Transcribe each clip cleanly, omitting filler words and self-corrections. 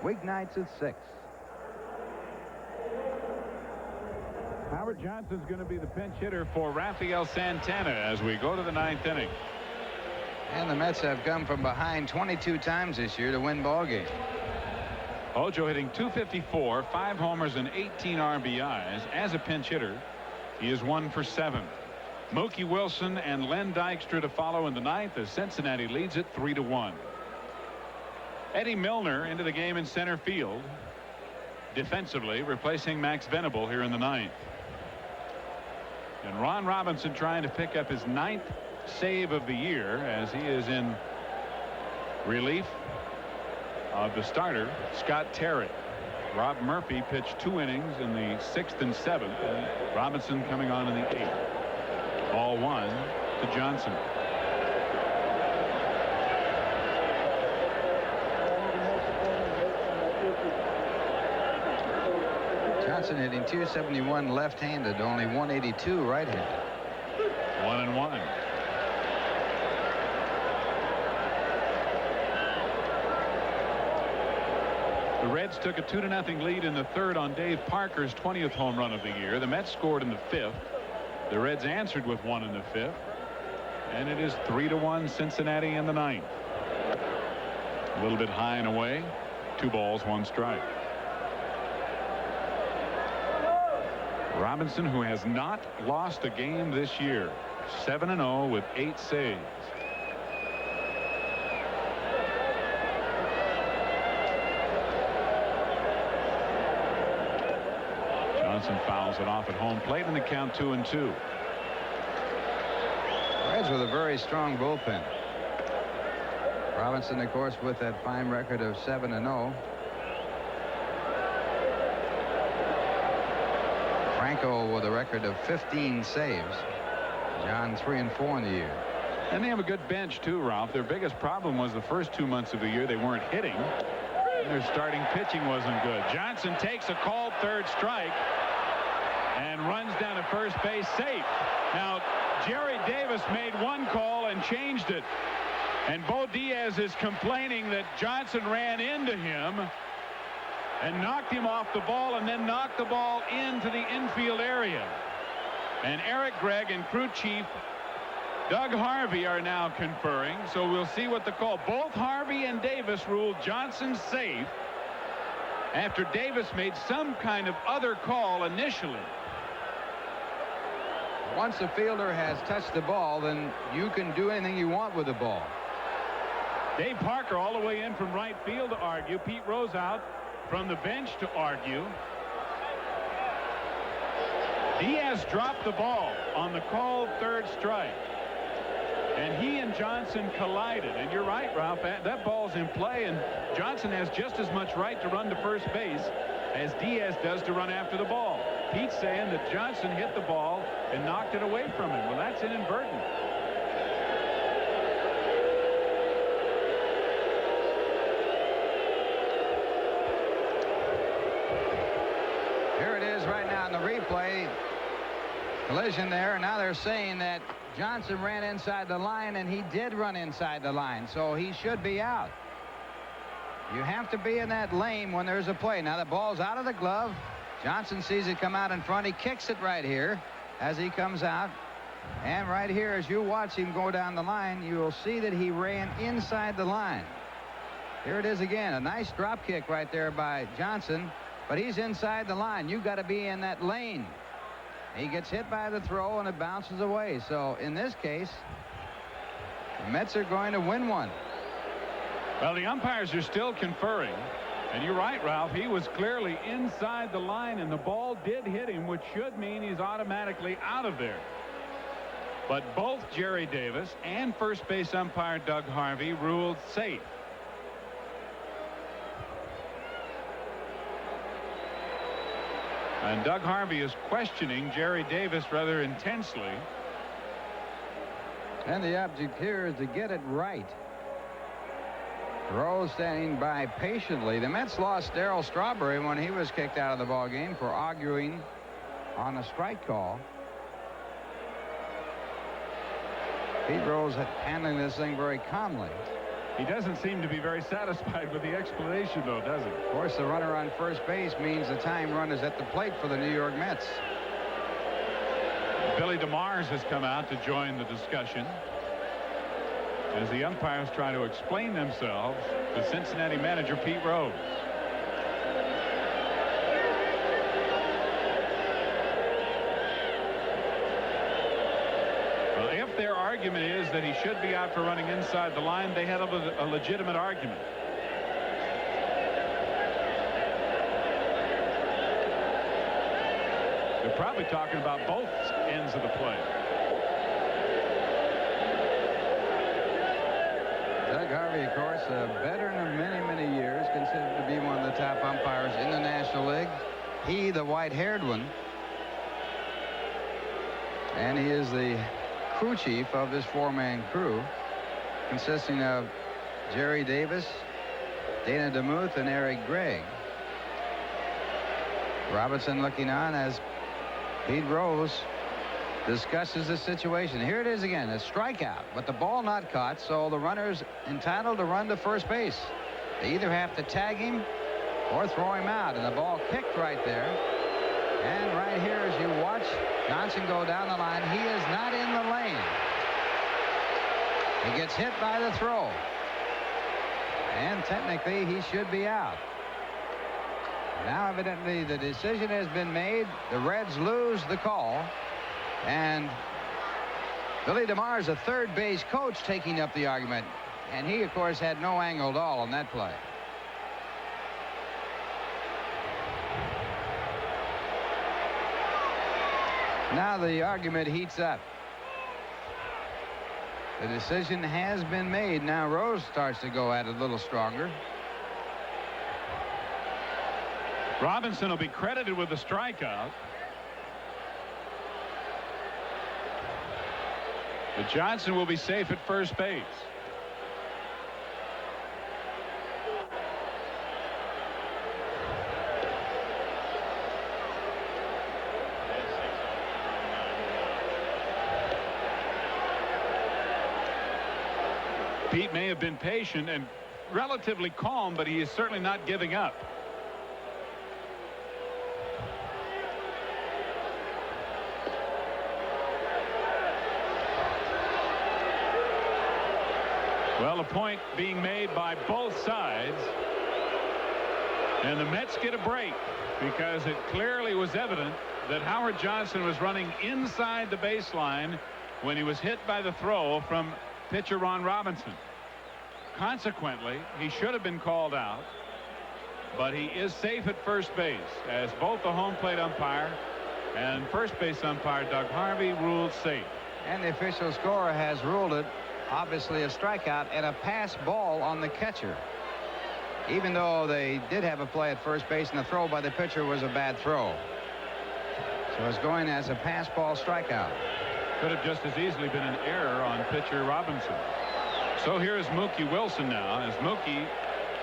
weeknights at 6. Howard Johnson's going to be the pinch hitter for Rafael Santana as we go to the 9th inning. And the Mets have come from behind 22 times this year to win ball games. Ojo hitting .254, 5 homers and 18 RBIs. As a pinch hitter, he is 1 for 7. Mookie Wilson and Len Dykstra to follow in the 9th as Cincinnati leads it 3-1. Eddie Milner into the game in center field, defensively replacing Max Venable here in the 9th. And Ron Robinson trying to pick up his 9th save of the year as he is in relief of the starter Scott Terry. Rob Murphy pitched 2 innings in the 6th and 7th. And Robinson coming on in the 8th. Ball 1 to Johnson. Johnson hitting .271 left-handed, only .182 right-handed. 1-1. The Reds took a 2-0 lead in the 3rd on Dave Parker's 20th home run of the year. The Mets scored in the 5th. The Reds answered with 1 in the 5th. And it is 3-1 Cincinnati in the 9th. A little bit high and away. 2 balls, 1 strike. Robinson, who has not lost a game this year, 7-0 with 8 saves. Johnson fouls it off at home plate in the count 2-2. Reds with a very strong bullpen. Robinson, of course, with that fine record of 7-0. Franco with a record of 15 saves. John 3-4 in the year. And they have a good bench too, Ralph. Their biggest problem was the first 2 months of the year they weren't hitting. Their starting pitching wasn't good. Johnson takes a called 3rd strike and runs down to first base safe. Now Jerry Davis made 1 call and changed it. And Bo Diaz is complaining that Johnson ran into him and knocked him off the ball and then knocked the ball into the infield area. And Eric Gregg and crew chief Doug Harvey are now conferring, so we'll see what the call. Both Harvey and Davis ruled Johnson safe after Davis made some kind of other call initially. Once the fielder has touched the ball, then you can do anything you want with the ball. Dave Parker all the way in from right field to argue. Pete Rose out from the bench to argue. Diaz dropped the ball on the called 3rd strike. And he and Johnson collided. And you're right, Ralph. That ball's in play. And Johnson has just as much right to run to first base as Diaz does to run after the ball. Pete's saying that Johnson hit the ball and knocked it away from him. Well, that's inadvertent. Here it is right now in the replay. Collision there. Now they're saying that Johnson ran inside the line, and he did run inside the line, so he should be out. You have to be in that lane when there's a play. Now the ball's out of the glove. Johnson sees it come out in front. He kicks it right here as he comes out. And right here, as you watch him go down the line, you will see that he ran inside the line. Here it is again. A nice drop kick right there by Johnson, but he's inside the line. You've got to be in that lane. He gets hit by the throw, and it bounces away. So in this case, the Mets are going to win one. Well, the umpires are still conferring. And you're right, Ralph. He was clearly inside the line, and the ball did hit him, which should mean he's automatically out of there. But both Jerry Davis and first base umpire Doug Harvey ruled safe. And Doug Harvey is questioning Jerry Davis rather intensely. And the object here is to get it right. Rose standing by patiently. The Mets lost Darryl Strawberry when he was kicked out of the ball game for arguing on a strike call. Pete Rose handling this thing very calmly. He doesn't seem to be very satisfied with the explanation, though, does he? Of course, the runner on first base means the tying run is at the plate for the New York Mets. Billy DeMars has come out to join the discussion as the umpires try to explain themselves to Cincinnati manager Pete Rose. Well, if their argument is that he should be out for running inside the line, they have a legitimate argument. They're probably talking about both ends of the play. Doug Harvey, of course, a veteran of many, many years, considered to be one of the top umpires in the National League. He, the white-haired one, and he is the crew chief of this four-man crew, consisting of Jerry Davis, Dana DeMuth, and Eric Gregg. Robinson looking on as Pete Rose discusses the situation. Here it is again, a strikeout, but the ball not caught, so the runner's entitled to run to first base. They either have to tag him or throw him out, and the ball kicked right there. And right here, as you watch Johnson go down the line, he is not in the lane. He gets hit by the throw, and technically he should be out. Now evidently the decision has been made. The Reds lose the call, and Billy DeMars, a third base coach, taking up the argument, and he of course had no angle at all on that play. Now the argument heats up. The decision has been made. Now Rose starts to go at it a little stronger. Robinson will be credited with the strikeout. But Johnson will be safe at first base. Pete may have been patient and relatively calm, but he is certainly not giving up. Well, a point being made by both sides, and the Mets get a break because it clearly was evident that Howard Johnson was running inside the baseline when he was hit by the throw from pitcher Ron Robinson. Consequently, he should have been called out, but he is safe at first base, as both the home plate umpire and first base umpire Doug Harvey ruled safe. And the official scorer has ruled it obviously a strikeout and a pass ball on the catcher, even though they did have a play at first base and the throw by the pitcher was a bad throw. So it's going as a pass ball strikeout. Could have just as easily been an error on pitcher Robinson. So here is Mookie Wilson now, as Mookie,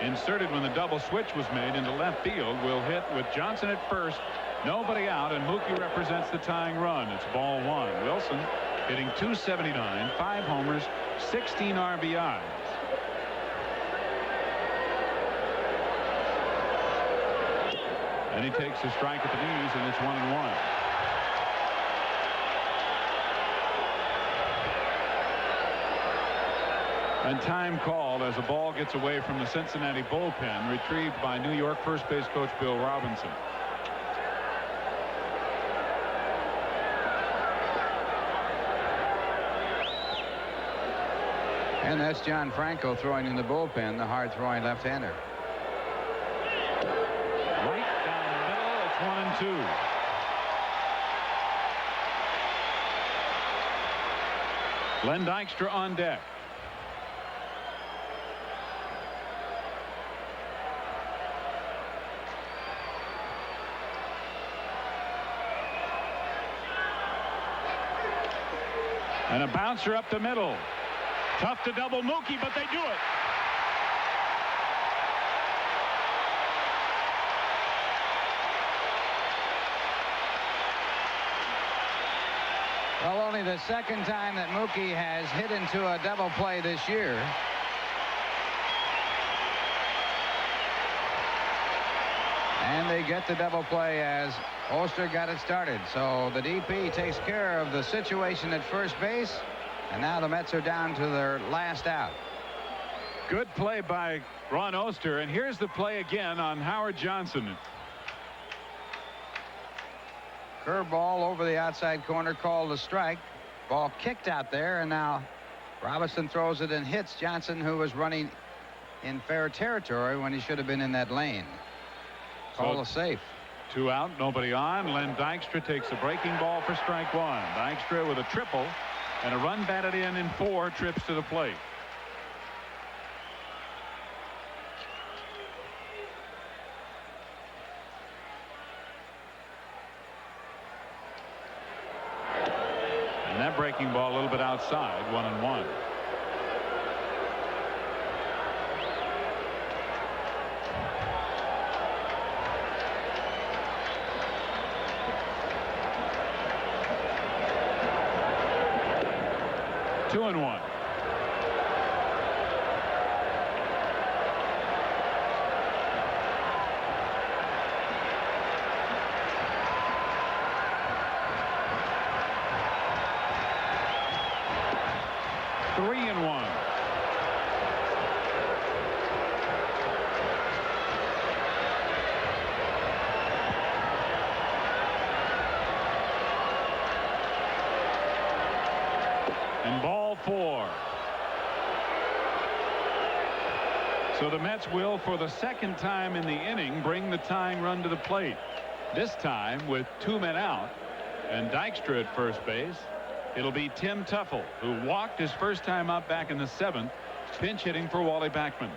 inserted when the double switch was made into left field, will hit with Johnson at first, nobody out, and Mookie represents the tying run. It's ball one. Wilson hitting .279, 5 homers, 16 RBIs. And he takes a strike at the knees, and it's 1-1. And time called as a ball gets away from the Cincinnati bullpen, retrieved by New York first base coach Bill Robinson. And that's John Franco throwing in the bullpen, the hard throwing left-hander. Right down the middle, it's 1-2. Len Dykstra on deck. And a bouncer up the middle. Tough to double Mookie, but they do it. Well, only the second time that Mookie has hit into a double play this year. And they get the double play as Oster got it started. So the DP takes care of the situation at first base. And now the Mets are down to their last out. Good play by Ron Oster. And here's the play again on Howard Johnson. Curveball over the outside corner, called a strike. Ball kicked out there, and now Robinson throws it and hits Johnson, who was running in fair territory when he should have been in that lane. Call a safe. 2 out, nobody on. Len Dykstra takes a breaking ball for strike 1. Dykstra with a triple and a run batted in 4 trips to the plate. And that breaking ball a little bit outside, 1-1. Two and 1. Three and 1. And ball 4. So the Mets will, for the second time in the inning, bring the tying run to the plate. This time with 2 men out and Dykstra at first base. It'll be Tim Teufel, who walked his first time up back in the 7th, pinch hitting for Wally Backman.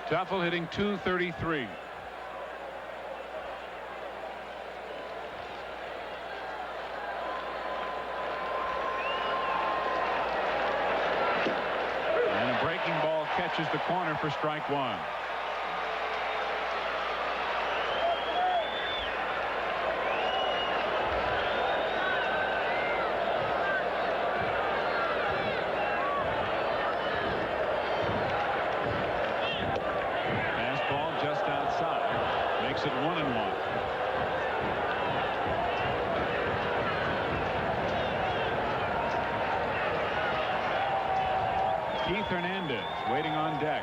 Teufel hitting .233. And a breaking ball catches the corner for strike 1. Makes it 1-1. Keith Hernandez waiting on deck.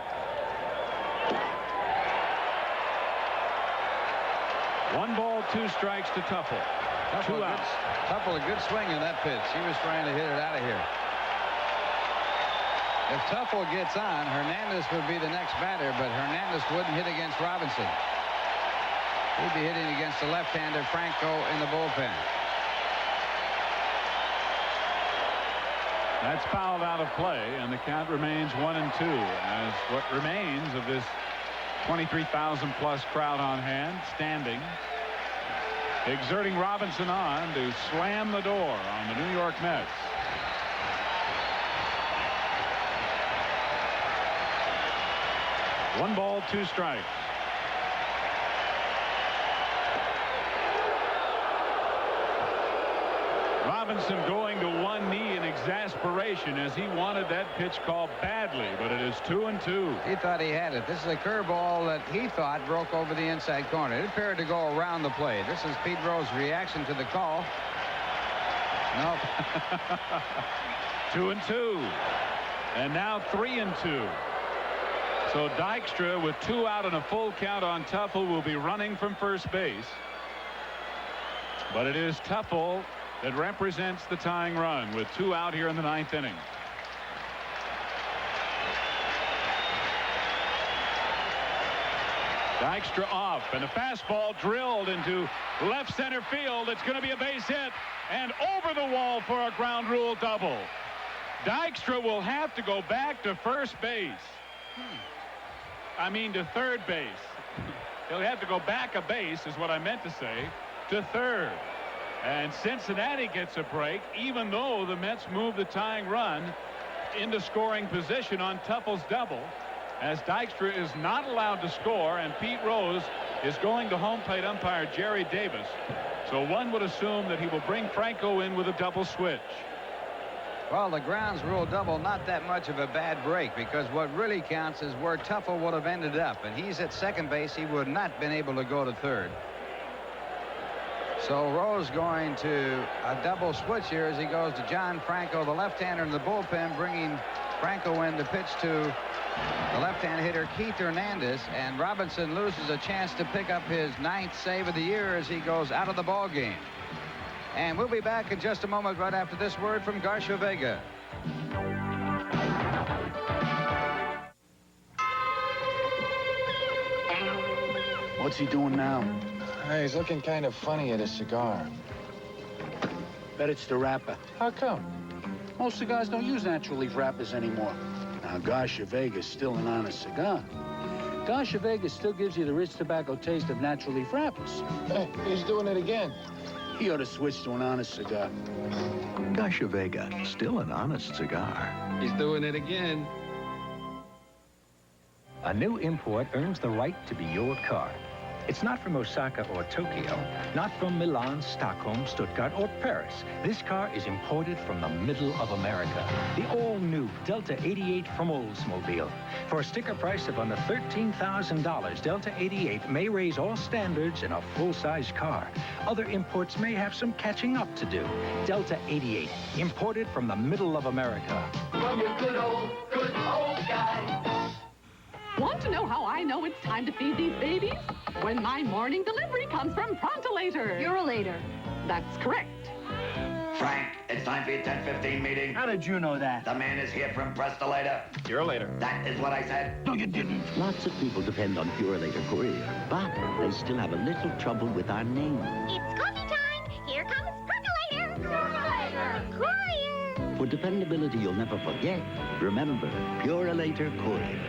1 ball, 2 strikes to Teufel. 2 outs. Teufel a good swing in that pitch. He was trying to hit it out of here. If Teufel gets on, Hernandez would be the next batter, but Hernandez wouldn't hit against Robinson. He'd be hitting against the left-hander Franco in the bullpen. That's fouled out of play, and the count remains 1-2 as what remains of this 23,000 plus crowd on hand, standing, exerting Robinson on to slam the door on the New York Mets. One ball, 2 strikes. Robinson going to one knee in exasperation as he wanted that pitch called badly, but it is 2-2. He thought he had it. This is a curveball that he thought broke over the inside corner. It appeared to go around the plate. This is Pete Rose's reaction to the call. Nope. 2-2. And now 3-2. So Dykstra, with 2 out and a full count on Teufel, will be running from first base. But it is Teufel that represents the tying run with 2 out here in the 9th inning. Dykstra off, and a fastball drilled into left center field. It's going to be a base hit and over the wall for a ground rule double. Dykstra will have to go back to first base. I mean to third base. He'll have to go back a base is what I meant to say, to third. And Cincinnati gets a break, even though the Mets move the tying run into scoring position on Teufel's double, as Dykstra is not allowed to score, and Pete Rose is going to home plate umpire Jerry Davis. So one would assume that he will bring Franco in with a double switch. Well, the grounds rule double, not that much of a bad break, because what really counts is where Tuffle would have ended up, and he's at second base. He would not been able to go to third. So Rose going to a double switch here as he goes to John Franco, the left-hander in the bullpen, bringing Franco in to pitch to the left-hand hitter Keith Hernandez, and Robinson loses a chance to pick up his 9th save of the year as he goes out of the ball game. And we'll be back in just a moment right after this word from Garcia Vega. What's he doing now? He's looking kind of funny at his cigar. Bet it's the wrapper. How come? Most cigars don't use natural leaf wrappers anymore. Now, Garcia Vega's still an honest cigar. Garcia Vega still gives you the rich tobacco taste of natural leaf wrappers. Hey, he's doing it again. He ought to switch to an honest cigar. Garcia Vega, still an honest cigar. He's doing it again. A new import earns the right to be your car. It's not from Osaka or Tokyo, not from Milan, Stockholm, Stuttgart, or Paris. This car is imported from the middle of America. The all-new Delta 88 from Oldsmobile. For a sticker price of under $13,000, Delta 88 may raise all standards in a full-size car. Other imports may have some catching up to do. Delta 88, imported from the middle of America. From your good old guy. Want to know how I know it's time to feed these babies? When my morning delivery comes from Prontolator. You're a later. That's correct. Frank, it's time for your 10:15 meeting. How did you know that? The man is here from Prestolator. You're later. That is what I said. No, you didn't. Lots of people depend on Purelator Courier, but they still have a little trouble with our name. It's coffee time. Here comes Percolator. Percolator. Courier. For dependability you'll never forget, remember Purelator Courier.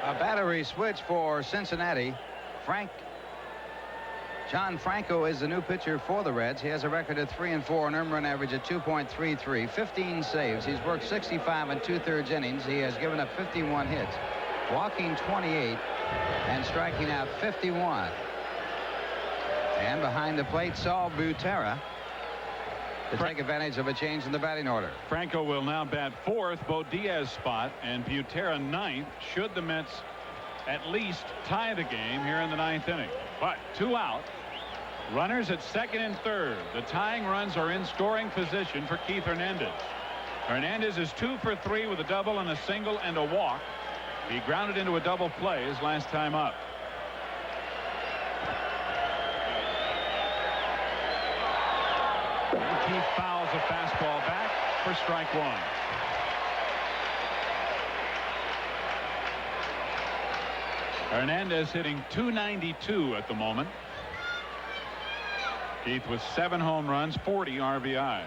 A battery switch for Cincinnati. John Franco is the new pitcher for the Reds. He has a record of 3-4, an earned run average of 2.33, 15 saves. He's worked 65 and 2/3 innings. He has given up 51 hits, walking 28 and striking out 51. And behind the plate, Saul Butera to take advantage of a change in the batting order. Franco will now bat fourth, Bo Diaz's spot, and Butera ninth, should the Mets at least tie the game here in the 9th inning. But 2 out. Runners at second and third. The tying runs are in scoring position for Keith Hernandez. Hernandez is 2 for 3 with a double and a single and a walk. He grounded into a double play his last time up. Keith fouls a fastball back for strike one. Hernandez hitting .292 at the moment. Keith with 7 home runs, 40 RBIs.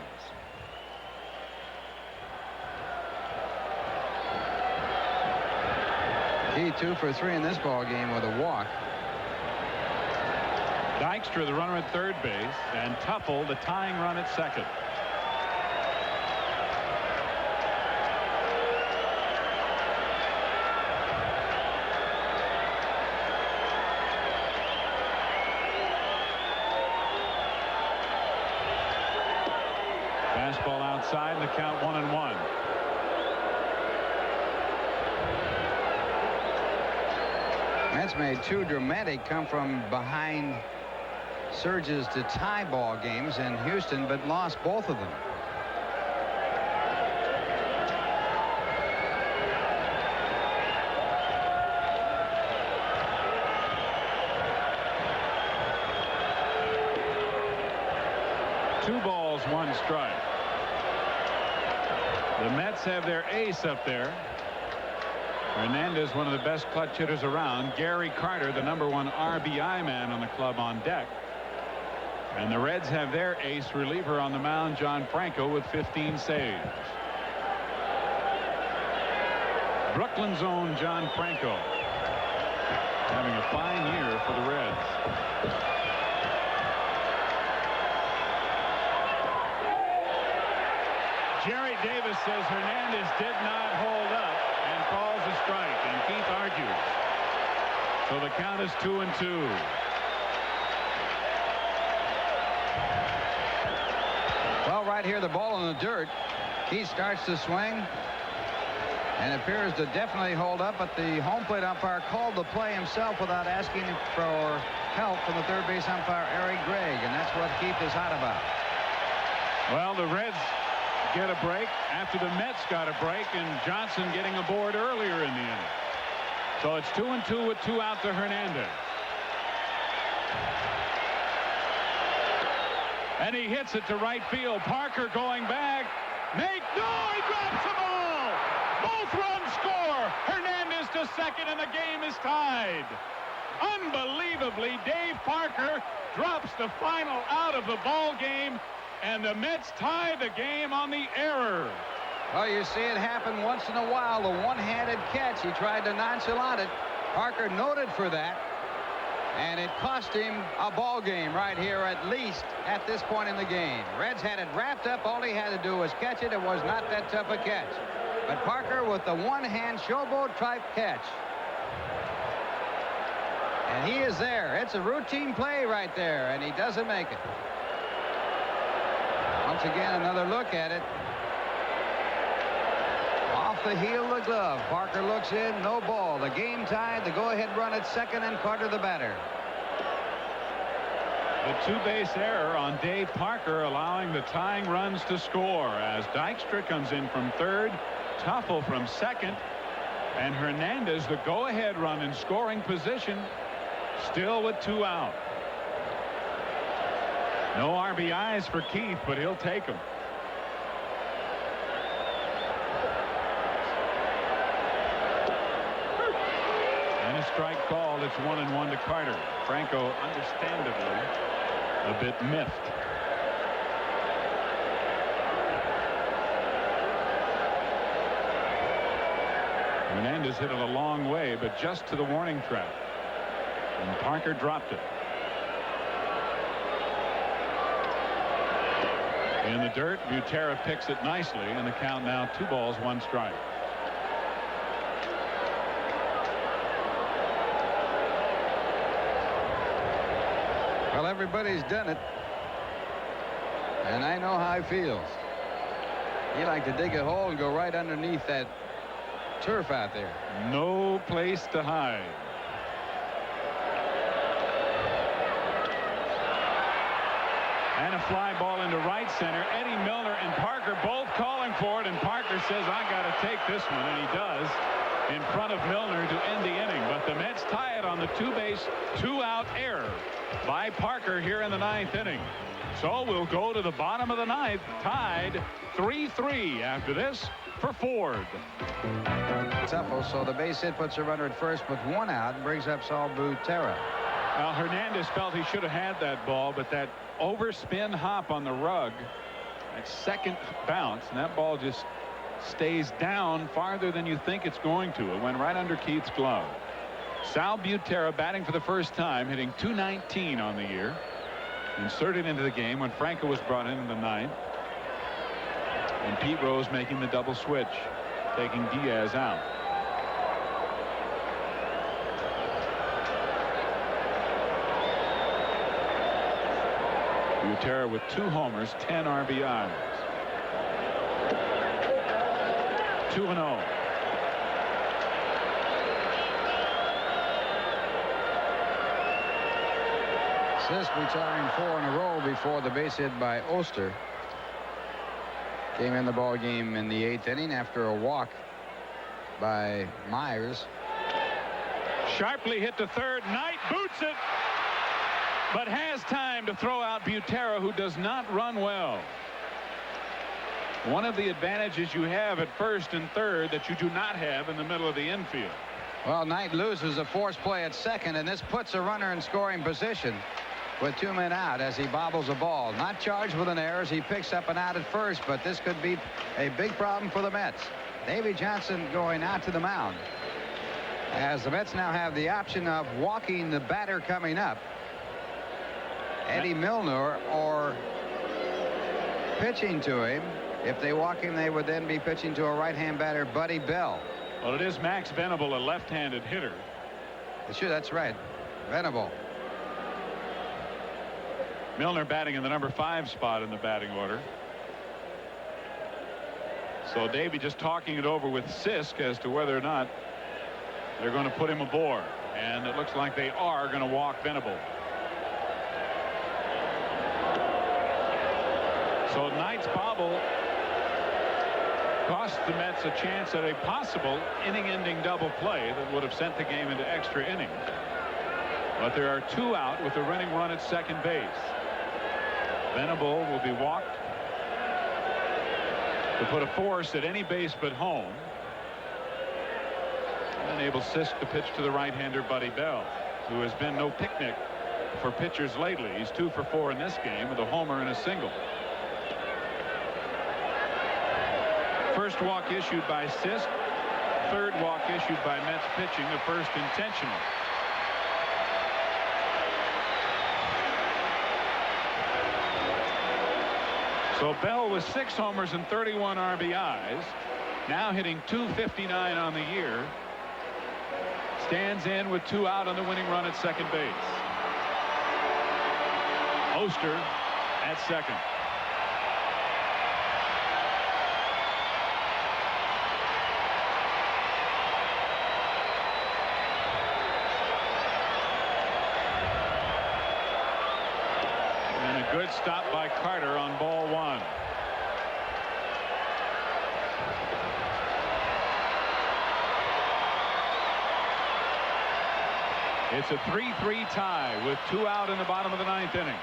He 2 for 3 in this ball game with a walk. Dykstra, the runner at third base, and Tuffle, the tying run at second. Fastball outside, and the count 1-1. Mets made 2 dramatic come from behind surges to tie ball games in Houston, but lost both of them. Two balls, 1 strike. The Mets have their ace up there. Hernandez, one of the best clutch hitters around. Gary Carter, the #1 RBI man on the club, on deck. And the Reds have their ace reliever on the mound, John Franco, with 15 saves. Brooklyn's own John Franco having a fine year for the Reds. Jerry Davis says Hernandez did not hold up and calls a strike, and Keith argues. So the count is 2-2. Well, right right here, the ball in the dirt. He starts to swing and appears to definitely hold up, but the home plate umpire called the play himself without asking for help from the third base umpire, Eric Gregg, and that's what Keith is hot about. Well, the Reds get a break after the Mets got a break, and Johnson getting aboard earlier in the inning. So it's 2-2 with 2 out to Hernandez. And he hits it to right field. Parker going back. No, he drops the ball. Both runs score. Hernandez to second, and the game is tied. Unbelievably, Dave Parker drops the final out of the ball game, and the Mets tie the game on the error. Well, you see it happen once in a while. The one-handed catch. He tried to nonchalant it. Parker noted for that. And it cost him a ball game right here, at least at this point in the game. Reds had it wrapped up. All he had to do was catch it. It was not that tough a catch. But Parker with the one-hand showboat type catch. And he is there. It's a routine play right there, and he doesn't make it. Once again, another look at it. Off the heel of the glove. Parker looks in, no ball. The game tied. The go-ahead run at second, and Carter the batter. The two-base error on Dave Parker, allowing the tying runs to score as Dykstra comes in from third, Tuffle from second, and Hernandez, the go-ahead run in scoring position, still with 2 out. No RBIs for Keith, but he'll take them. And a strike called. It's 1-1 to Carter. Franco, understandably, a bit miffed. Hernandez hit it a long way, but just to the warning track. And Parker dropped it. In the dirt, Butera picks it nicely, and the count now 2 balls, 1 strike. Well, everybody's done it, and I know how he feels. He like to dig a hole and go right underneath that turf out there. No place to hide. And a fly ball into right center. Eddie Milner and Parker both calling for it, and Parker says, I got to take this one, and he does, in front of Milner to end the inning. But the Mets tie it on the 2-base, 2-out error by Parker here in the 9th inning. So we'll go to the bottom of the 9th, tied 3-3 after this for Ford. Tuffle, so the base hit puts a runner at first with 1 out and brings up Saul Butera. Well, Hernandez felt he should have had that ball, but that overspin hop on the rug, that second bounce, and that ball just stays down farther than you think it's going to. It went right under Keith's glove. Sal Butera batting for the first time, hitting .219 on the year. Inserted into the game when Franco was brought in the 9th. And Pete Rose making the double switch, taking Diaz out. Butera with 2 homers, 10 RBIs. 2-0. Sis retiring 4 in a row before the base hit by Oster. Came in the ball game in the 8th inning after a walk by Myers. Sharply hit to third. Knight boots it, but has time to throw out Butera, who does not run well. One of the advantages you have at first and third that you do not have in the middle of the infield. Well, Knight loses a forced play at second, and this puts a runner in scoring position with 2 men out as he bobbles a ball. Not charged with an error as he picks up an out at first, but this could be a big problem for the Mets. Davey Johnson going out to the mound, as the Mets now have the option of walking the batter coming up, Eddie Milner, or pitching to him. If they walk him, they would then be pitching to a right-hand batter, Buddy Bell. Well, it is Max Venable, a left-handed hitter. Sure, that's right. Venable. Milner batting in the number 5 spot in the batting order. So Davey just talking it over with Sisk as to whether or not they're going to put him aboard. And it looks like they are going to walk Venable. So Knight's bobble cost the Mets a chance at a possible inning-ending double play that would have sent the game into extra innings. But there are 2 out with a running run at second base. Venable will be walked to put a force at any base but home. And enable Sisk to pitch to the right-hander Buddy Bell, who has been no picnic for pitchers lately. He's 2 for 4 in this game with a homer and a single. First walk issued by Sisk. Third walk issued by Mets pitching. The first intentional. So Bell with 6 homers and 31 RBIs, now hitting .259 on the year, stands in with 2 out on the winning run at second base. Oster at second. Good stop by Carter on ball 1. It's a 3-3 tie with 2 out in the bottom of the 9th inning.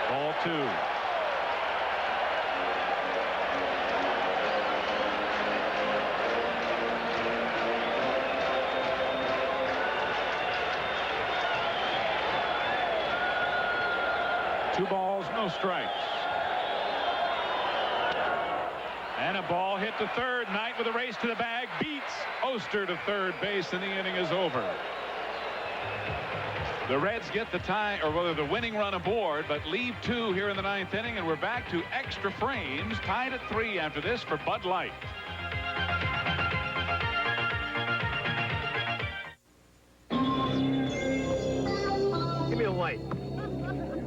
Ball 2. Two balls, no strikes. And a ball hit to third. Knight with a race to the bag beats Oster to third base, and the inning is over. The Reds get the tie, or rather the winning run aboard, but leave 2 here in the 9th inning, and we're back to extra frames, tied at 3 after this for Bud Light. Give me a light.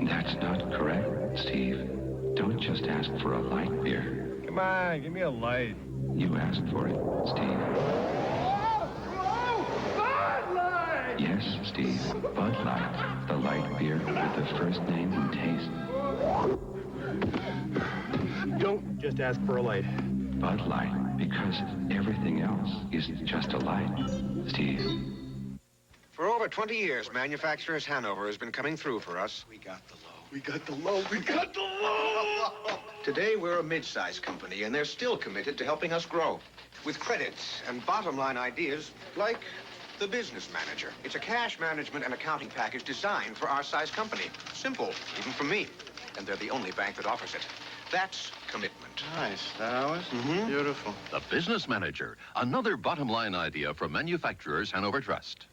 That's not correct, Steve. Don't just ask for a light beer. Come on, give me a light. You asked for it, Steve. Bud Light! Yes, Steve. Bud Light. The light beer with the first name and taste. Don't just ask for a light. Bud Light, because everything else is just a light, Steve. For over 20 years, Manufacturers Hanover has been coming through for us. We got the low. We got the low. We got the low. Today, we're a mid-sized company, and they're still committed to helping us grow. With credits and bottom-line ideas like the business manager. It's a cash management and accounting package designed for our size company. Simple, even for me. And they're the only bank that offers it. That's commitment. Nice. That ours? Mm-hmm. Beautiful. The Business Manager, another bottom-line idea from Manufacturers Hanover Trust.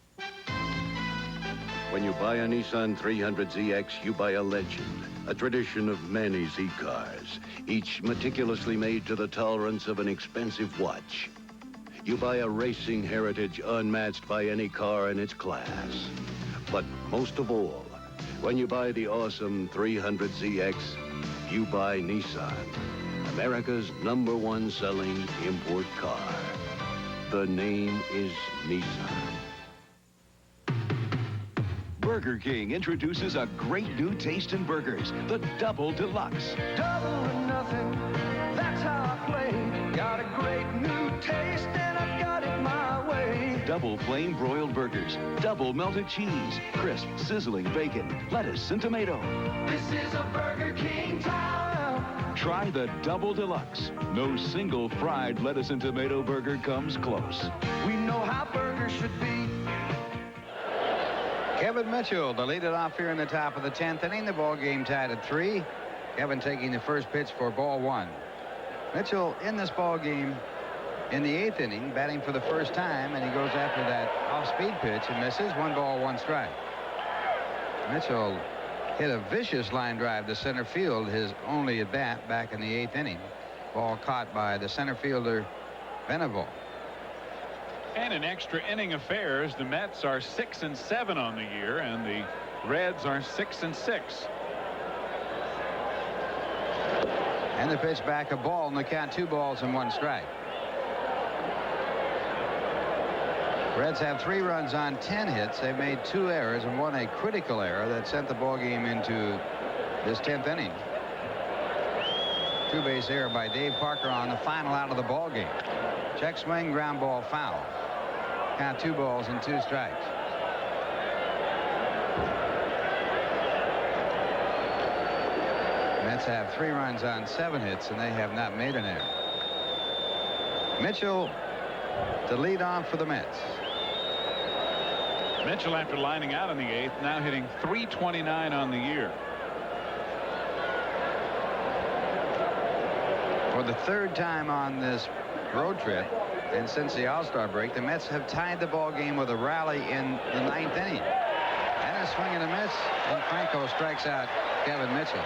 When you buy a Nissan 300ZX, you buy a legend, a tradition of many Z cars, each meticulously made to the tolerance of an expensive watch. You buy a racing heritage unmatched by any car in its class. But most of all, when you buy the awesome 300ZX, you buy Nissan, America's #1 selling import car. The name is Nissan. Burger King introduces a great new taste in burgers, the Double Deluxe. Double or nothing, that's how I play. Got a great new taste and I've got it my way. Double plain broiled burgers, double melted cheese, crisp, sizzling bacon, lettuce, and tomato. This is a Burger King town. Try the Double Deluxe. No single fried lettuce and tomato burger comes close. We know how burgers should be. Kevin Mitchell to lead it off here in the top of the 10th inning. The ball game tied at 3. Kevin taking the first pitch for ball 1. Mitchell in this ball game in the 8th inning, batting for the first time, and he goes after that off-speed pitch and misses. 1 ball, 1 strike. Mitchell hit a vicious line drive to center field, his only at bat back in the 8th inning. Ball caught by the center fielder Venable. And in extra inning affairs, the Mets are 6-7 on the year, and the Reds are 6-6. And the pitch back, a ball, and the count 2 balls and 1 strike. Reds have 3 runs on 10 hits. They've made 2 errors and 1 a critical error that sent the ball game into this 10th inning. 2-base error by Dave Parker on the final out of the ball game. Check swing, ground ball, foul. Count 2 balls and 2 strikes. Mets have 3 runs on 7 hits, and they have not made an error. Mitchell to lead off for the Mets. Mitchell, after lining out in the 8th, now hitting .329 on the year. For the 3rd time on this road trip, and since the All-Star break, the Mets have tied the ball game with a rally in the 9th inning. And a swing and a miss, and Franco strikes out Kevin Mitchell.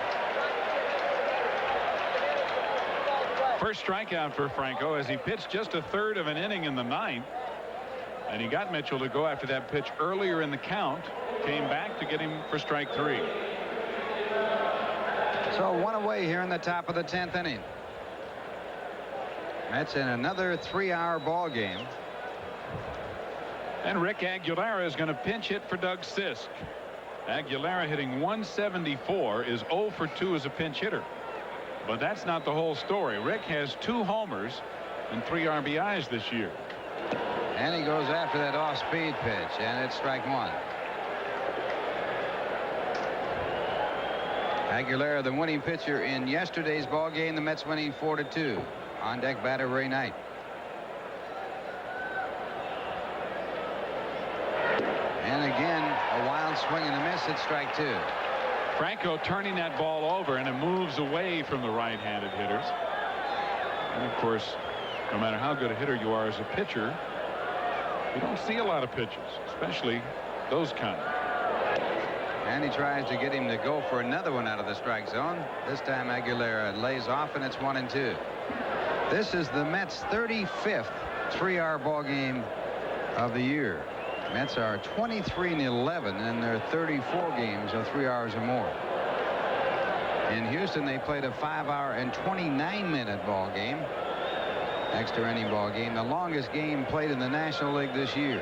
First strikeout for Franco as he pitched just a 1/3 of an inning in the 9th. And he got Mitchell to go after that pitch earlier in the count. Came back to get him for strike 3. So 1 away here in the top of the 10th inning. Mets in another 3-hour ball game. And Rick Aguilera is going to pinch hit for Doug Sisk. Aguilera hitting .174 is 0 for 2 as a pinch hitter. But that's not the whole story. Rick has 2 homers and 3 RBIs this year. And he goes after that off-speed pitch, and it's strike 1. Aguilera, the winning pitcher in yesterday's ball game. The Mets winning 4-2. On deck batter Ray Knight. And again, a wild swing and a miss at strike 2. Franco turning that ball over, and it moves away from the right-handed hitters. And of course, no matter how good a hitter you are as a pitcher, you don't see a lot of pitches, especially those kind. And he tries to get him to go for another one out of the strike zone. This time Aguilera lays off, and it's 1-2. This is the Mets' 35th 3-hour ball game of the year. Mets are 23-11 in their 34 games of 3 hours or more. In Houston, they played a 5-hour and 29-minute ball game. Extra inning ball game, the longest game played in the National League this year.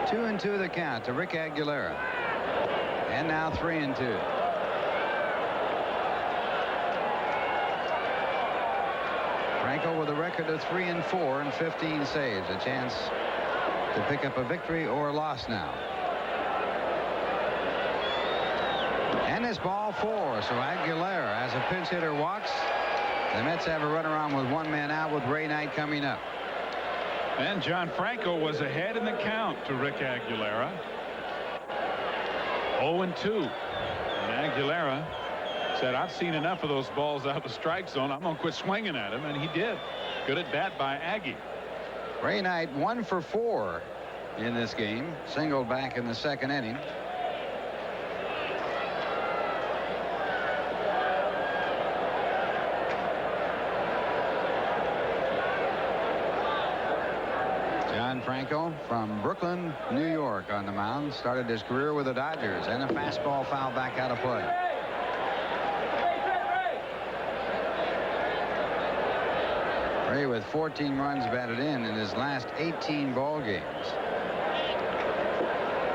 2-2 the count to Rick Aguilera. And now 3-2. Franco with a record of 3-4 and 15 saves. A chance to pick up a victory or a loss now. And it's ball 4. So Aguilera, as a pinch hitter, walks. The Mets have a runaround with 1 man out with Ray Knight coming up. And John Franco was ahead in the count to Rick Aguilera. 0-2. And Aguilera said, I've seen enough of those balls out of the strike zone. I'm going to quit swinging at him. And he did. Good at bat by Aggie. Ray Knight 1 for 4 in this game. Singled back in the 2nd inning. John Franco from Brooklyn, New York on the mound. Started his career with the Dodgers, and a fastball foul back out of play. Ray with 14 runs batted in his last 18 ball games.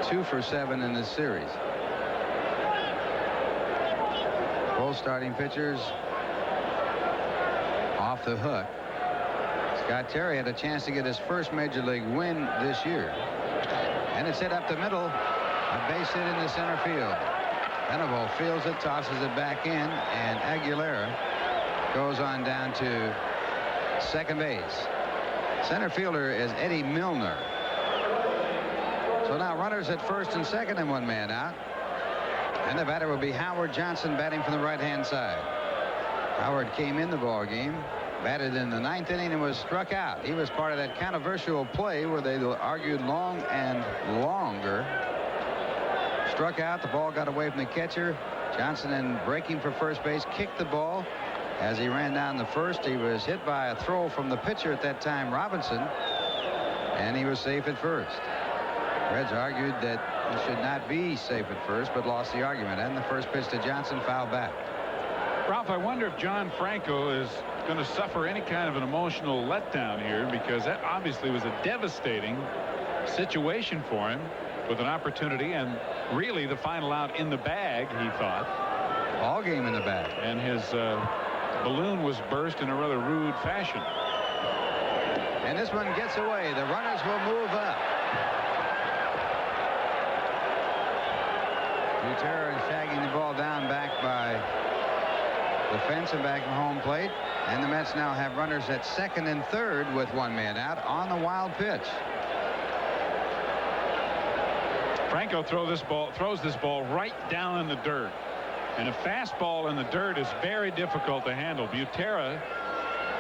2 for 7 in this series. Both starting pitchers off the hook. Scott Terry had a chance to get his first major league win this year. And it's hit up the middle. A base hit into center field. Venable fields it, tosses it back in, and Aguilera goes on down to second base. Center fielder is Eddie Milner. So now runners at first and second and 1 man out. And the batter will be Howard Johnson, batting from the right-hand side. Howard came in the ball game, batted in the 9th inning, and was struck out. He was part of that controversial play where they argued long and longer. Struck out. The ball got away from the catcher. Johnson, then breaking for first base, kicked the ball, As he ran down the first, he was hit by a throw from the pitcher at that time, Robinson, and he was safe at first. Reds argued that he should not be safe at first, but lost the argument. And the first pitch to Johnson, fouled back. Ralph, I wonder if John Franco is going to suffer any kind of an emotional letdown here, because that obviously was a devastating situation for him, with an opportunity and really the final out in the bag, he thought. All game in the bag. And his balloon was burst in a rather rude fashion. And this one gets away. The runners will move up. Butera is shagging the ball down back by the fence and back from home plate. And the Mets now have runners at second and third with one man out on the wild pitch. Franco throws this ball right down in the dirt. And a fastball in the dirt is very difficult to handle. Butera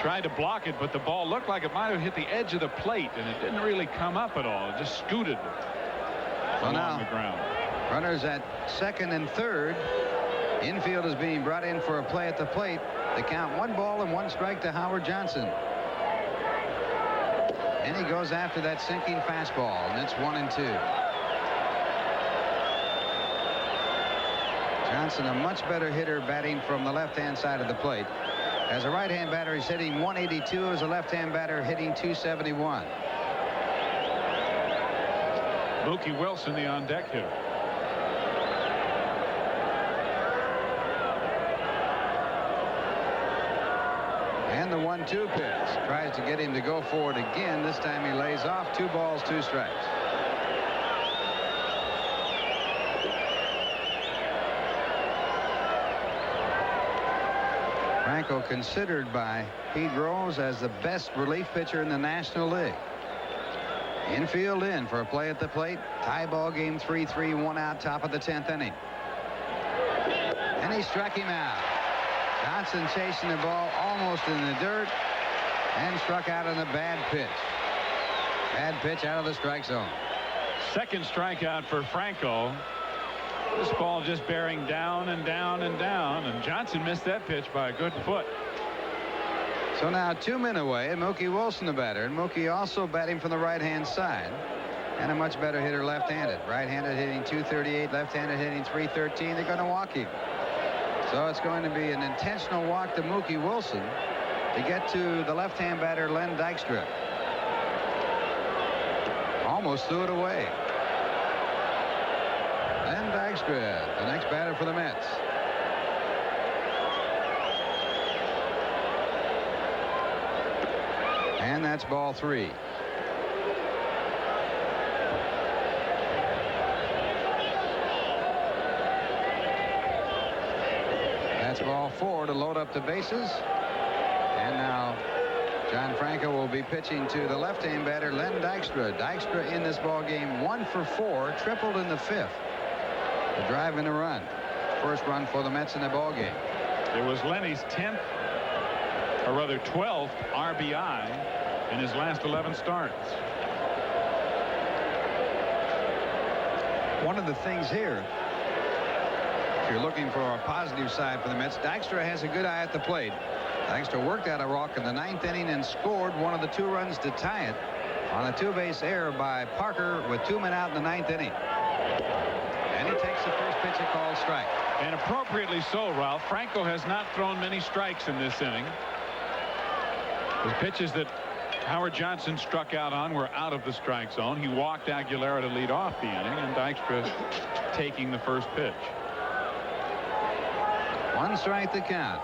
tried to block it, but the ball looked like it might have hit the edge of the plate, and it didn't really come up at all. It just scooted along the ground. Runners at second and third. Infield is being brought in for a play at the plate. They count 1 ball and 1 strike to Howard Johnson. And he goes after that sinking fastball, and it's 1-2. Johnson, a much better hitter, batting from the left-hand side of the plate. As a right-hand batter, he's hitting 182. As a left-hand batter, hitting 271. Mookie Wilson, the on-deck hitter. And the 1-2 pitch. Tries to get him to go for it again. This time he lays off. 2 balls, 2 strikes. Franco considered by Pete Rose as the best relief pitcher in the National League. Infield in for a play at the plate. Tie ball game, 3-3, 1 out, top of the 10th inning. And he struck him out. Johnson chasing the ball almost in the dirt and struck out on a bad pitch. Bad pitch out of the strike zone. Second strikeout for Franco. This ball just bearing down and down and down, and Johnson missed that pitch by a good foot. So now 2 men away, and Mookie Wilson the batter, and Mookie also batting from the right-hand side, and a much better hitter left-handed. Right-handed hitting 238, left-handed hitting 313. They're going to walk him. So it's going to be an intentional walk to Mookie Wilson to get to the left-hand batter, Len Dykstra. Almost threw it away. Len Dykstra, the next batter for the Mets. And that's ball 3. That's ball 4 to load up the bases. And now John Franco will be pitching to the left-hand batter, Len Dykstra. Dykstra in this ball game 1 for 4, tripled in the 5th. The drive and a run. First run for the Mets in the ball game. It was Lenny's 10th, or rather 12th RBI in his last 11 starts. One of the things here, if you're looking for a positive side for the Mets, Dykstra has a good eye at the plate. Dykstra worked out a walk in the 9th inning and scored one of the 2 runs to tie it on a 2-base error by Parker with 2 men out in the 9th inning. And he takes the first pitch, a called strike. And appropriately so, Ralph. Franco has not thrown many strikes in this inning. The pitches that Howard Johnson struck out on were out of the strike zone. He walked Aguilera to lead off the inning, and Dykstra taking the first pitch. 1 strike to count.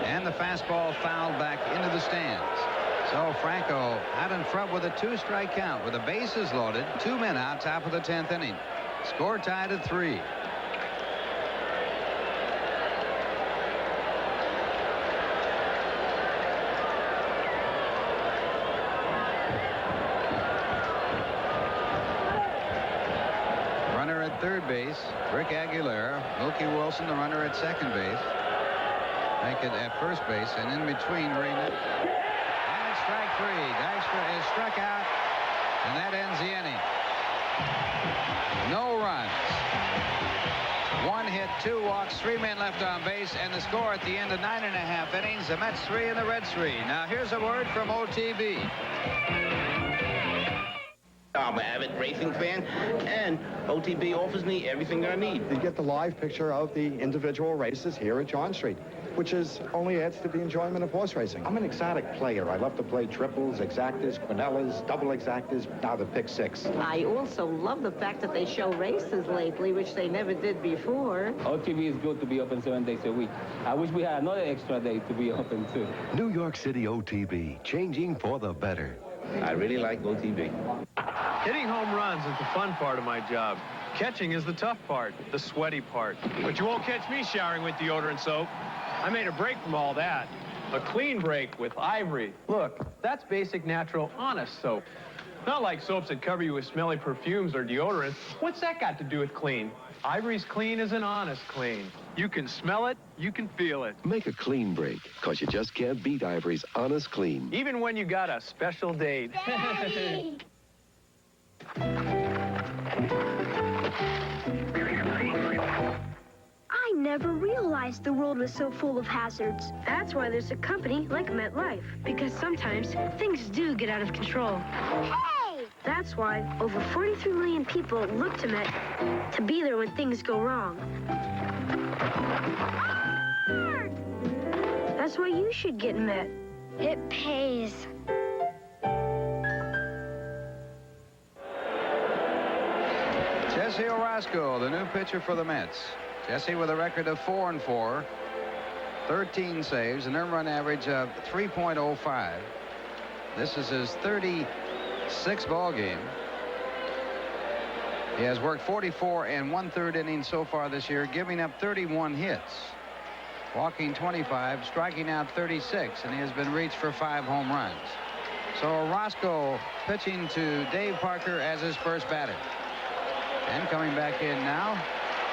And the fastball fouled back into the stands. So Franco out in front with a 2-strike count with the bases loaded. 2 men out, top of the 10th inning. Score tied at 3. Runner at third base, Rick Aguilera. Mookie Wilson, the runner at second base. Make it at first base, and in between Raymond. And it's strike 3. Dykstra is struck out, and that ends the inning. No runs. 1 hit, 2 walks, 3 men left on base, and the score at the end of 9.5 innings, the Mets 3 and the Reds 3. Now here's a word from OTB. I'm an avid racing fan, and OTB offers me everything I need. You get the live picture of the individual races here at John Street, which only adds to the enjoyment of horse racing. I'm an exotic player. I love to play triples, exactas, quinellas, double exactas, now the pick 6. I also love the fact that they show races lately, which they never did before. OTB is good to be open 7 days a week. I wish we had another extra day to be open too. New York City OTB, changing for the better. I really like OTB. Hitting home runs is the fun part of my job. Catching is the tough part, the sweaty part. But you won't catch me showering with deodorant soap. I made a break from all that. A clean break with Ivory. Look, that's basic, natural, honest soap. Not like soaps that cover you with smelly perfumes or deodorant. What's that got to do with clean? Ivory's clean is an honest clean. You can smell it, you can feel it. Make a clean break, because you just can't beat Ivory's Honest Clean. Even when you got a special date. Daddy! I never realized the world was so full of hazards. That's why there's a company like MetLife. Because sometimes things do get out of control. Hey! That's why over 43 million people look to Met to be there when things go wrong. That's why you should get Met. It pays. Jesse Orozco, the new pitcher for the Mets. Jesse with a record of 4-4, 13 saves, an earned run average of 3.05. This is his 36th ball game. He has worked 44 1/3 innings so far this year, giving up 31 hits, walking 25, striking out 36, and he has been reached for 5 home runs. So Orozco pitching to Dave Parker as his first batter. And coming back in now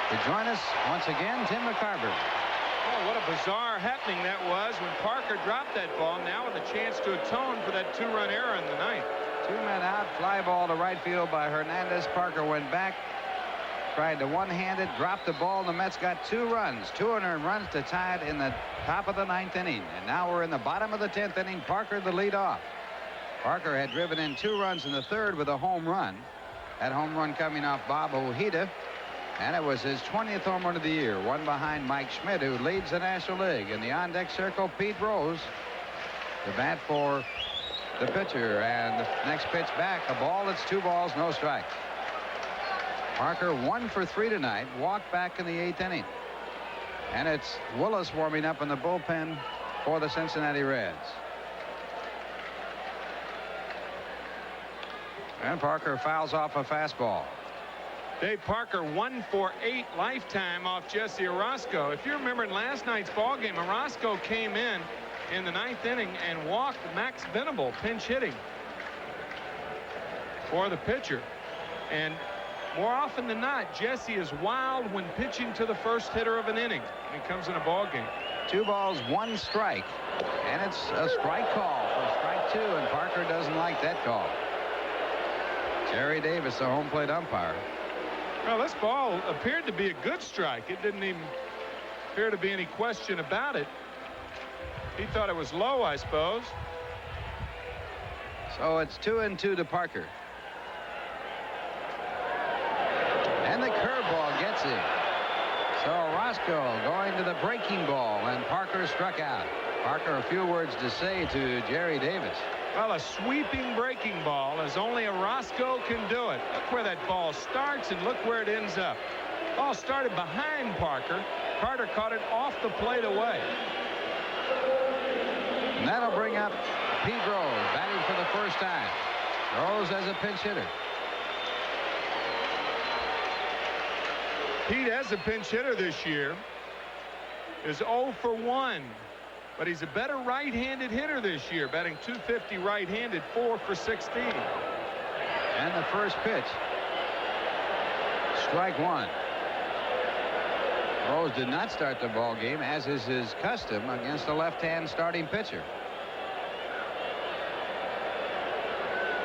to join us once again, Tim McCarver. Oh, what a bizarre happening that was when Parker dropped that ball, now with a chance to atone for that 2-run error in the ninth. 2 men out, fly ball to right field by Hernandez. Parker went back, tried to one-handed, dropped the ball, and the Mets got 2 runs, 2 unearned runs to tie it in the top of the 9th inning. And now we're in the bottom of the 10th inning. Parker the lead off. Parker had driven in 2 runs in the 3rd with a home run. That home run coming off Bob Ojeda, and it was his 20th home run of the year, one behind Mike Schmidt, who leads the National League. In the on-deck circle, Pete Rose, the bat for the pitcher, and the next pitch back, a ball. It's 2 balls, no strikes. Parker 1 for 3 tonight, walked back in the 8th inning. And it's Willis warming up in the bullpen for the Cincinnati Reds. And Parker fouls off a fastball. Dave Parker 1 for 8 lifetime off Jesse Orozco. If you remember in last night's ball game, Orozco came in the 9th inning and walked Max Venable, pinch hitting for the pitcher. And more often than not, Jesse is wild when pitching to the first hitter of an inning when he comes in a ball game. 2 balls, 1 strike, and it's a strike call for strike 2, and Parker doesn't like that call. Jerry Davis, the home plate umpire. Well, this ball appeared to be a good strike. It didn't even appear to be any question about it. He thought it was low, I suppose. So it's 2-2 to Parker. And the curveball gets him. So Orozco going to the breaking ball, and Parker struck out. Parker, a few words to say to Jerry Davis. Well, a sweeping breaking ball, as only Orozco can do it. Look where that ball starts and look where it ends up. Ball started behind Parker. Carter caught it off the plate away. And that'll bring up Pete Rose, batting for the first time. Rose as a pinch hitter. Pete, as a pinch hitter this year, is 0 for 1. But he's a better right-handed hitter this year, batting .250 right-handed, 4 for 16. And the first pitch. Strike 1. Rose did not start the ball game, as is his custom, against a left-hand starting pitcher.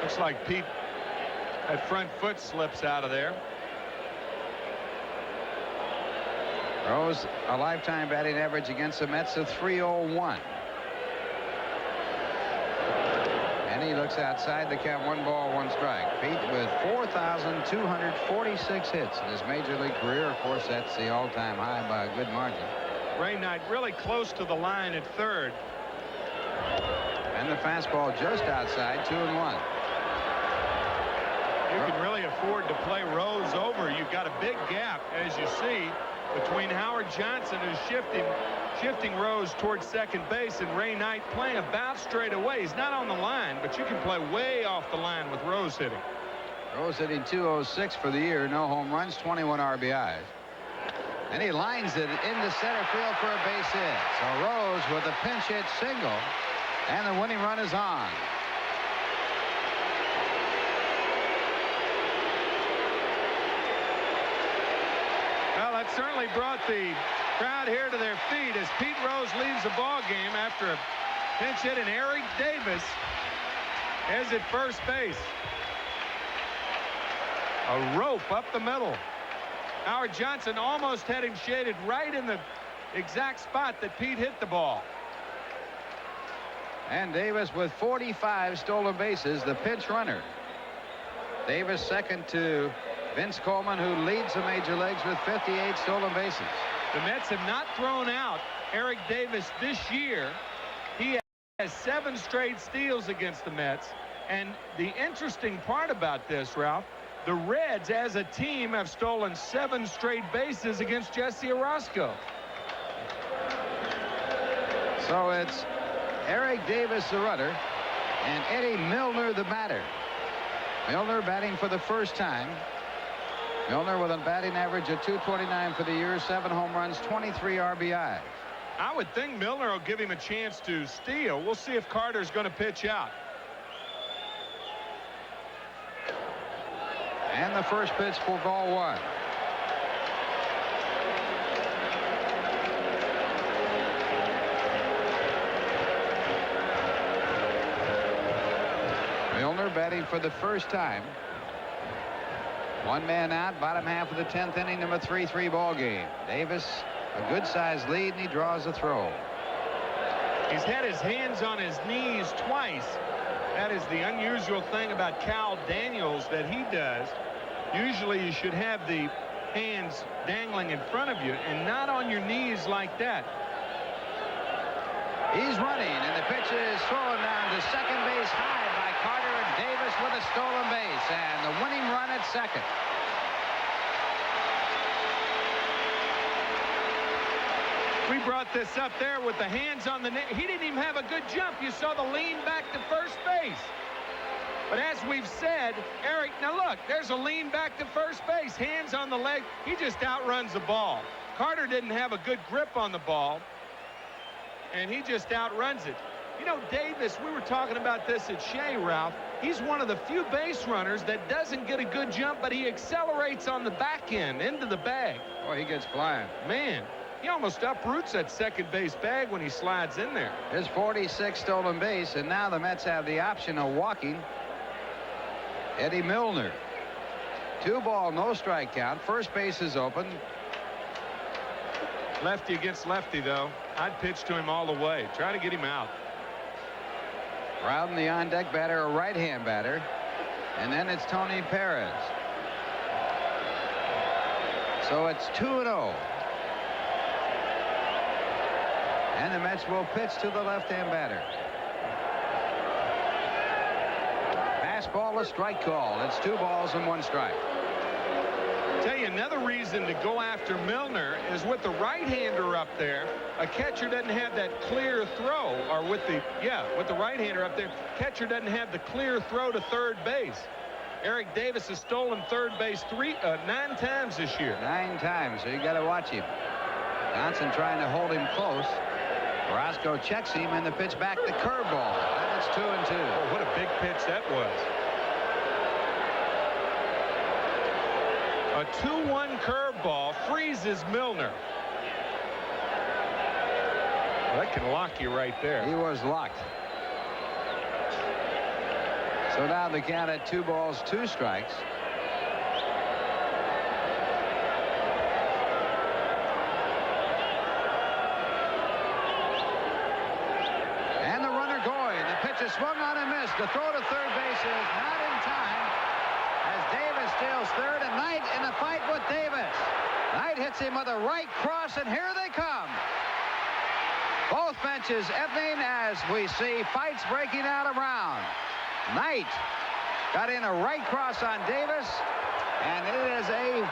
Looks like Pete, that front foot slips out of there. Rose, a lifetime batting average against the Mets of .301. And he looks outside the count. 1 ball, 1 strike. Pete with 4,246 hits in his major league career. Of course, that's the all-time high by a good margin. Ray Knight really close to the line at third. And the fastball just outside. 2-1. You can really afford to play Rose over. You've got a big gap, as you see, between Howard Johnson, who's shifting Rose towards second base, and Ray Knight playing about straight away. He's not on the line, but you can play way off the line with Rose hitting. Rose hitting .206 for the year. No home runs, 21 RBIs. And he lines it into center field for a base hit. So Rose with a pinch hit single, and the winning run is on. Well, that certainly brought the crowd here to their feet as Pete Rose leaves the ball game after a pinch hit, and Eric Davis is at first base. A rope up the middle. Howard Johnson almost had him shaded right in the exact spot that Pete hit the ball. And Davis with 45 stolen bases, the pinch runner. Davis second to Vince Coleman, who leads the major leagues with 58 stolen bases. The Mets have not thrown out Eric Davis this year. He has 7 straight steals against the Mets. And the interesting part about this, Ralph, the Reds as a team have stolen 7 straight bases against Jesse Orozco. So it's Eric Davis, the runner, and Eddie Milner, the batter. Milner batting for the first time. Milner with a batting average of .229 for the year, 7 home runs, 23 RBI. I would think Milner will give him a chance to steal. We'll see if Carter's going to pitch out. And the first pitch for ball 1. Milner batting for the first time. 1 man out, bottom half of the 10th inning, number 3-3 ball game. Davis, a good sized lead, and he draws a throw. He's had his hands on his knees twice. That is the unusual thing about Cal Daniels that he does. Usually you should have the hands dangling in front of you and not on your knees like that. He's running, and the pitch is thrown down to second base high by Carter, and Davis with a stolen base, and the winning run at second. We brought this up there with the hands on the net. He didn't even have a good jump. You saw the lean back to first base. But as we've said, Eric, now look, there's a lean back to first base, hands on the leg. He just outruns the ball. Carter didn't have a good grip on the ball, and he just outruns it. You know, Davis, we were talking about this at Shea, Ralph. He's one of the few base runners that doesn't get a good jump, but he accelerates on the back end into the bag. Boy, he gets flying. Man, he almost uproots that second base bag when he slides in there. His 46th stolen base, and now the Mets have the option of walking Eddie Milner. 2 ball, no strike count. First base is open. Lefty against lefty, though. I'd pitch to him all the way. Try to get him out. Rowden, the on-deck batter, a right-hand batter. And then it's Tony Perez. So it's 2-0. And the Mets will pitch to the left-hand batter. Fastball, a strike call. It's 2 balls and 1 strike. Tell you another reason to go after Milner is with the right-hander up there, a catcher doesn't have that clear throw, or with the right-hander up there, catcher doesn't have the clear throw to third base. Eric Davis has stolen third base 9 times this year. 9 times, so you got to watch him. Johnson trying to hold him close. Orozco checks him, and the pitch back to curveball. And it's 2-2. Oh, what a big pitch that was. A 2-1 curveball freezes Milner. Well, that can lock you right there. He was locked. So now the count at 2 balls, 2 strikes. swung on and missed. The throw to third base is not in time as Davis steals third, and Knight in a fight with Davis. Knight hits him with a right cross, and here they come. Both benches ebbing as we see fights breaking out around. Knight got in a right cross on Davis, and it is a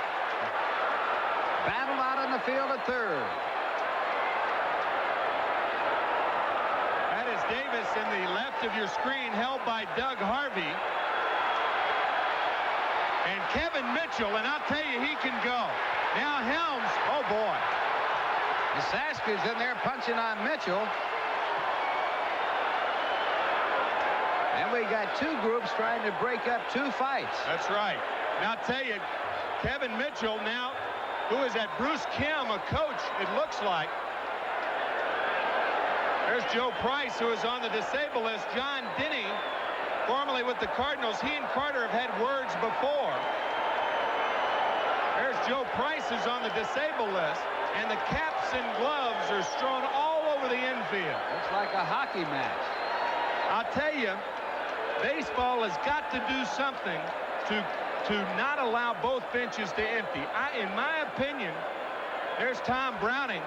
battle out on the field at third. That is Davis in the left of your screen, held by Doug Harvey. And Kevin Mitchell, and I'll tell you, he can go. Now Helms, oh boy. Sasky's in there punching on Mitchell. And we got two groups trying to break up two fights. That's right. Now I'll tell you, Kevin Mitchell now, who is at Bruce Kim, a coach, it looks like. There's Joe Price, who is on the disabled list. John Denny, formerly with the Cardinals. He and Carter have had words before. There's Joe Price, who's on the disabled list. And the caps and gloves are strewn all over the infield. Looks like a hockey match. I'll tell you, baseball has got to do something to not allow both benches to empty. In my opinion, there's Tom Browning.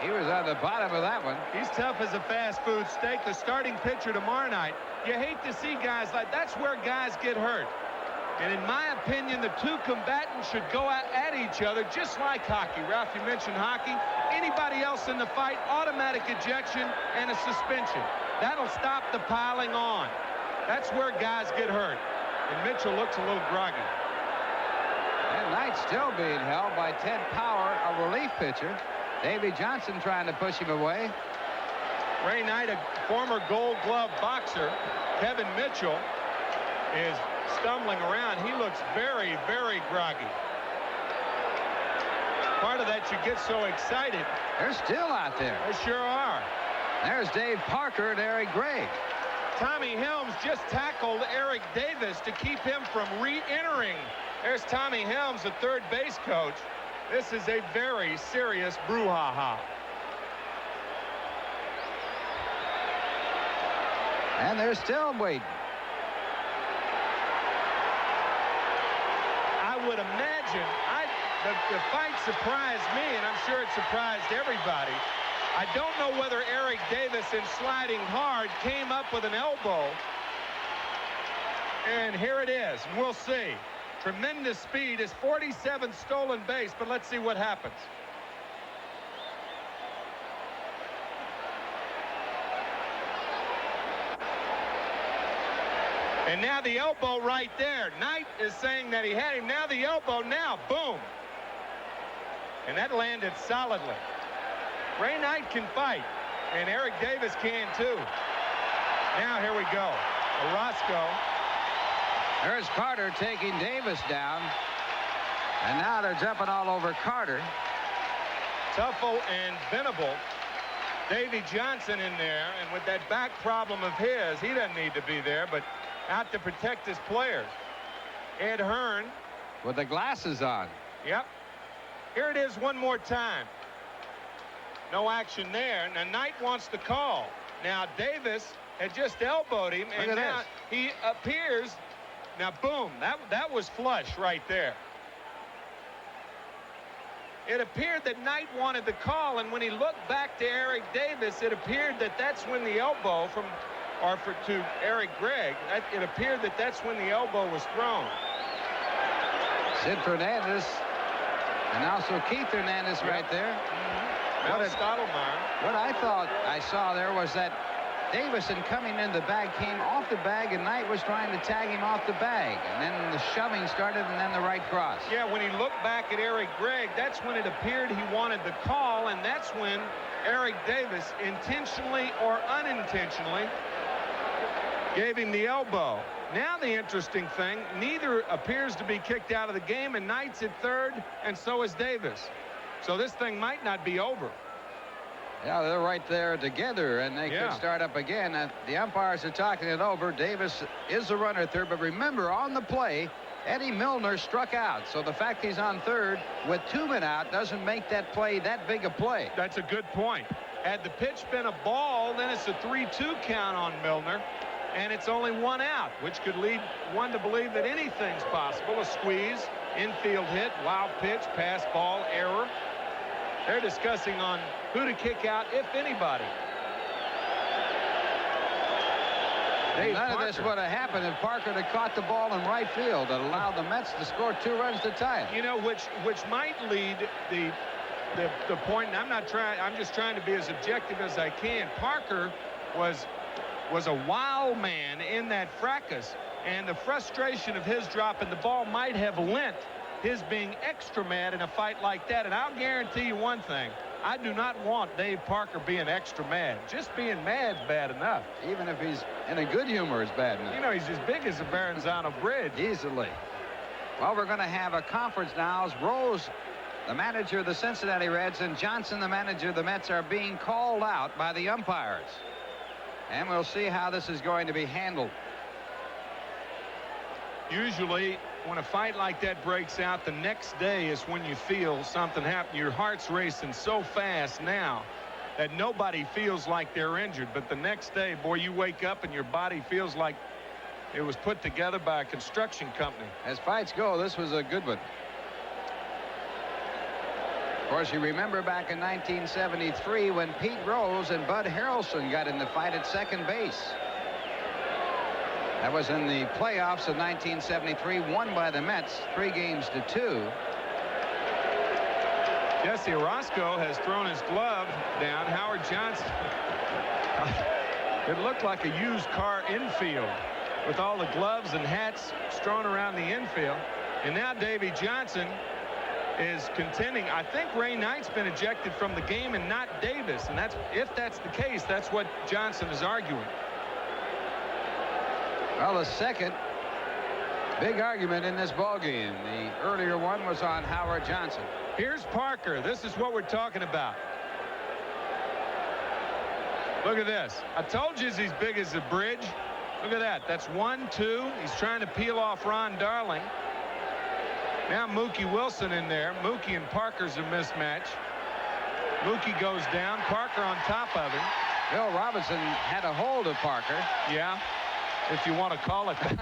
He was on the bottom of that one. He's tough as a fast food steak. The starting pitcher tomorrow night. You hate to see guys like that's where guys get hurt. And in my opinion, the two combatants should go at each other just like hockey. Ralph, you mentioned hockey. Anybody else in the fight, automatic ejection and a suspension. That'll stop the piling on. That's where guys get hurt. And Mitchell looks a little groggy. And Knight still being held by Ted Power, a relief pitcher. Davey Johnson trying to push him away. Ray Knight, a former Gold Glove boxer. Kevin Mitchell is stumbling around. He looks very, very groggy. Part of that you get so excited. They're still out there. They sure are. There's Dave Parker and Eric Gregg. Tommy Helms just tackled Eric Davis to keep him from re-entering. There's Tommy Helms, the third base coach. This is a very serious brouhaha. And they're still waiting. I would imagine, the fight surprised me, and I'm sure it surprised everybody. I don't know whether Eric Davis, in sliding hard, came up with an elbow. And here it is, and we'll see. Tremendous speed, his 47th stolen base, but let's see what happens. And now the elbow right there. Knight is saying that he had him. Now the elbow, now, boom. And that landed solidly. Ray Knight can fight, and Eric Davis can too. Now here we go. Orozco. There's Carter taking Davis down. And now they're jumping all over Carter. Tuffle and Venable. Davey Johnson in there, and with that back problem of his, he doesn't need to be there, but out to protect his players. Ed Hearn. With the glasses on. Yep. Here it is one more time. No action there. Now Knight wants the call. Now Davis had just elbowed him, and now he appears. Now boom, that was flush right there. It appeared that Knight wanted the call, and when he looked back to Eric Davis, it appeared that that's when the elbow to Eric Gregg, it appeared that that's when the elbow was thrown. Sid Fernandez and also Keith Hernandez right there. Mel Stottlemyre. What I thought I saw there was that Davison coming in the bag came off the bag, and Knight was trying to tag him off the bag, and then the shoving started, and then the right cross. Yeah, when he looked back at Eric Gregg, that's when it appeared he wanted the call, and that's when Eric Davis, intentionally or unintentionally, gave him the elbow. Now the interesting thing, neither appears to be kicked out of the game, and Knight's at third, and so is Davis. So this thing might not be over. Yeah, they're right there together, and they could start up again. The umpires are talking it over. Davis is the runner third, but remember, on the play, Eddie Milner struck out. So the fact he's on third with 2 men out doesn't make that play that big a play. That's a good point. Had the pitch been a ball, then it's a 3-2 count on Milner. and it's only one out, which could lead one to believe that anything's possible. A squeeze, infield hit, wild pitch, pass ball, error. They're discussing on who to kick out, if anybody. None of this would have happened if Parker had caught the ball in right field that allowed the Mets to score 2 runs to tie it. You know, which might lead the point, and I'm just trying to be as objective as I can. Parker was a wild man in that fracas, and the frustration of his dropping the ball might have lent his being extra mad in a fight like that. And I'll guarantee you one thing. I do not want Dave Parker being extra mad. Just being mad's bad enough. Even if he's in a good humor is bad enough. You know, he's as big as the Verrazano Bridge. Easily. Well, we're going to have a conference now as Rose, the manager of the Cincinnati Reds, and Johnson, the manager of the Mets, are being called out by the umpires. And we'll see how this is going to be handled. Usually, when a fight like that breaks out, the next day is when you feel something happen. Your heart's racing so fast now that nobody feels like they're injured. But the next day, boy, you wake up and your body feels like it was put together by a construction company. As fights go, this was a good one. Of course, you remember back in 1973 when Pete Rose and Bud Harrelson got in the fight at second base. That was in the playoffs of 1973, won by the Mets 3-2. Jesse Orozco has thrown his glove down. Howard Johnson. It looked like a used car infield with all the gloves and hats strewn around the infield. And now Davy Johnson is contending. I think Ray Knight's been ejected from the game and not Davis. And if that's the case, that's what Johnson is arguing. Well, the second big argument in this ballgame. The earlier one was on Howard Johnson. Here's Parker. This is what we're talking about. Look at this. I told you he's big as a bridge. Look at that. That's 1, 2. He's trying to peel off Ron Darling. Now Mookie Wilson in there. Mookie and Parker's a mismatch. Mookie goes down. Parker on top of him. Bill Robinson had a hold of Parker. Yeah. If you want to call it that.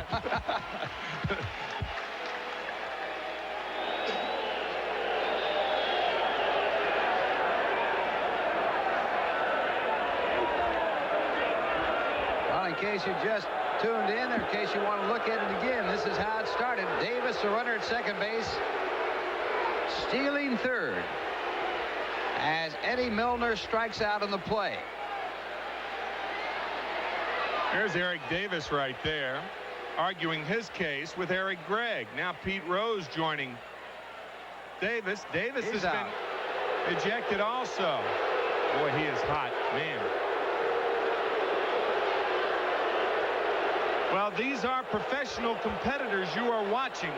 Well, in case you just tuned in, or in case you want to look at it again, this is how it started. Davis, the runner at second base, stealing third as Eddie Milner strikes out on the play. There's Eric Davis right there, arguing his case with Eric Gregg. Now Pete Rose joining Davis. Davis has been ejected also. Boy, he is hot, man. Well, these are professional competitors you are watching.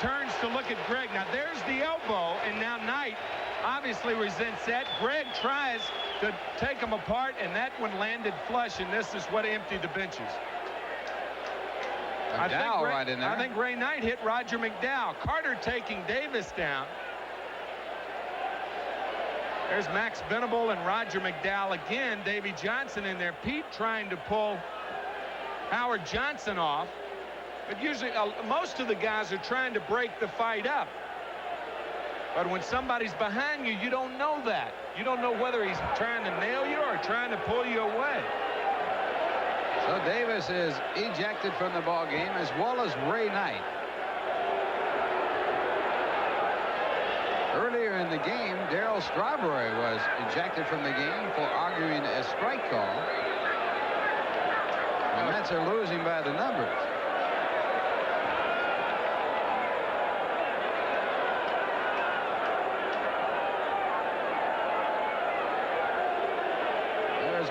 Turns to look at Gregg. Now there's the elbow, and now Knight obviously resents that. Gregg tries to take them apart, and that one landed flush, and this is what emptied the benches. I think Ray Knight hit Roger McDowell. Carter taking Davis down. There's Max Venable and Roger McDowell again. Davy Johnson in there. Pete trying to pull Howard Johnson off. But usually, most of the guys are trying to break the fight up. But when somebody's behind you, you don't know that. You don't know whether he's trying to nail you or trying to pull you away. So Davis is ejected from the ball game, as well as Ray Knight. Earlier in the game, Darryl Strawberry was ejected from the game for arguing a strike call. The Mets are losing by the numbers.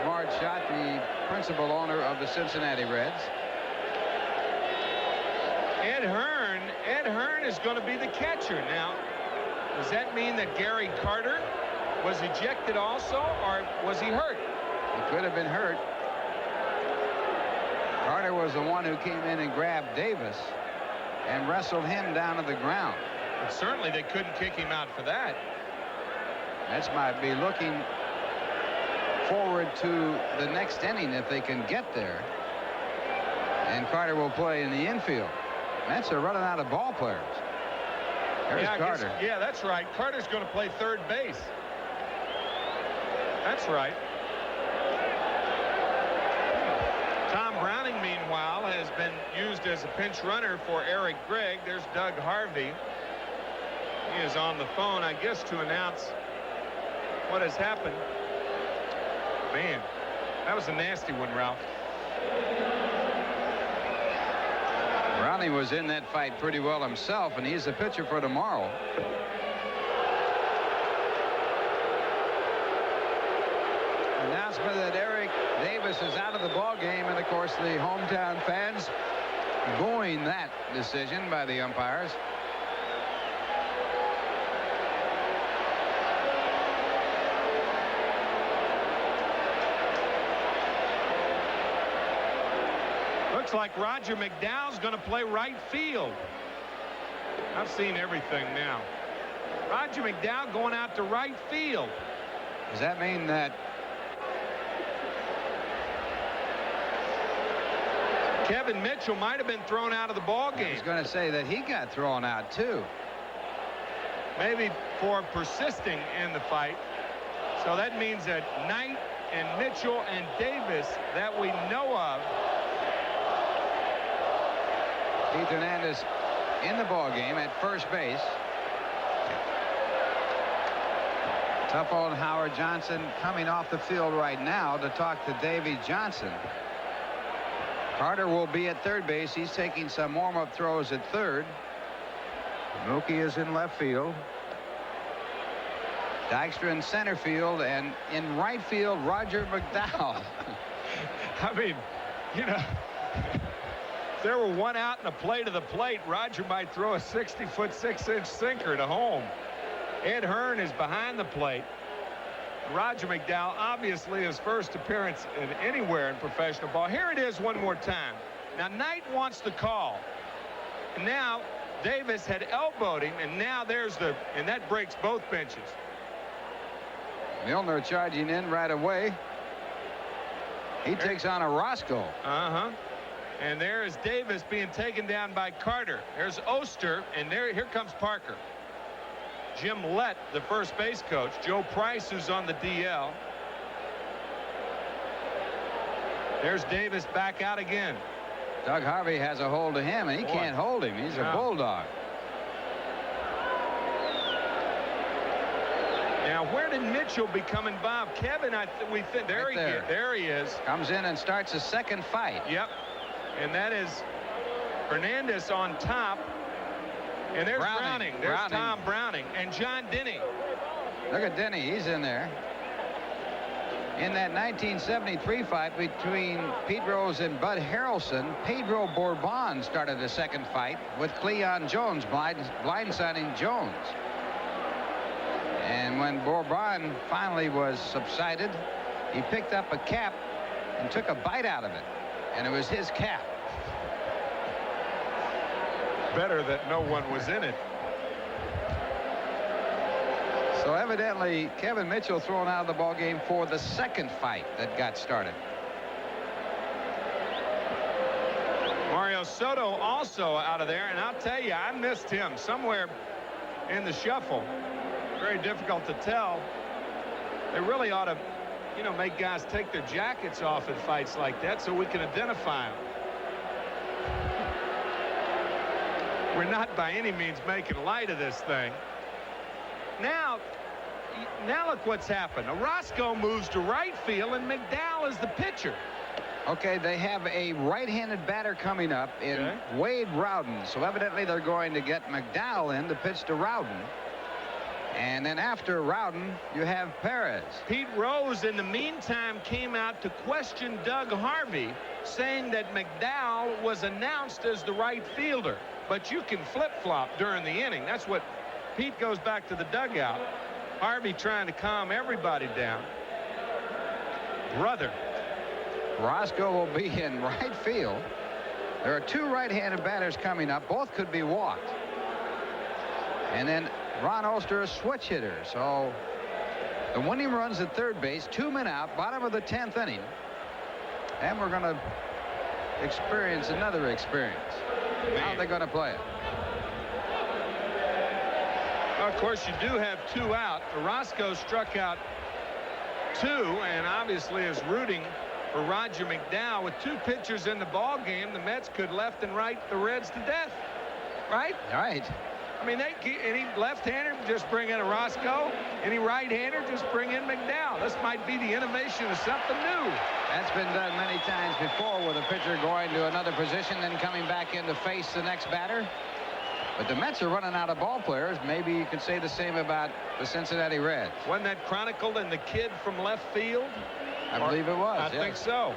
Marge Schott, the principal owner of the Cincinnati Reds. Ed Hearn is going to be the catcher. Now, does that mean that Gary Carter was ejected also, or was he hurt? He could have been hurt. Carter was the one who came in and grabbed Davis and wrestled him down to the ground. But certainly they couldn't kick him out for that. Mets might be looking forward to the next inning if they can get there. And Carter will play in the infield. Mets are running out of ball players. There's Carter. Yeah, that's right. Carter's going to play third base. That's right. Tom Browning, meanwhile, has been used as a pinch runner for Eric Gregg. There's Doug Harvey. He is on the phone, I guess, to announce what has happened. Man, that was a nasty one, Ralph. Browning was in that fight pretty well himself, and he's the pitcher for tomorrow. Announcement that Eric Davis is out of the ball game, and of course the hometown fans going that decision by the umpires. Looks like Roger McDowell's going to play right field. I've seen everything now. Roger McDowell going out to right field. Does that mean that Kevin Mitchell might have been thrown out of the ball game? I was going to say that he got thrown out too. Maybe for persisting in the fight. So that means that Knight and Mitchell and Davis that we know of. Keith Hernandez in the ball game at first base. Tough old Howard Johnson coming off the field right now to talk to Davey Johnson. Carter will be at third base. He's taking some warm-up throws at third. Mookie is in left field. Dykstra in center field, and in right field, Roger McDowell. I mean, you know, if there were one out and a play to the plate, Roger might throw a 60-foot 6-inch sinker to home. Ed Hearn is behind the plate. Roger McDowell, obviously his first appearance in anywhere in professional ball. Here it is one more time. Now Knight wants the call. And now Davis had elbowed him, and now there's the, and that breaks both benches. Milner charging in right away. He takes on a Roscoe. Uh-huh. And there is Davis being taken down by Carter. There's Oster, and here comes Parker. Jim Lett, the first base coach. Joe Price, who's on the DL. There's Davis back out again. Doug Harvey has a hold of him, and he can't hold him. He's a bulldog. Now, where did Mitchell become involved? Kevin, we think there he is. Comes in and starts a second fight. Yep. And that is Hernandez on top. And there's Browning. There's Tom Browning and John Denny. Look at Denny. He's in there. In that 1973 fight between Pete Rose and Bud Harrelson, Pedro Bourbon started the second fight with Cleon Jones blindsiding Jones. And when Bourbon finally was subsided, he picked up a cap and took a bite out of it. And it was his cap. Better that no one was in it. So evidently Kevin Mitchell thrown out of the ball game for the second fight that got started. Mario Soto also out of there, and I'll tell you, I missed him somewhere in the shuffle. Very difficult to tell. They really ought to, you know, make guys take their jackets off in fights like that so we can identify them. We're not by any means making light of this thing. Now look what's happened. Orozco moves to right field, and McDowell is the pitcher. Okay, they have a right-handed batter coming up in Wade Rowden. So evidently they're going to get McDowell in to pitch to Rowden. And then after Rowden, you have Perez. Pete Rose, in the meantime, came out to question Doug Harvey, saying that McDowell was announced as the right fielder. But you can flip-flop during the inning. That's what Pete goes back to the dugout. Harvey trying to calm everybody down. Brother. Roscoe will be in right field. There are two right-handed batters coming up. Both could be walked. And then Ron Oster, a switch hitter. So the winning runs at third base, 2 men out, bottom of the 10th inning. And we're going to experience another experience. How are they going to play it? Well, of course, you do have 2 out. Orozco struck out 2 and obviously is rooting for Roger McDowell. With 2 pitchers in the ball game, the Mets could left and right the Reds to death. Right? Right. I mean, any left-hander, just bring in Orozco. Any right-hander, just bring in McDowell. This might be the innovation of something new. That's been done many times before, with a pitcher going to another position, then coming back in to face the next batter. But the Mets are running out of ball players. Maybe you could say the same about the Cincinnati Reds. Wasn't that chronicled in The Kid from Left Field? I believe it was. I think so.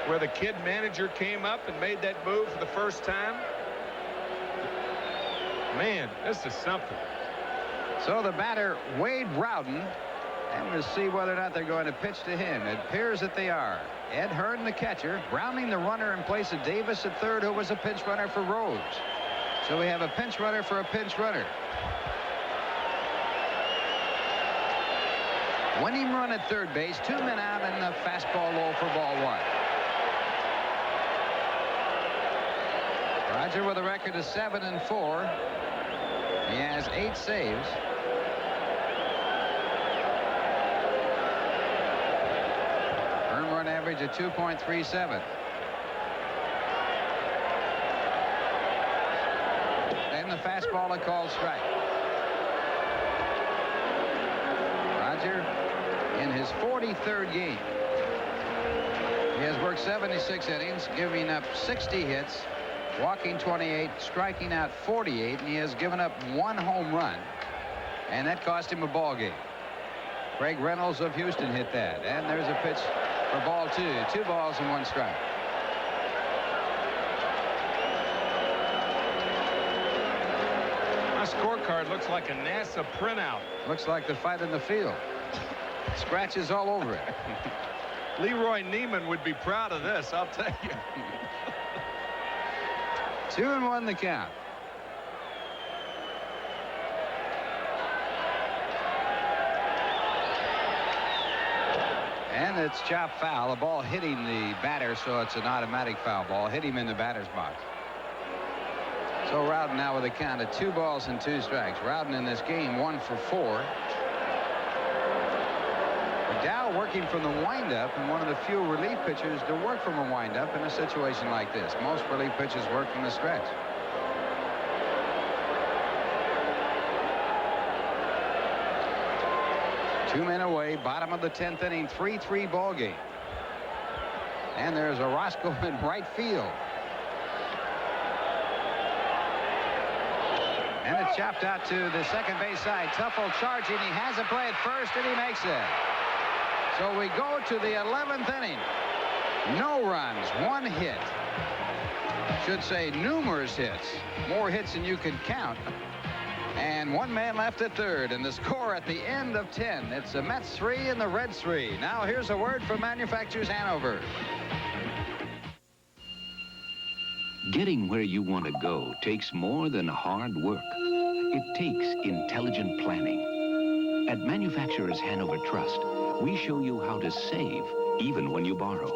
Where the Kid manager came up and made that move for the first time. Man, this is something. So the batter, Wade Rowden, and we'll see whether or not they're going to pitch to him. It appears that they are. Ed Hearn, the catcher, Browning, the runner, in place of Davis at third, who was a pinch runner for Rose. So we have a pinch runner for a pinch runner. Winning run at third base, 2 men out, and the fastball low for ball 1. Roger with a record of 7-4. He has 8 saves. Earned run average of 2.37. And the fastball, a called strike. Roger in his 43rd game. He has worked 76 innings, giving up 60 hits, walking 28, striking out 48, and he has given up 1 home run, and that cost him a ball game. Craig Reynolds of Houston hit that, and there's a pitch for ball 2. 2 balls and 1 strike. My scorecard looks like a NASA printout. Looks like the fight in the field. Scratches all over it. Leroy Neiman would be proud of this, I'll tell you. 2-1 the count. And it's chopped foul. The ball hitting the batter, so it's an automatic foul ball. Hit him in the batter's box. So Rowden now with a count of 2 balls and 2 strikes. Rowden in this game 1 for 4. McDowell working from the windup, and one of the few relief pitchers to work from a windup in a situation like this. Most relief pitchers work from the stretch. Two men away, bottom of the 10th inning, 3-3 ball game. And there's Orozco in right field. And it's chopped out to the second base side. Tuffle charging. He has a play at first, and he makes it. So we go to the 11th inning. No runs, 1 hit. Should say numerous hits. More hits than you could count. And 1 man left at third, and the score at the end of 10. It's the Mets 3 and the Reds 3. Now here's a word from Manufacturers Hanover. Getting where you want to go takes more than hard work. It takes intelligent planning. At Manufacturers Hanover Trust, we show you how to save even when you borrow.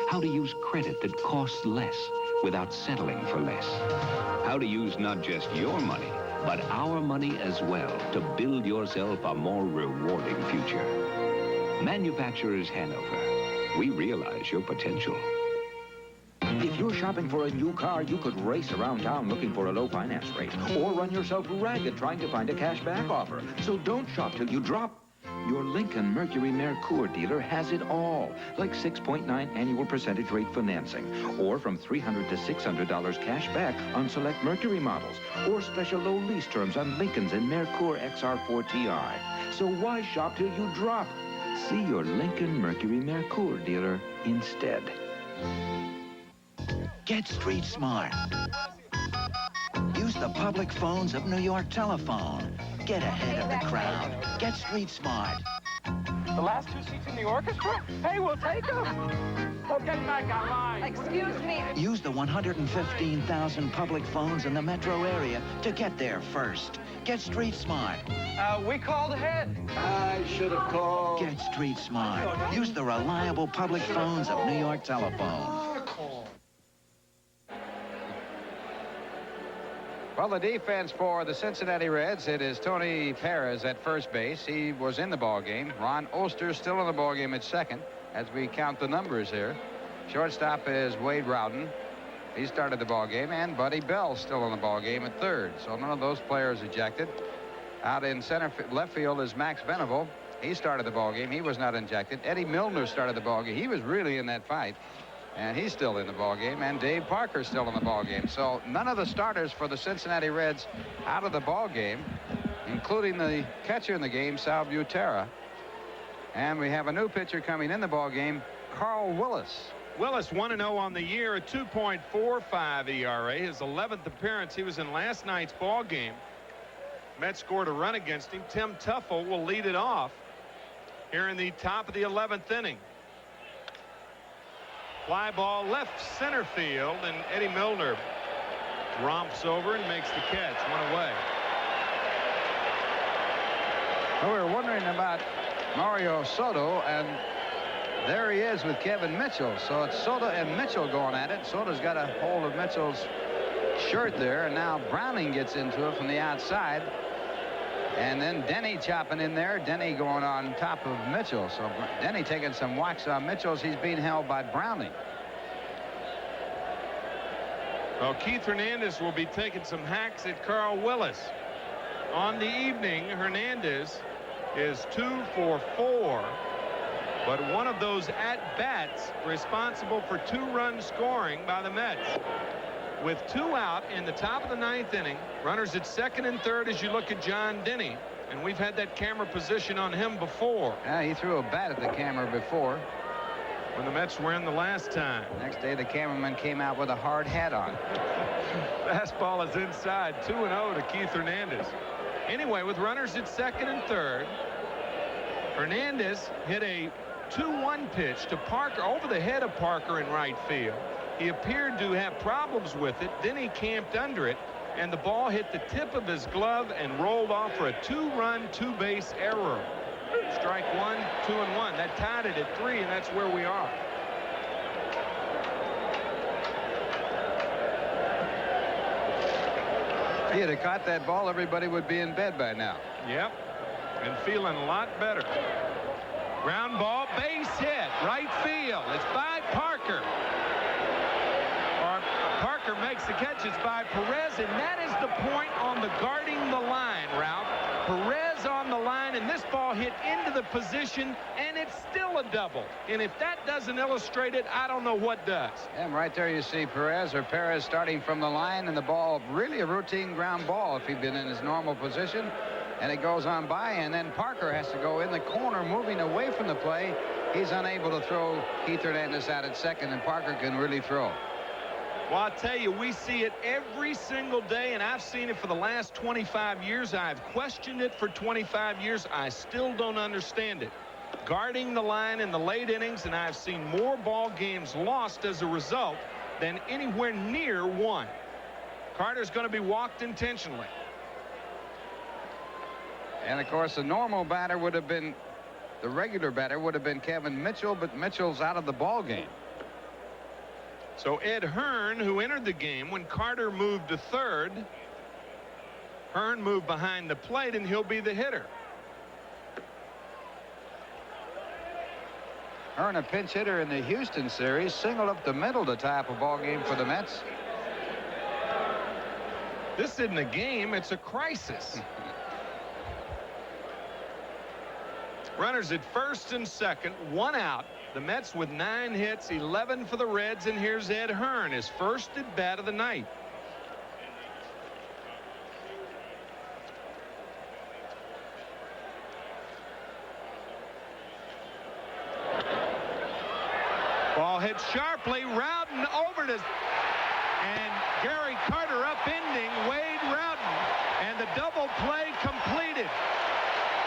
How to use credit that costs less without settling for less. How to use not just your money, but our money as well to build yourself a more rewarding future. Manufacturers Hanover. We realize your potential. If you're shopping for a new car, you could race around town looking for a low finance rate, or run yourself ragged trying to find a cash back offer. So don't shop till you drop. Your Lincoln Mercury Mercure dealer has it all, like 6.9 annual percentage rate financing, or from $300 to $600 cash back on select Mercury models, or special low lease terms on Lincolns and Mercure XR4 Ti. So why shop till you drop? See your Lincoln Mercury Mercure dealer instead. Get street smart. Use the public phones of New York Telephone. Get ahead of the crowd. Get street smart. The last 2 seats in the orchestra? Hey, we'll take them. Oh, get back online. Excuse me. Use the 115,000 public phones in the metro area to get there first. Get Street Smart. We called ahead. I should have called. Get Street Smart. Use the reliable public phones of New York Telephone. Well, the defense for the Cincinnati Reds, it is Tony Perez at first base. He was in the ball game. Ron Oster still in the ball game at second as we count the numbers here. Shortstop is Wade Rowden. He started the ball game, and Buddy Bell still in the ball game at third. So none of those players ejected. Out in left field is Max Venable. He started the ball game. He was not ejected. Eddie Milner started the ball game. He was really in that fight, and he's still in the ball game. And Dave Parker still in the ball game. So none of the starters for the Cincinnati Reds out of the ball game, including the catcher in the game, Sal Butera. And we have a new pitcher coming in the ball game, Carl Willis. Willis 1-0 on the year, a 2.45 ERA. His 11th appearance. He was in last night's ball game. Mets scored a run against him. Tim Tuffle will lead it off here in the top of the 11th inning. Fly ball left center field, and Eddie Milner romps over and makes the catch. 1 away. Well, we were wondering about Mario Soto, and there he is with Kevin Mitchell. So it's Soto and Mitchell going at it. Soto's got a hold of Mitchell's shirt there, and now Browning gets into it from the outside. And then Denny chopping in there. Denny going on top of Mitchell. So Denny taking some wax on Mitchell's. He's being held by Browning. Well, Keith Hernandez will be taking some hacks at Carl Willis. On the evening, Hernandez is 2 for 4. But one of those at-bats responsible for 2-run scoring by the Mets. With 2 out in the top of the 9th inning, runners at second and third as you look at John Denny. And we've had that camera position on him before. Yeah, he threw a bat at the camera before. When the Mets were in the last time. Next day, the cameraman came out with a hard hat on. Fastball is inside. 2-0 to Keith Hernandez. Anyway, with runners at second and third, Hernandez hit a 2-1 pitch to Parker over the head of Parker in right field. He appeared to have problems with it. Then he camped under it, and the ball hit the tip of his glove and rolled off for a 2-run, 2-base error. Strike 1, 2-1. That tied it at 3, and that's where we are. If he had caught that ball, everybody would be in bed by now. Yep, and feeling a lot better. Ground ball, base hit, right field. It's by Parker. Parker makes the catch. It's by Perez, and that is the point on the guarding the line, Ralph. Perez on the line, and this ball hit into the position, and it's still a double. And if that doesn't illustrate it, I don't know what does. And right there you see Perez starting from the line, and the ball, really a routine ground ball if he'd been in his normal position. And it goes on by, and then Parker has to go in the corner, moving away from the play. He's unable to throw Keith Hernandez out at second, and Parker can really throw. Well, I'll tell you, we see it every single day, and I've seen it for the last 25 years. I've questioned it for 25 years. I still don't understand it. Guarding the line in the late innings, and I've seen more ball games lost as a result than anywhere near won. Carter's going to be walked intentionally. And, of course, the normal batter would have been, the regular batter would have been Kevin Mitchell, but Mitchell's out of the ball game. So Ed Hearn, who entered the game when Carter moved to third, Hearn moved behind the plate, and he'll be the hitter. Hearn, a pinch hitter in the Houston series, singled up the middle to tie up a ball game for the Mets. This isn't a game, it's a crisis. Runners at first and second, 1 out. The Mets with 9 hits, 11 for the Reds, and here's Ed Hearn, his first at bat of the night. Ball hit sharply, Rowden over to, and Gary Carter upending Wade Rowden, and the double play completed.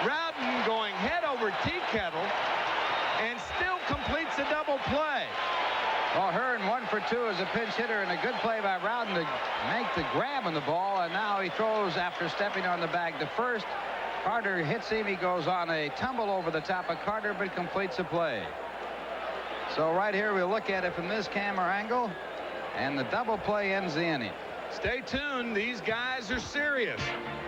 Rowden going head over tea kettle and still completes a double play. Well, Hearn 1 for 2 as a pinch hitter, and a good play by Rowden to make the grab on the ball, and now he throws after stepping on the bag to first. Carter hits him. He goes on a tumble over the top of Carter, but completes a play. So right here we'll look at it from this camera angle, and the double play ends the inning. Stay tuned. These guys are serious.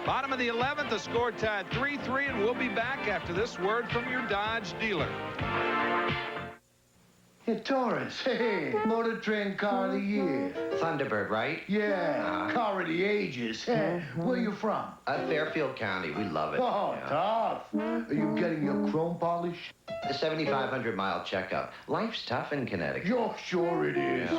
Bottom of the 11th, the score tied 3-3, and we'll be back after this word from your Dodge dealer. Hey, Taurus. Hey, Motor Trend Car of the Year. Thunderbird, right? Yeah, car of the ages. Where you from? Fairfield County. We love it. Oh, tough. Are you getting your chrome polish? A 7,500-mile checkup. Life's tough in Connecticut. Sure it is.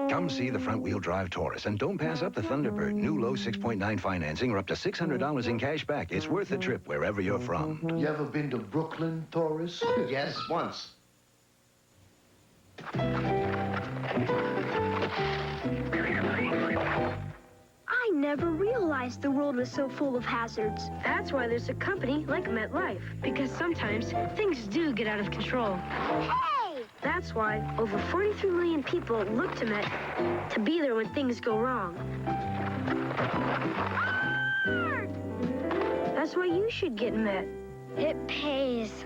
Come see the front-wheel drive Taurus, and don't pass up the Thunderbird. New low 6.9 financing or up to $600 in cash back. It's worth the trip wherever you're from. You ever been to Brooklyn, Taurus? Yes, once. I never realized the world was so full of hazards. That's why there's a company like MetLife. Because sometimes things do get out of control. Hey! That's why over 43 million people look to Met to be there when things go wrong. That's why you should get Met. It pays.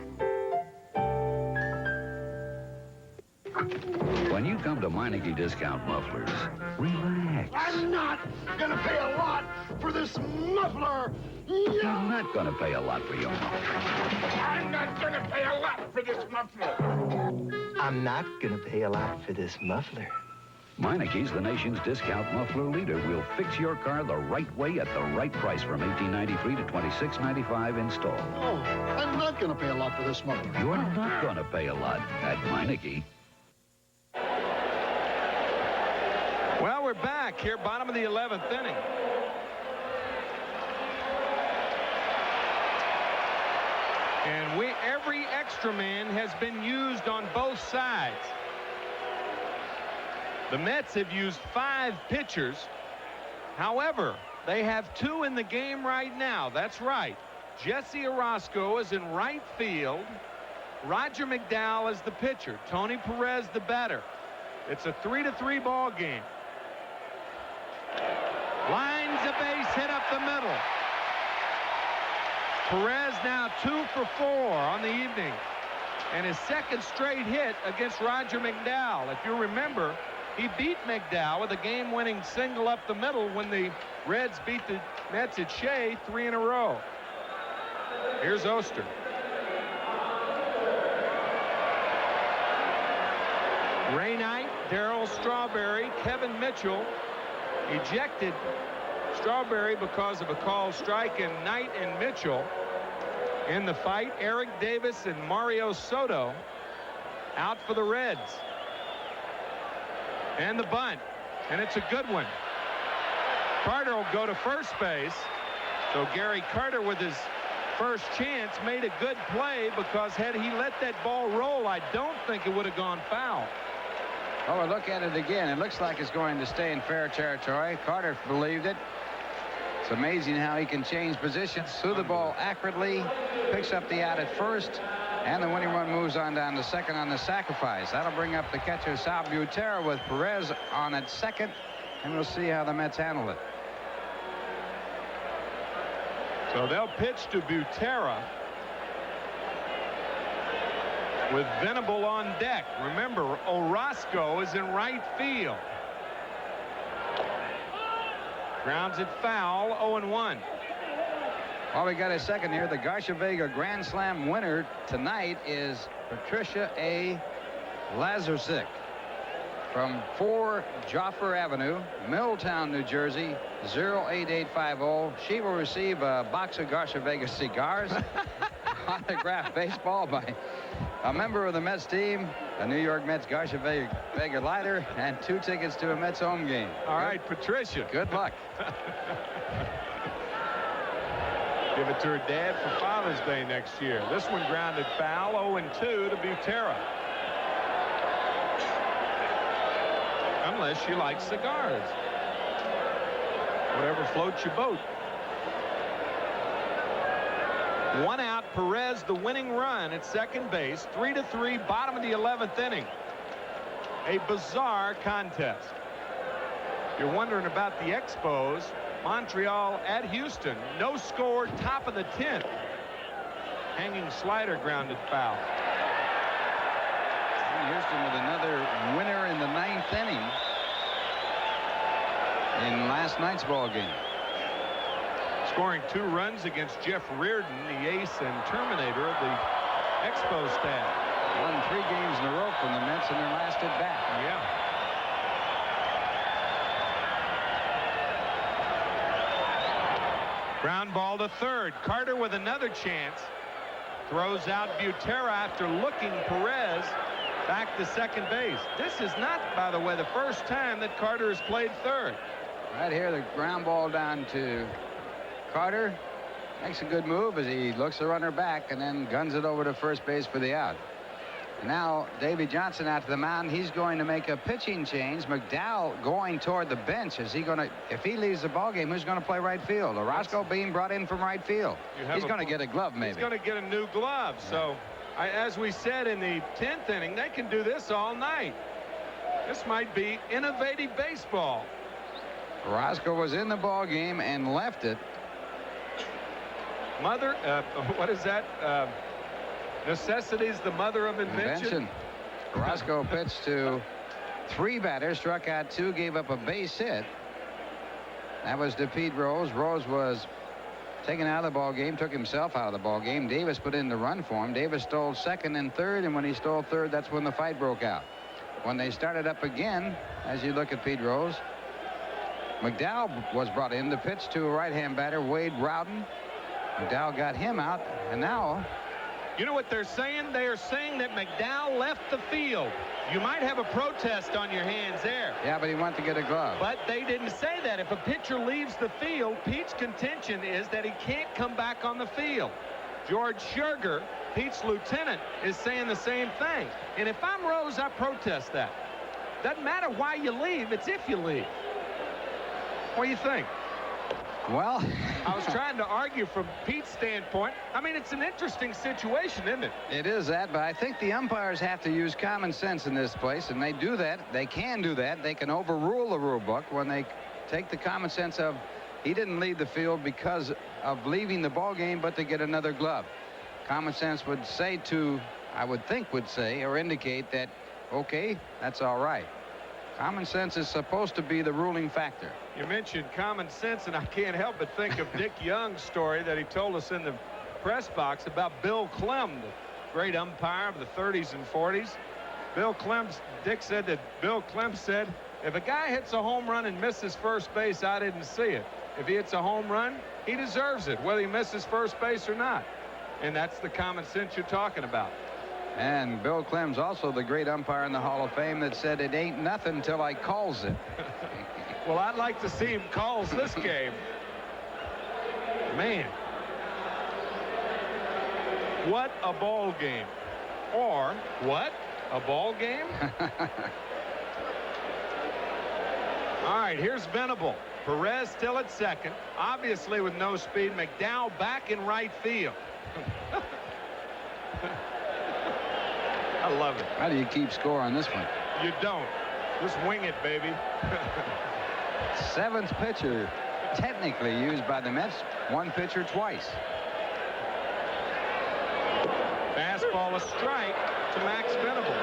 When you come to Meineke Discount Mufflers, relax. I'm not gonna pay a lot for this muffler. You're not going to pay a lot for your muffler. I'm not gonna pay a lot for this muffler. I'm not gonna pay a lot for this muffler. Meineke's the nation's discount muffler leader. We'll fix your car the right way at the right price from $18.93 to $26.95 installed. Oh, I'm not gonna pay a lot for this muffler. You're not going to pay a lot at Meineke. Well, we're back here, bottom of the 11th inning. And every extra man has been used on both sides. The Mets have used 5 pitchers. However, they have 2 in the game right now. That's right. Jesse Orozco is in right field. Roger McDowell is the pitcher. Tony Perez the batter. It's a 3-3 ball game. Lines a base hit up the middle. Perez now 2 for 4 on the evening, and his second straight hit against Roger McDowell. If you remember, he beat McDowell with a game-winning single up the middle when the Reds beat the Mets at Shea 3 in a row. Here's Oster. Ray Knight, Darryl Strawberry, Kevin Mitchell. Ejected Strawberry because of a called strike, and Knight and Mitchell in the fight. Eric Davis and Mario Soto out for the Reds. And the bunt, and it's a good one. Carter will go to first base. So Gary Carter, with his first chance, made a good play, because had he let that ball roll, I don't think it would have gone foul. Oh, we'll look at it again. It looks like it's going to stay in fair territory. Carter believed it. It's amazing how he can change positions. Threw the ball accurately, picks up the out at first, and the winning run moves on down to second on the sacrifice. That'll bring up the catcher, Sal Butera, with Perez on at second, and we'll see how the Mets handle it. So they'll pitch to Butera with Venable on deck. Remember, Orozco is in right field. Grounds it foul, 0-1. Well, we got a second here. The Garcia Vega Grand Slam winner tonight is Patricia A. Lazarczyk from 4 Joffer Avenue, Milltown, New Jersey, 08850. She will receive a box of Garcia Vega cigars, autographed baseball by a member of the Mets team, a New York Mets Garcia Vega lighter, and 2 tickets to a Mets home game. All right, Patricia. Good luck. Give it to her dad for Father's Day next year. This one grounded foul, 0-2 to Butera. Unless you like cigars. Whatever floats your boat. One out, Perez the winning run at second base. 3-3, bottom of the 11th inning. A bizarre contest. You're wondering about the Expos. Montreal at Houston. No score, top of the 10th. Hanging slider grounded foul. Houston with another winner in the 9th inning in last night's ball game. Scoring 2 runs against Jeff Reardon, the ace and terminator of the Expos staff. Won 3 games in a row from the Mets in their last at bat. Yeah. Ground ball to third. Carter with another chance. Throws out Butera after looking Perez back to second base. This is not, by the way, the first time that Carter has played third. Right here, the ground ball down to Carter. Makes a good move as he looks the runner back and then guns it over to first base for the out. And now Davy Johnson out to the mound. He's going to make a pitching change. McDowell going toward the bench. Is he going to, if he leaves the ball game, who's going to play right field? Orozco being brought in from right field. He's going to get a glove, maybe. He's going to get a new glove. Yeah. So, as we said in the 10th inning, they can do this all night. This might be innovative baseball. Orozco was in the ball game and left it. What is that? Necessity's the mother of invention. Orozco pitched to 3 batters, struck out 2, gave up a base hit. That was to Pete Rose. Rose was taken out of the ball game, took himself out of the ball game. Davis put in the run for him. Davis stole second and third, and when he stole third, that's when the fight broke out. When they started up again, as you look at Pete Rose, McDowell was brought in to pitch to a right-hand batter, Wade Rowden. McDowell got him out, and now... You know what they're saying? They are saying that McDowell left the field. You might have a protest on your hands there. Yeah, but he went to get a glove. But they didn't say that. If a pitcher leaves the field, Pete's contention is that he can't come back on the field. George Scherger, Pete's lieutenant, is saying the same thing. And if I'm Rose, I protest that. Doesn't matter why you leave, it's if you leave. What do you think? Well, I was trying to argue from Pete's standpoint. I mean, it's an interesting situation, isn't it? It is that, but I think the umpires have to use common sense in this place, and they do that. They can do that. They can overrule the rule book when they take the common sense of he didn't leave the field because of leaving the ball game, but to get another glove. Common sense would say I would think would say or indicate that, okay, that's all right. Common sense is supposed to be the ruling factor. You mentioned common sense, and I can't help but think of Dick Young's story that he told us in the press box about Bill Clem, the great umpire of the 30s and 40s. Dick said that Bill Clem said, if a guy hits a home run and misses first base, I didn't see it. If he hits a home run, he deserves it, whether he misses first base or not. And that's the common sense you're talking about. And Bill Clem's also the great umpire in the Hall of Fame that said it ain't nothing till I calls it. Well, I'd like to see him calls this game. Man. What a ball game. Or, what? A ball game? All right, here's Venable. Perez still at second. Obviously with no speed. McDowell back in right field. I love it. How do you keep score on this one? You don't. Just wing it, baby. 7th pitcher technically used by the Mets. 1 pitcher twice. Fastball a strike to Max Venable.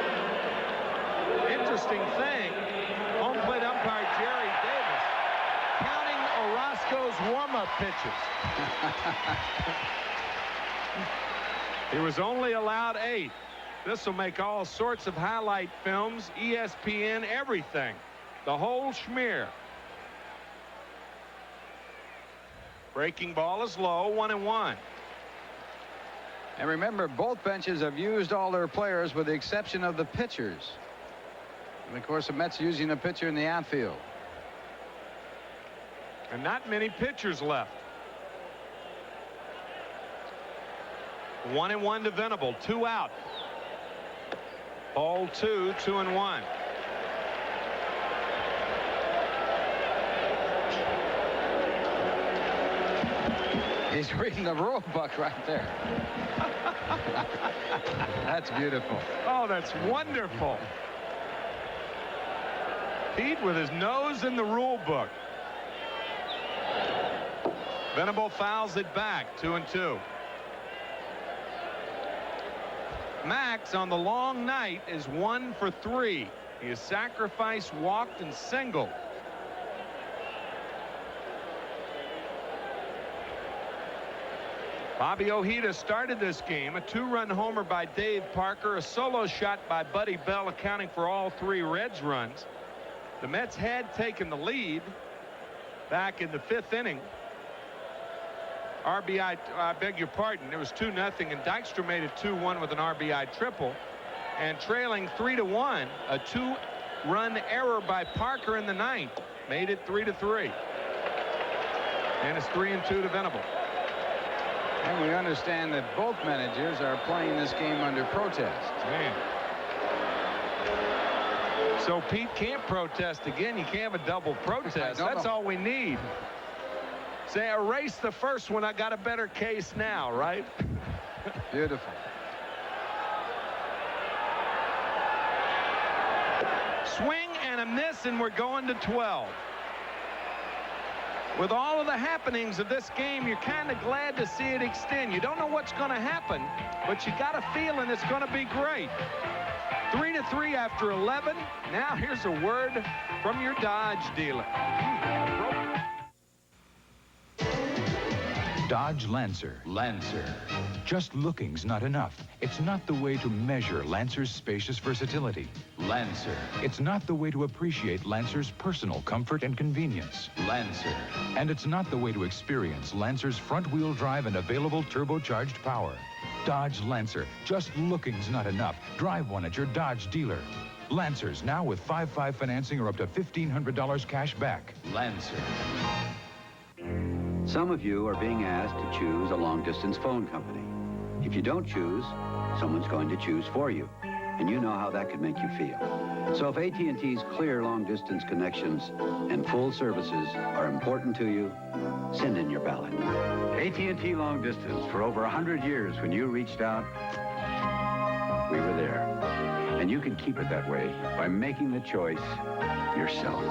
Interesting thing, home plate umpire Jerry Davis counting Orozco's warm-up pitches. He was only allowed 8. This will make all sorts of highlight films, ESPN, everything. The whole schmear. Breaking ball is low, 1-1. And remember, both benches have used all their players with the exception of the pitchers. And of course, the Mets using a pitcher in the outfield. And not many pitchers left. 1-1 to Venable, 2 out. Ball 2, 2-1. He's reading the rule book right there. That's beautiful. Oh, that's wonderful. Pete with his nose in the rule book. Venable fouls it back, 2-2. Max on the long night is 1 for 3. He has sacrificed, walked, and singled. Bobby Ojeda started this game. A 2-run homer by Dave Parker. A solo shot by Buddy Bell, accounting for all 3 Reds runs. The Mets had taken the lead back in the 5th inning. RBI, I beg your pardon, it was 2-0, and Dykstra made it 2-1 with an RBI triple. And trailing 3-1, a 2-run error by Parker in the 9th made it 3-3. And it's 3-2 to Venable. And we understand that both managers are playing this game under protest. Man. So Pete can't protest again. You can't have a double protest. That's all we need. Say, erase the first one. I got a better case now, right? Beautiful. Swing and a miss, and we're going to 12. With all of the happenings of this game, you're kind of glad to see it extend. You don't know what's going to happen, but you got a feeling it's going to be great. 3-3 after 11. Now here's a word from your Dodge dealer. Dodge Lancer. Just looking's not enough. It's not the way to measure Lancer's spacious versatility. Lancer. It's not the way to appreciate Lancer's personal comfort and convenience. Lancer. And it's not the way to experience Lancer's front-wheel drive and available turbocharged power. Dodge Lancer. Just looking's not enough. Drive one at your Dodge dealer. Lancers now with 5-5 financing or up to $1,500 cash back. Lancer. Some of you are being asked to choose a long-distance phone company. If you don't choose, someone's going to choose for you. And you know how that could make you feel. So if AT&T's clear long-distance connections and full services are important to you, send in your ballot. AT&T Long Distance, for over 100 years, when you reached out, we were there. And you can keep it that way by making the choice yourself.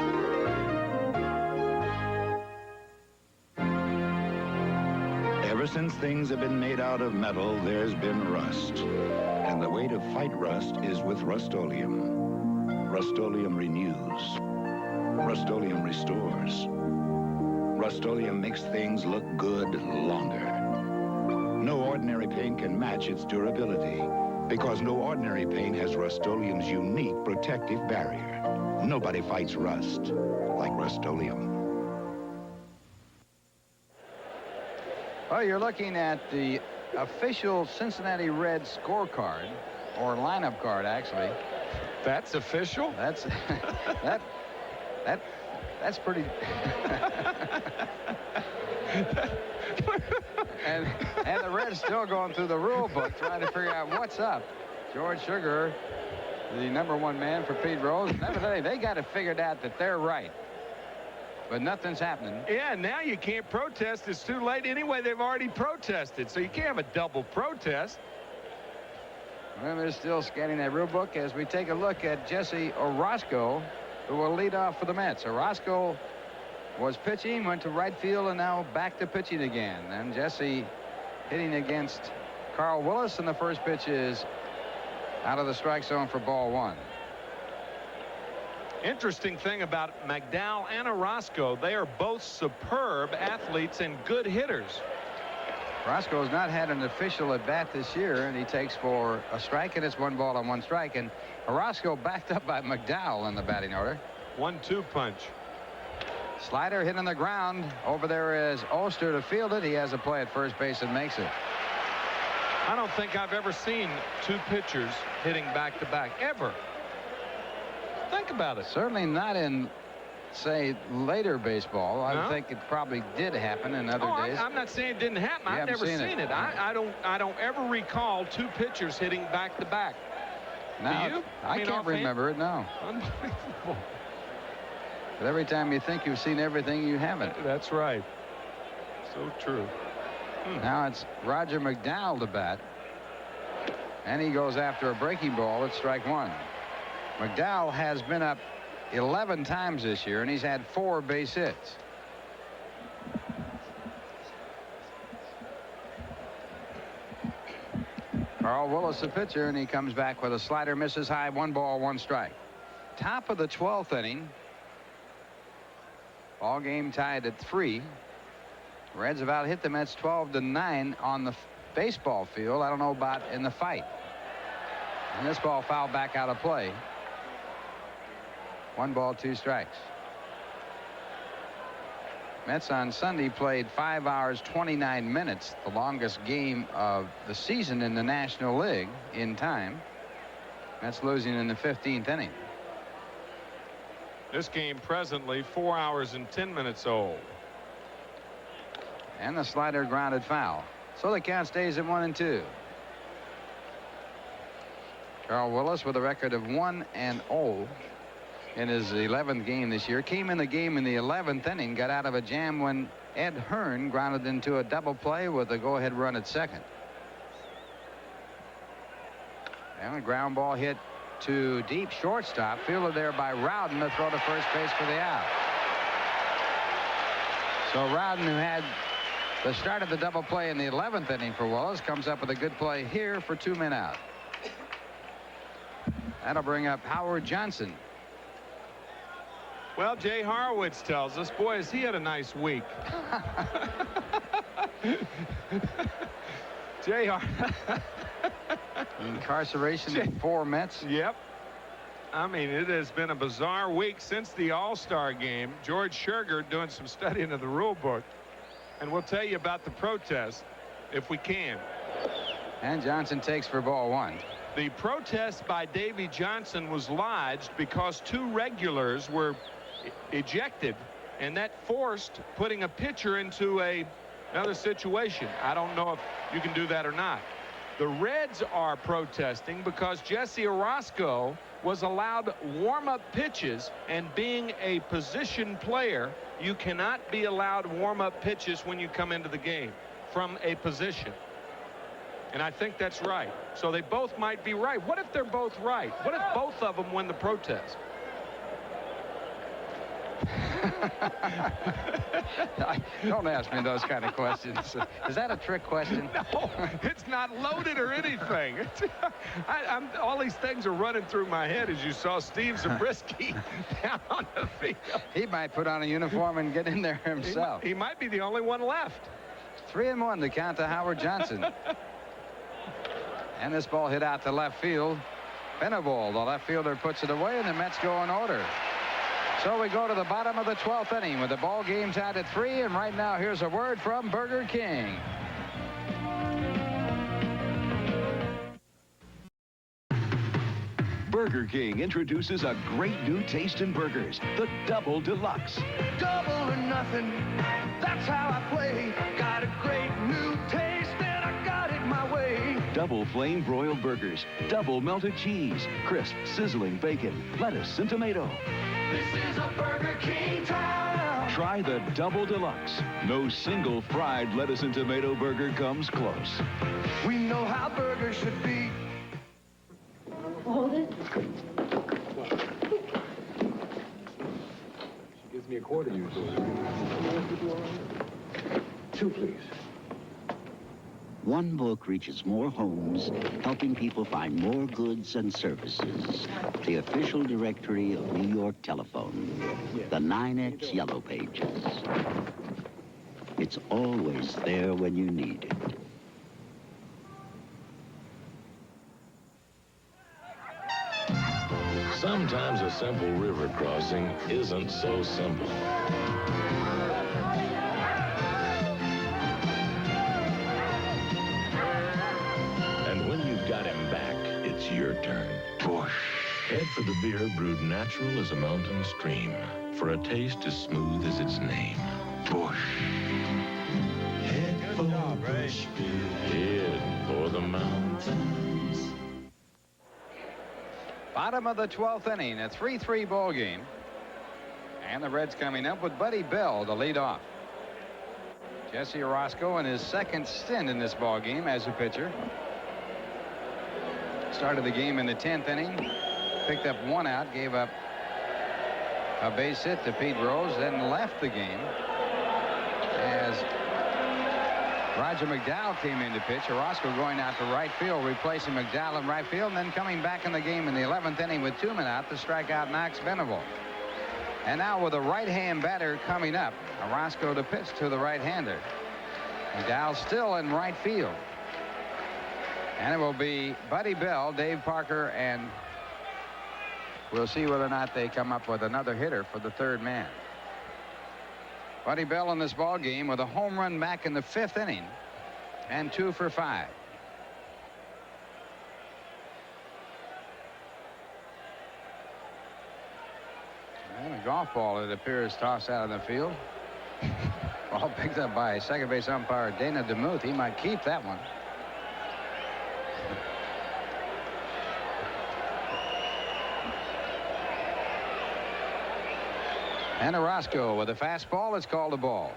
Ever since things have been made out of metal, there's been rust. And the way to fight rust is with Rust-Oleum. Rust-Oleum renews. Rust-Oleum restores. Rust-Oleum makes things look good longer. No ordinary paint can match its durability, because no ordinary paint has Rust-Oleum's unique protective barrier. Nobody fights rust like Rust-Oleum. Well, you're looking at the official Cincinnati Reds scorecard, or lineup card, actually. That's official? That's that's pretty. and the Reds still going through the rule book, trying to figure out what's up. George Sugar, the #1 man for Pete Rose. Nevertheless, they got it figured out that they're right. But nothing's happening. Yeah, now you can't protest. It's too late. Anyway, they've already protested, so you can't have a double protest. Well, they're still scanning that rule book as we take a look at Jesse Orozco, who will lead off for the Mets. Orozco was pitching, went to right field, and now back to pitching again. And Jesse hitting against Carl Willis, and the first pitch is out of the strike zone for ball 1. Interesting thing about McDowell and Orozco, they are both superb athletes and good hitters. Orozco has not had an official at bat this year, and he takes for a strike, and it's 1 ball and 1 strike. And Orozco backed up by McDowell in the batting order. 1-2 punch. Slider hit on the ground. Over there is Oster to field it. He has a play at first base and makes it. I don't think I've ever seen 2 pitchers hitting back-to-back, ever. Think about it. Certainly not in, say, later baseball. I think it probably did happen in other days. I'm not saying it didn't happen. I've never seen it. I don't ever recall 2 pitchers hitting back-to-back. No, do you? I can't remember it, no. Unbelievable. But every time you think you've seen everything, you haven't. That's right. So true. Now it's Roger McDowell to bat. And he goes after a breaking ball at strike one. McDowell has been up 11 times this year, and he's had 4 base hits. Carl Willis, the pitcher, and he comes back with a slider, misses high, 1 ball, 1 strike. Top of the 12th inning. Ball game tied at 3. Reds have out hit the Mets 12-9 on the baseball field. I don't know about in the fight. And this ball fouled back out of play. 1 ball, 2 strikes. Mets on Sunday played 5 hours 29 minutes, the longest game of the season in the National League in time. Mets losing in the 15th inning. This game presently 4 hours and 10 minutes old. And the slider grounded foul. So the count stays at 1-2. Carl Willis with a record of 1-0 in his 11th game this year. Came in the game in the 11th inning, got out of a jam when Ed Hearn grounded into a double play with a go-ahead run at second. And a ground ball hit to deep shortstop, fielded there by Rowden to throw to first base for the out. So Rowden, who had the start of the double play in the 11th inning for Willis, comes up with a good play here for 2 men out. That'll bring up Howard Johnson. Well, Jay Horowitz tells us, boy, has he had a nice week. Jay Incarceration for Mets. Yep. I mean, it has been a bizarre week since the All-Star game. George Sherger doing some studying of the rule book. And we'll tell you about the protest if we can. And Johnson takes for ball 1. The protest by Davy Johnson was lodged because 2 regulars were ejected, and that forced putting a pitcher into another situation. I don't know if you can do that or not. The Reds are protesting because Jesse Orozco was allowed warm-up pitches, and being a position player, you cannot be allowed warm-up pitches when you come into the game from a position. And I think that's right. So they both might be right. What if they're both right? What if both of them win the protest? Don't ask me those kind of questions. Is that a trick question? No, it's not loaded or anything. All these things are running through my head as you saw Steve Zabriskie down on the field. He might put on a uniform and get in there himself. He might be the only one left. 3-1 to count to Howard Johnson. And this ball hit out to left field. Venable, the left fielder, puts it away, and the Mets go in order. So we go to the bottom of the 12th inning with the ball game tied at 3. And right now, here's a word from Burger King. Burger King introduces a great new taste in burgers, the Double Deluxe. Double or nothing, that's how I play. Got a great new taste and I got it my way. Double flame broiled burgers, double melted cheese, crisp, sizzling bacon, lettuce, and tomato. This is a Burger King town. Try the Double Deluxe. No single fried lettuce and tomato burger comes close. We know how burgers should be. Hold it. She gives me a quarter usually. 2, please. One book reaches more homes, helping people find more goods and services. The official directory of New York Telephone. The 9X Yellow Pages. It's always there when you need it. Sometimes a simple river crossing isn't so simple. And when you've got him back, it's your turn. Bush. Head for the beer brewed natural as a mountain stream, for a taste as smooth as its name. Bush. Head for Bush beer. Head for the mountains. Bottom of the 12th inning, a 3-3 ball game. And the Reds coming up with Buddy Bell to lead off. Jesse Orozco in his second stint in this ball game as a pitcher. Started the game in the 10th inning, picked up 1 out, gave up a base hit to Pete Rose, then left the game as Roger McDowell came in to pitch. Orozco going out to right field, replacing McDowell in right field, and then coming back in the game in the 11th inning with 2 men out to strike out Max Venable. And now with a right-hand batter coming up, Orozco to pitch to the right-hander. McDowell still in right field. And it will be Buddy Bell, Dave Parker, and we'll see whether or not they come up with another hitter for the third man. Buddy Bell in this ball game with a home run back in the 5th inning and 2 for 5. And a golf ball, it appears, tossed out of the field. Ball picked up by second base umpire Dana DeMuth. He might keep that one. And Orozco with a fastball. It's called a ball.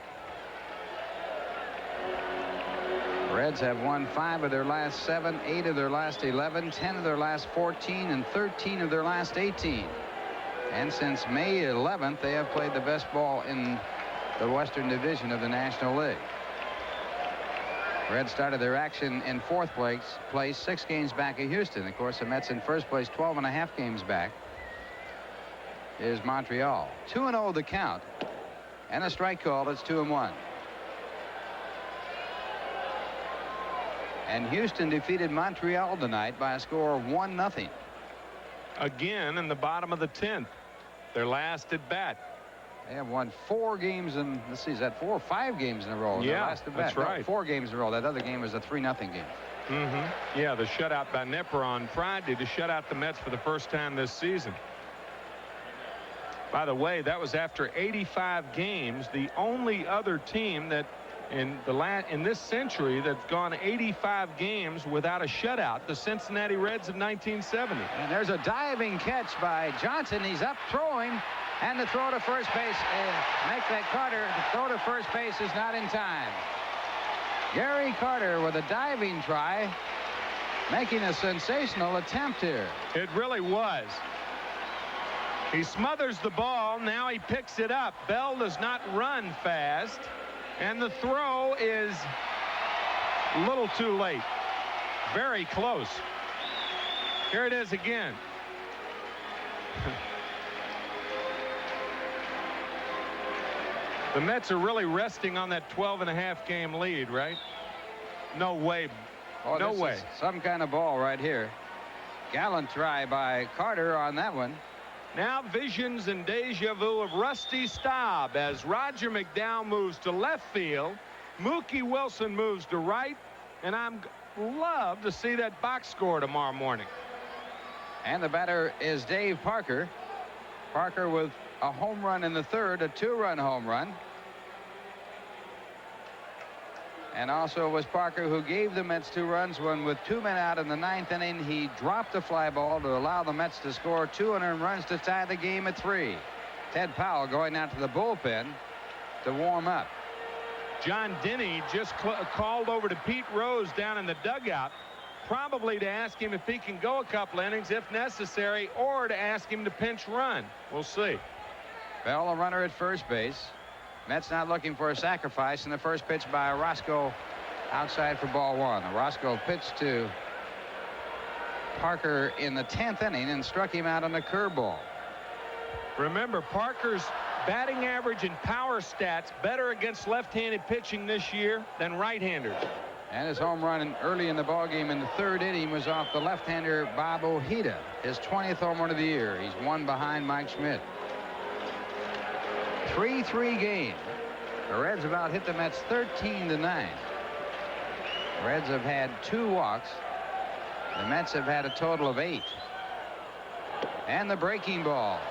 Reds have won 5 of their last 7, 8 of their last 11, 10 of their last 14, and 13 of their last 18. And since May 11th, they have played the best ball in the Western Division of the National League. Reds started their action in 4th place, 6 games back of Houston. Of course, the Mets in 1st place, 12.5 games back is Montreal. 2-0 the count, and a strike call. It's 2-1. And Houston defeated Montreal tonight by a score of 1-0. Again in the bottom of the 10th, their last at bat. They have won 4 games in, let's see, is that 4 or 5 games in a row? Yeah, last at bat. that's right. No, 4 games in a row. That other game was a 3-0 game. Yeah, the shutout by Nipper on Friday to shut out the Mets for the first time this season. By the way, that was after 85 games. The only other team that in this century that's gone 85 games without a shutout, the Cincinnati Reds of 1970. And there's a diving catch by Johnson. He's up throwing, and the throw to first base. Make that Carter. The throw to first base is not in time. Gary Carter with a diving try, making a sensational attempt here. It really was. He smothers the ball. Now he picks it up. Bell does not run fast, and the throw is a little too late. Very close. Here it is again. The Mets are really resting on that 12.5 game lead, right? No way. Oh, no way. Some kind of ball right here. Gallant try by Carter on that one. Now visions and deja vu of Rusty Staub as Roger McDowell moves to left field. Mookie Wilson moves to right, and I'm love to see that box score tomorrow morning. And the batter is Dave Parker. Parker with a home run in the 3rd, a 2-run home run. And also was Parker who gave the Mets 2 runs when, with 2 men out in the 9th inning, he dropped a fly ball to allow the Mets to score 2 unearned runs to tie the game at 3. Ted Powell going out to the bullpen to warm up. John Denny just called over to Pete Rose down in the dugout, probably to ask him if he can go a couple innings if necessary, or to ask him to pinch run. We'll see. Bell, a runner at first base. Mets not looking for a sacrifice, and the first pitch by Orozco outside for ball 1. Orozco pitched to Parker in the 10th inning and struck him out on a curveball. Remember, Parker's batting average and power stats better against left-handed pitching this year than right-handers. And his home run early in the ballgame in the 3rd inning was off the left-hander Bob Ojeda, his 20th home run of the year. He's 1 behind Mike Schmidt. 3-3 game. The Reds about hit the Mets 13-9. Reds have had 2 walks. The Mets have had a total of 8. And the breaking ball.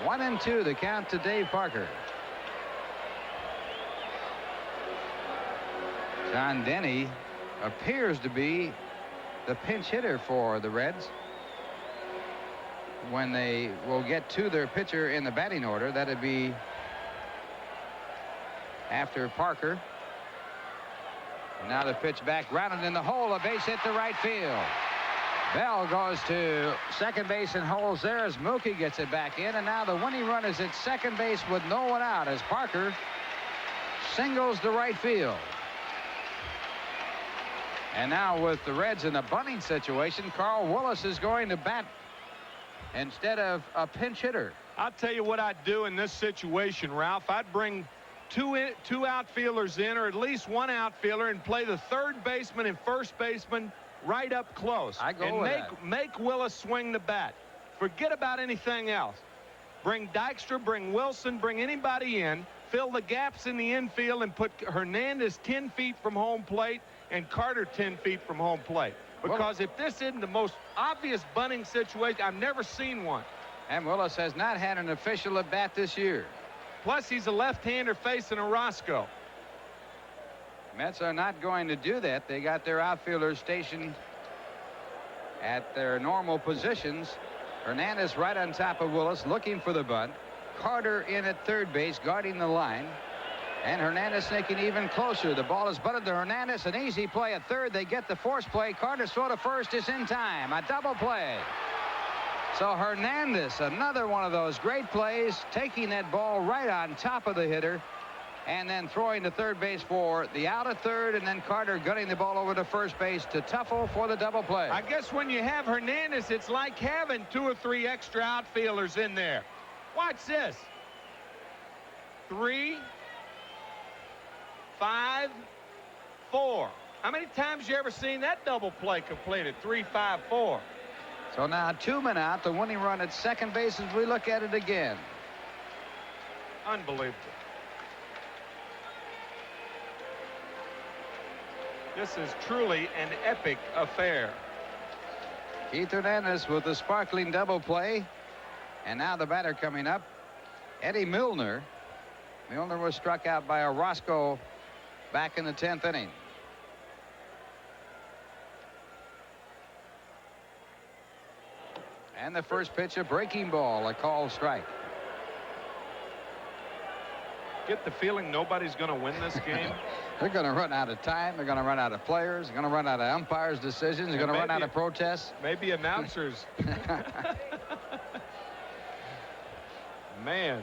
1-2 the count to Dave Parker. John Denny appears to be the pinch hitter for the Reds. When they will get to their pitcher in the batting order, that'd be after Parker. Now the pitch back, grounded in the hole, a base hit to right field. Bell goes to second base and holds there as Mookie gets it back in, and now the winning run is at second base with no one out as Parker singles to right field. And now with the Reds in a bunting situation, Carl Willis is going to bat instead of a pinch hitter. I'll tell you what I'd do in this situation, Ralph. I'd bring two outfielders in, or at least one outfielder, and play the third baseman and first baseman right up close. Make Willis swing the bat. Forget about anything else. Bring Dykstra, bring Wilson, bring anybody in, fill the gaps in the infield, and put Hernandez 10 feet from home plate and Carter 10 feet from home plate. Because if this isn't the most obvious bunting situation, I've never seen one. And Willis has not had an official at bat this year. Plus, he's a left-hander facing Orozco. Mets are not going to do that. They got their outfielders stationed at their normal positions. Hernandez right on top of Willis looking for the bunt. Carter in at third base guarding the line. And Hernandez sneaking even closer. The ball is butted to Hernandez. An easy play at third. They get the force play. Carter's throw to first is in time. A double play. So Hernandez, another one of those great plays, taking that ball right on top of the hitter and then throwing to third base for the out at third, and then Carter gunning the ball over to first base to Tuffle for the double play. I guess when you have Hernandez, it's like having 2 or 3 extra outfielders in there. Watch this. 3, 5, 4. How many times you ever seen that double play completed? 3, 5, 4. So now 2 men out, the winning run at second base as we look at it again. Unbelievable. This is truly an epic affair. Keith Hernandez with the sparkling double play. And now the batter coming up, Eddie Milner. Milner was struck out by Orozco back in the 10th inning. And the first pitch, a breaking ball, a called strike. Get the feeling nobody's going to win this game. They're going to run out of time. They're going to run out of players. They're going to run out of umpires' decisions. They're going to run out of protests. Maybe announcers. Man.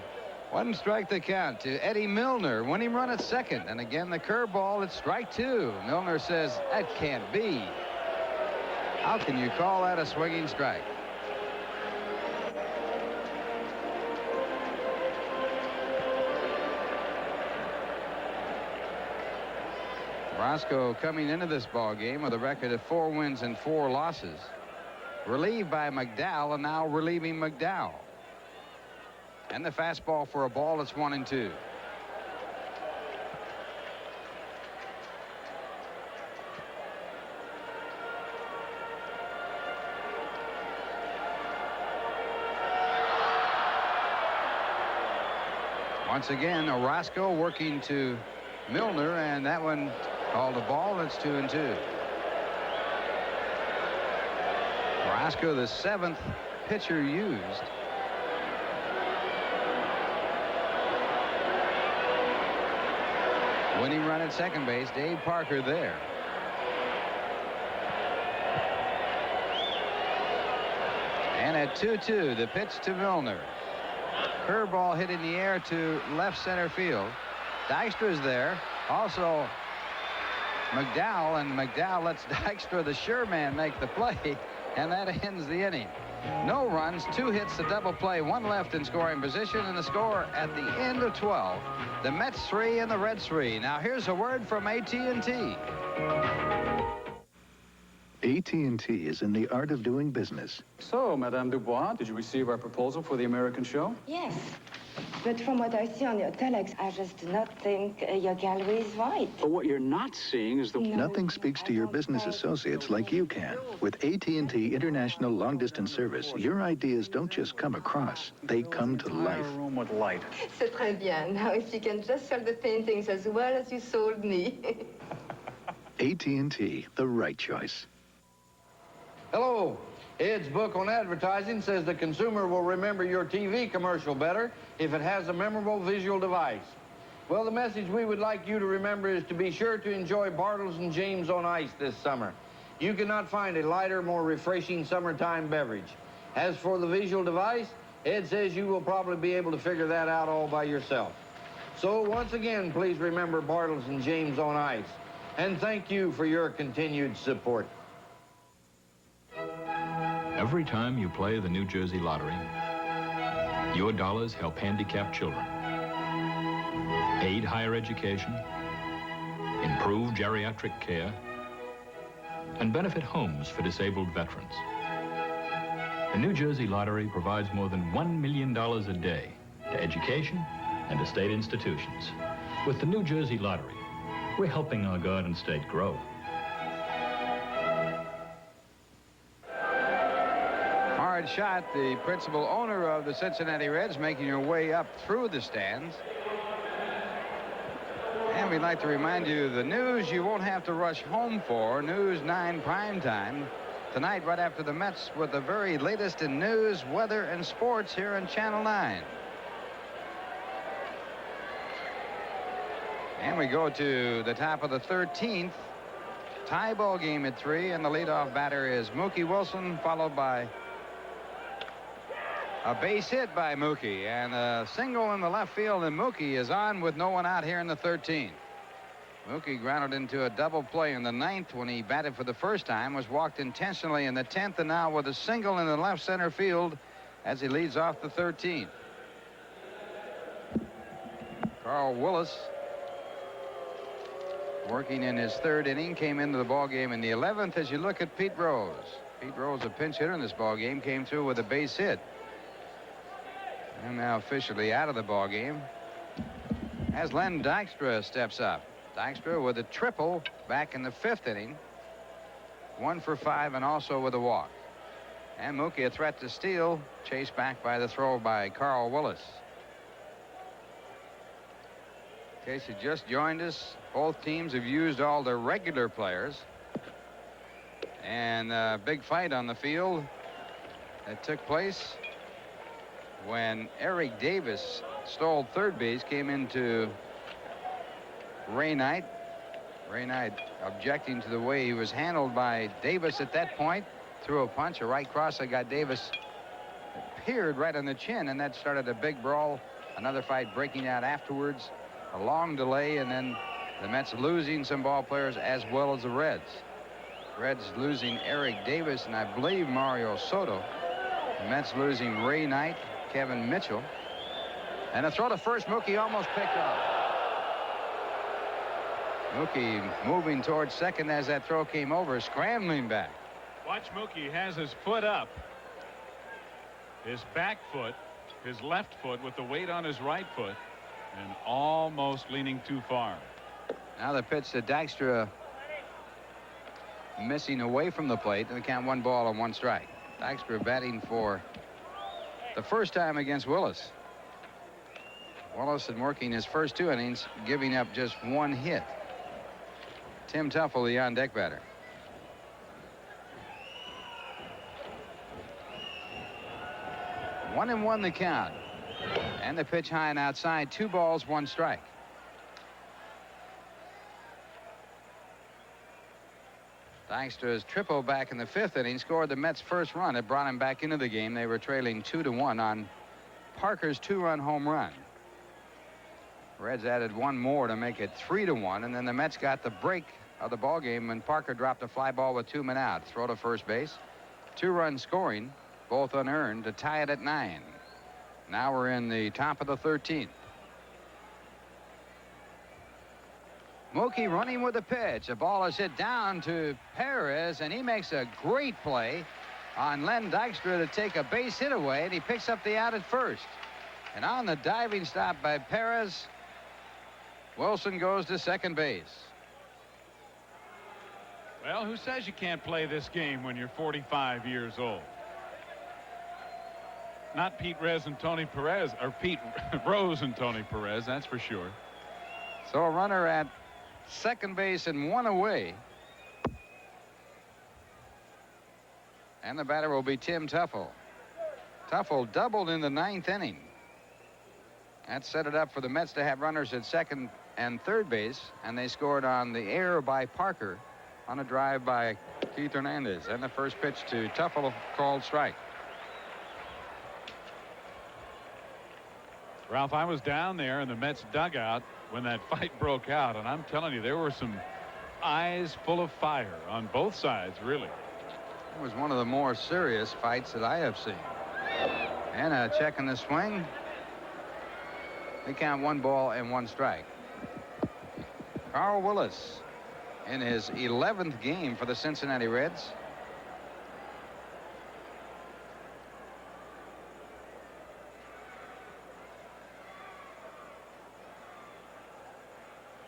1 strike to count to Eddie Milner. Winning run at second. And again, the curveball at strike 2. Milner says, that can't be. How can you call that a swinging strike? Orozco coming into this ball game with a record of 4 wins and 4 losses. Relieved by McDowell, and now relieving McDowell. And the fastball for a ball. It's 1-2. Once again, Orozco working to Milner, and that one called a ball. It's 2-2. Orozco, the 7th pitcher used. Winning run at second base, Dave Parker there. And at 2-2, the pitch to Milner. Curveball hit in the air to left center field. Dykstra's there. Also McDowell, and McDowell lets Dykstra, the sure man, make the play, and that ends the inning. No runs, 2 hits, a double play, 1 left in scoring position, and the score at the end of 12. The Mets 3 and the Reds 3. Now here's a word from AT&T. AT&T is in the art of doing business. So, Madame Dubois, did you receive our proposal for the American show? Yes. But from what I see on your telex, I just do not think your gallery is right. But what you're not seeing is the... Nothing speaks to your business associates like you can. With AT&T International Long Distance Service, your ideas don't just come across, they come to life. A room with light. C'est très bien. Now, if you can just sell the paintings as well as you sold me. AT&T, the right choice. Hello. Ed's book on advertising says the consumer will remember your TV commercial better if it has a memorable visual device. Well, the message we would like you to remember is to be sure to enjoy Bartles and James on ice this summer. You cannot find a lighter, more refreshing summertime beverage. As for the visual device, Ed says you will probably be able to figure that out all by yourself. So once again, please remember Bartles and James on ice. And thank you for your continued support. Every time you play the New Jersey Lottery, your dollars help handicapped children, aid higher education, improve geriatric care, and benefit homes for disabled veterans. The New Jersey Lottery provides more than $1 million a day to education and to state institutions. With the New Jersey Lottery, we're helping our Garden State grow. Hard shot, the principal owner of the Cincinnati Reds, making her way up through the stands. And we'd like to remind you of the news you won't have to rush home for. News 9 primetime tonight, right after the Mets, with the very latest in news, weather, and sports here on Channel 9. And we go to the top of the 13th. Tie ball game at 3, and the leadoff batter is Mookie Wilson, followed by a base hit by Mookie, and a single in the left field, and Mookie is on with no one out here in the 13th. Mookie grounded into a double play in the 9th when he batted for the first time, was walked intentionally in the 10th, and now with a single in the left center field as he leads off the 13th. Carl Willis, working in his 3rd inning, came into the ball game in the 11th. As you look at Pete Rose, Pete Rose, a pinch hitter in this ball game, came through with a base hit, and now officially out of the ball game as Len Dykstra steps up. Dykstra with a triple back in the 5th inning, 1 for 5, and also with a walk. And Mookie, a threat to steal, chased back by the throw by Carl Willis. In case you just joined us, both teams have used all their regular players, and a big fight on the field that took place when Eric Davis stole third base, came into Ray Knight. Ray Knight objecting to the way he was handled by Davis at that point. Threw a punch, a right cross that got Davis appeared right on the chin, and that started a big brawl. Another fight breaking out afterwards. A long delay, and then the Mets losing some ball players as well as the Reds. Reds losing Eric Davis and I believe Mario Soto. The Mets losing Ray Knight, Kevin Mitchell. And a throw to first, Mookie almost picked up. Mookie moving towards second as that throw came over, scrambling back. Watch Mookie has his foot up. His back foot, his left foot with the weight on his right foot, and almost leaning too far. Now the pitch to Dykstra, missing away from the plate, and the count 1 ball and 1 strike. Dykstra batting for the first time against Willis. Willis had working his first 2 innings, giving up just 1 hit. Tim Tuffle, the on-deck batter. One and 1 the count. And the pitch high and outside, 2 balls, 1 strike. Dykstra's triple back in the 5th inning scored the Mets' first run. It brought him back into the game. They were trailing 2-1 on Parker's 2-run home run. Reds added 1 more to make it 3-1, and then the Mets got the break of the ball game when Parker dropped a fly ball with 2 men out. Throw to first base. 2-run scoring, both unearned, to tie it at 9. Now we're in the top of the 13th. Mookie running with the pitch. A ball is hit down to Perez, and he makes a great play on Len Dykstra to take a base hit away, and he picks up the out at first. And on the diving stop by Perez, Wilson goes to second base. Well, who says you can't play this game when you're 45 years old? Not Pete Rose and Tony Perez, or Pete Rose and Tony Perez, that's for sure. So a runner at second base and 1 away. And the batter will be Tim Tuffle. Tuffle doubled in the 9th inning. That set it up for the Mets to have runners at second and third base, and they scored on the error by Parker on a drive by Keith Hernandez. And the first pitch to Tuffle, called strike. Ralph, I was down there in the Mets dugout when that fight broke out, and I'm telling you, there were some eyes full of fire on both sides, really. It was one of the more serious fights that I have seen. And a check in the swing. They count 1 ball and 1 strike. Carl Willis in his 11th game for the Cincinnati Reds.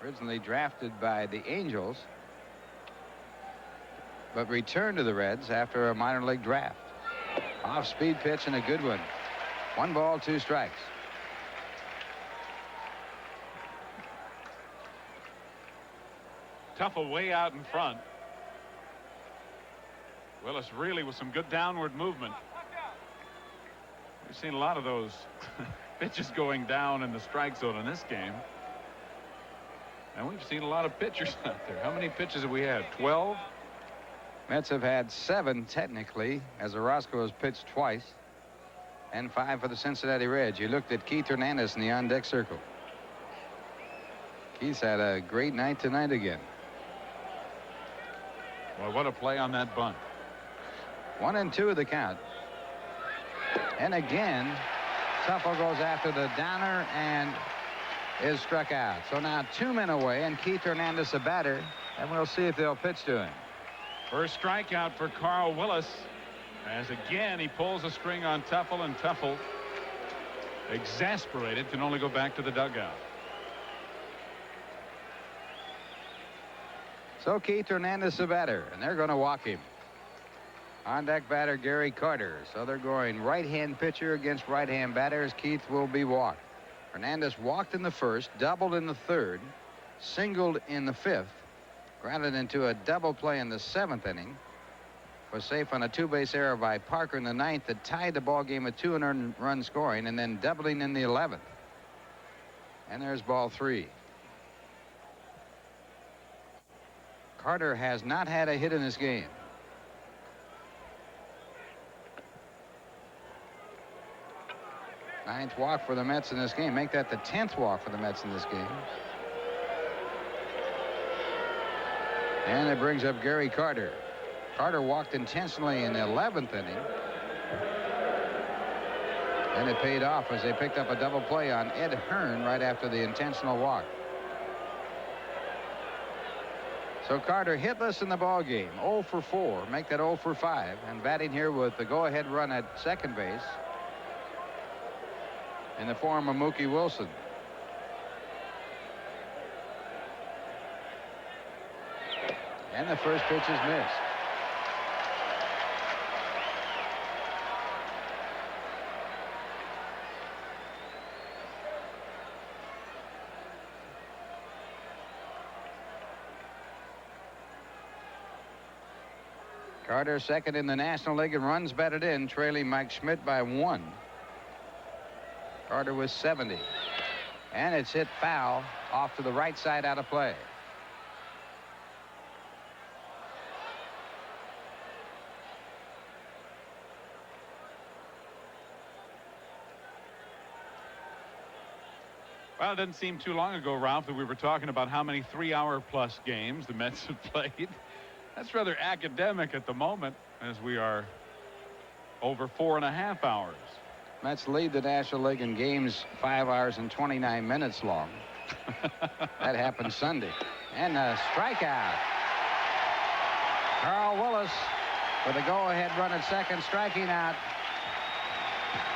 Originally drafted by the Angels, but returned to the Reds after a minor league draft. Off-speed pitch and a good one. 1 ball, 2 strikes. Tuffle way out in front. Willis really with some good downward movement. We've seen a lot of those pitches going down in the strike zone in this game. And we've seen a lot of pitchers out there. How many pitches have we had? 12? Mets have had 7 technically, as Orozco has pitched twice, and 5 for the Cincinnati Reds. You looked at Keith Hernandez in the on-deck circle. Keith's had a great night tonight again. Well, what a play on that bunt. 1-2 the count. And again, Tuffle goes after the downer and is struck out. So now 2 men away, and Keith Hernandez a batter, and we'll see if they'll pitch to him. First strikeout for Carl Willis, as again he pulls a string on Tuffle, and Tuffle, exasperated, can only go back to the dugout. So Keith Hernandez a batter, and they're going to walk him. On deck batter Gary Carter. So they're going right-hand pitcher against right-hand batters. Keith will be walked. Hernandez walked in the first, doubled in the third, singled in the fifth, grounded into a double play in the 7th inning, was safe on a 2-base error by Parker in the 9th that tied the ball game with 2 unearned run scoring, and then doubling in the 11th. And there's ball 3. Carter has not had a hit in this game. Ninth walk for the Mets in this game. Make that the 10th walk for the Mets in this game. And it brings up Gary Carter. Carter walked intentionally in the 11th inning. And it paid off as they picked up a double play on Ed Hearn right after the intentional walk. So Carter hitless in the ball game. 0 for 4. Make that 0 for 5. And batting here with the go-ahead run at second base in the form of Mookie Wilson. And the first pitch is missed. Carter second in the National League in runs batted in, trailing Mike Schmidt by 1. Carter was 70. And it's hit foul off to the right side out of play. Well, it doesn't seem too long ago, Ralph, that we were talking about how many 3-hour-plus games the Mets have played. That's rather academic at the moment, as we are over 4.5 hours. Mets lead the National League in games 5 hours and 29 minutes long. That happened Sunday. And a strikeout. Carl Willis with a go-ahead run at second, striking out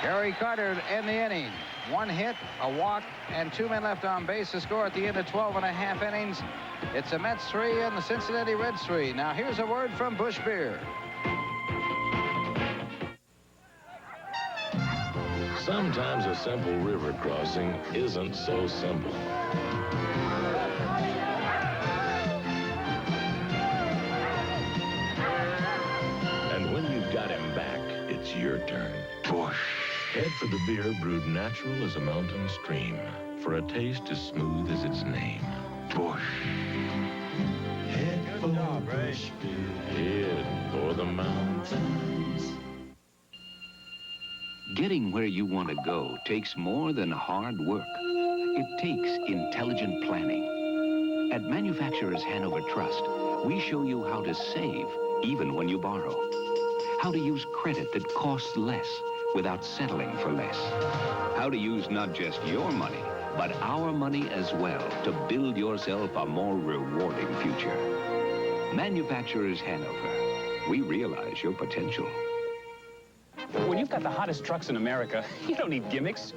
Gary Carter in the inning. 1 hit, a walk, and 2 men left on base to score at the end of 12.5 innings. It's the Mets 3 and the Cincinnati Reds 3. Now here's a word from Busch Beer. Sometimes a simple river crossing isn't so simple. And when you've got him back, it's your turn. Busch. Head for the beer brewed natural as a mountain stream, for a taste as smooth as its name. Busch. Head for Busch beer. Head for the mountains. Getting where you want to go takes more than hard work. It takes intelligent planning. At Manufacturers Hanover Trust, we show you how to save even when you borrow. How to use credit that costs less without settling for less. How to use not just your money, but our money as well to build yourself a more rewarding future. Manufacturers Hanover. We realize your potential. When you've got the hottest trucks in America, you don't need gimmicks.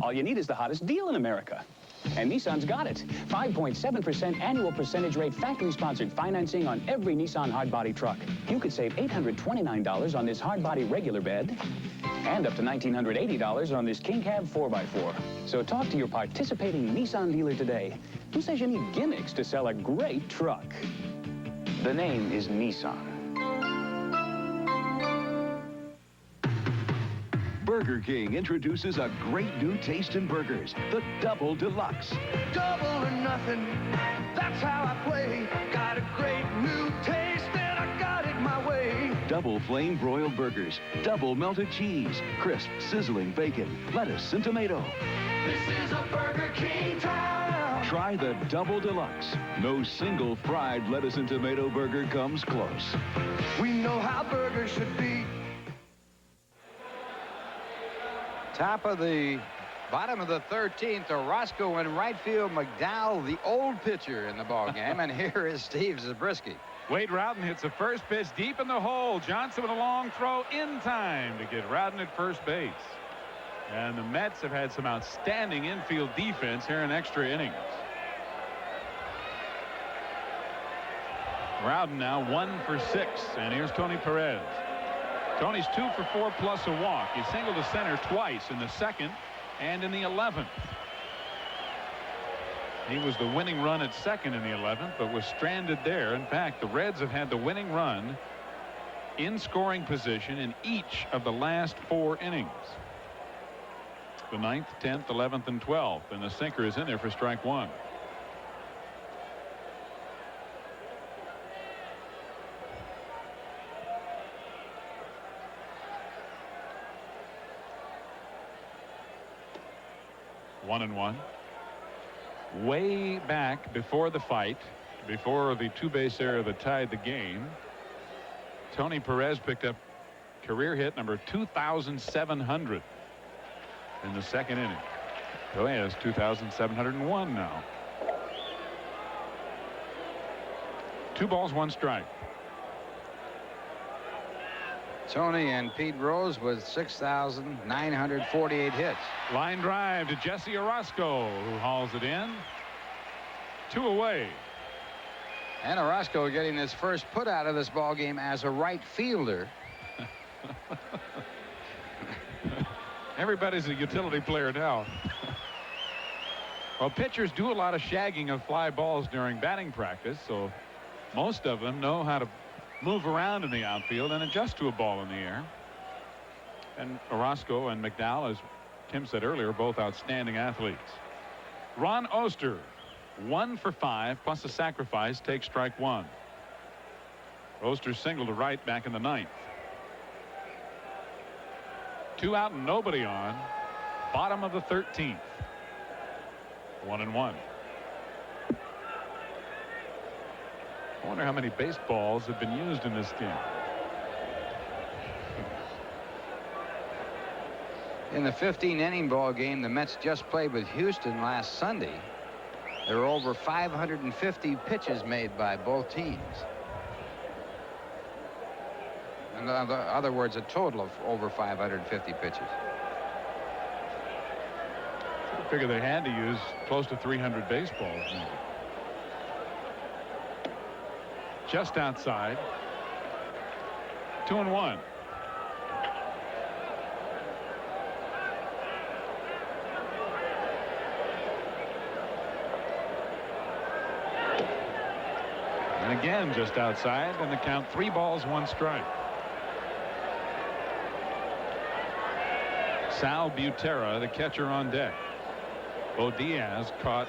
All you need is the hottest deal in America. And Nissan's got it. 5.7% annual percentage rate factory-sponsored financing on every Nissan hardbody truck. You could save $829 on this hardbody regular bed and up to $1,980 on this King Cab 4x4. So talk to your participating Nissan dealer today. Who says you need gimmicks to sell a great truck? The name is Nissan. Burger King introduces a great new taste in burgers, the Double Deluxe. Double or nothing, that's how I play. Got a great new taste and I got it my way. Double flame broiled burgers, double melted cheese, crisp, sizzling bacon, lettuce, and tomato. This is a Burger King town. Try the Double Deluxe. No single fried lettuce and tomato burger comes close. We know how burgers should be. Top of the bottom of the 13th, Orozco in right field. McDowell, the old pitcher in the ball game, and here is Steve Zabriskie. Wade Rowden hits the first pitch deep in the hole. Johnson with a long throw in time to get Rowden at first base. And the Mets have had some outstanding infield defense here in extra innings. Rowden now 1 for 6, and here's Tony Perez. Tony's 2 for 4 plus a walk. He singled to center twice in the 2nd and in the 11th. He was the winning run at 2nd in the 11th, but was stranded there. In fact, the Reds have had the winning run in scoring position in each of the last 4 innings. The 9th, 10th, 11th, and 12th, and the sinker is in there for strike 1. One and one. Way back before the fight, before the 2-base error that tied the game, Tony Perez picked up career hit number 2,700 in the 2nd inning. So he has 2,701 now. 2 balls, 1 strike. Tony and Pete Rose with 6,948 hits. Line drive to Jesse Orozco, who hauls it in. 2 away. And Orozco getting his first put out of this ball game as a right fielder. Everybody's a utility player now. Well, pitchers do a lot of shagging of fly balls during batting practice, so most of them know how to move around in the outfield and adjust to a ball in the air. And Orozco and McDowell, as Tim said earlier, both outstanding athletes. Ron Oster, 1 for 5 plus a sacrifice, takes strike 1. Oster singled to right back in the 9th. 2 out and nobody on. Bottom of the 13th. 1 and 1. I wonder how many baseballs have been used in this game. In the 15-inning ball game the Mets just played with Houston last Sunday, there were over 550 pitches made by both teams. In other words, a total of over 550 pitches. I figure they had to use close to 300 baseballs. Maybe. Just outside. 2 and 1. And again just outside, and the count 3 balls 1 strike. Sal Butera, the catcher, on deck. Bo Diaz caught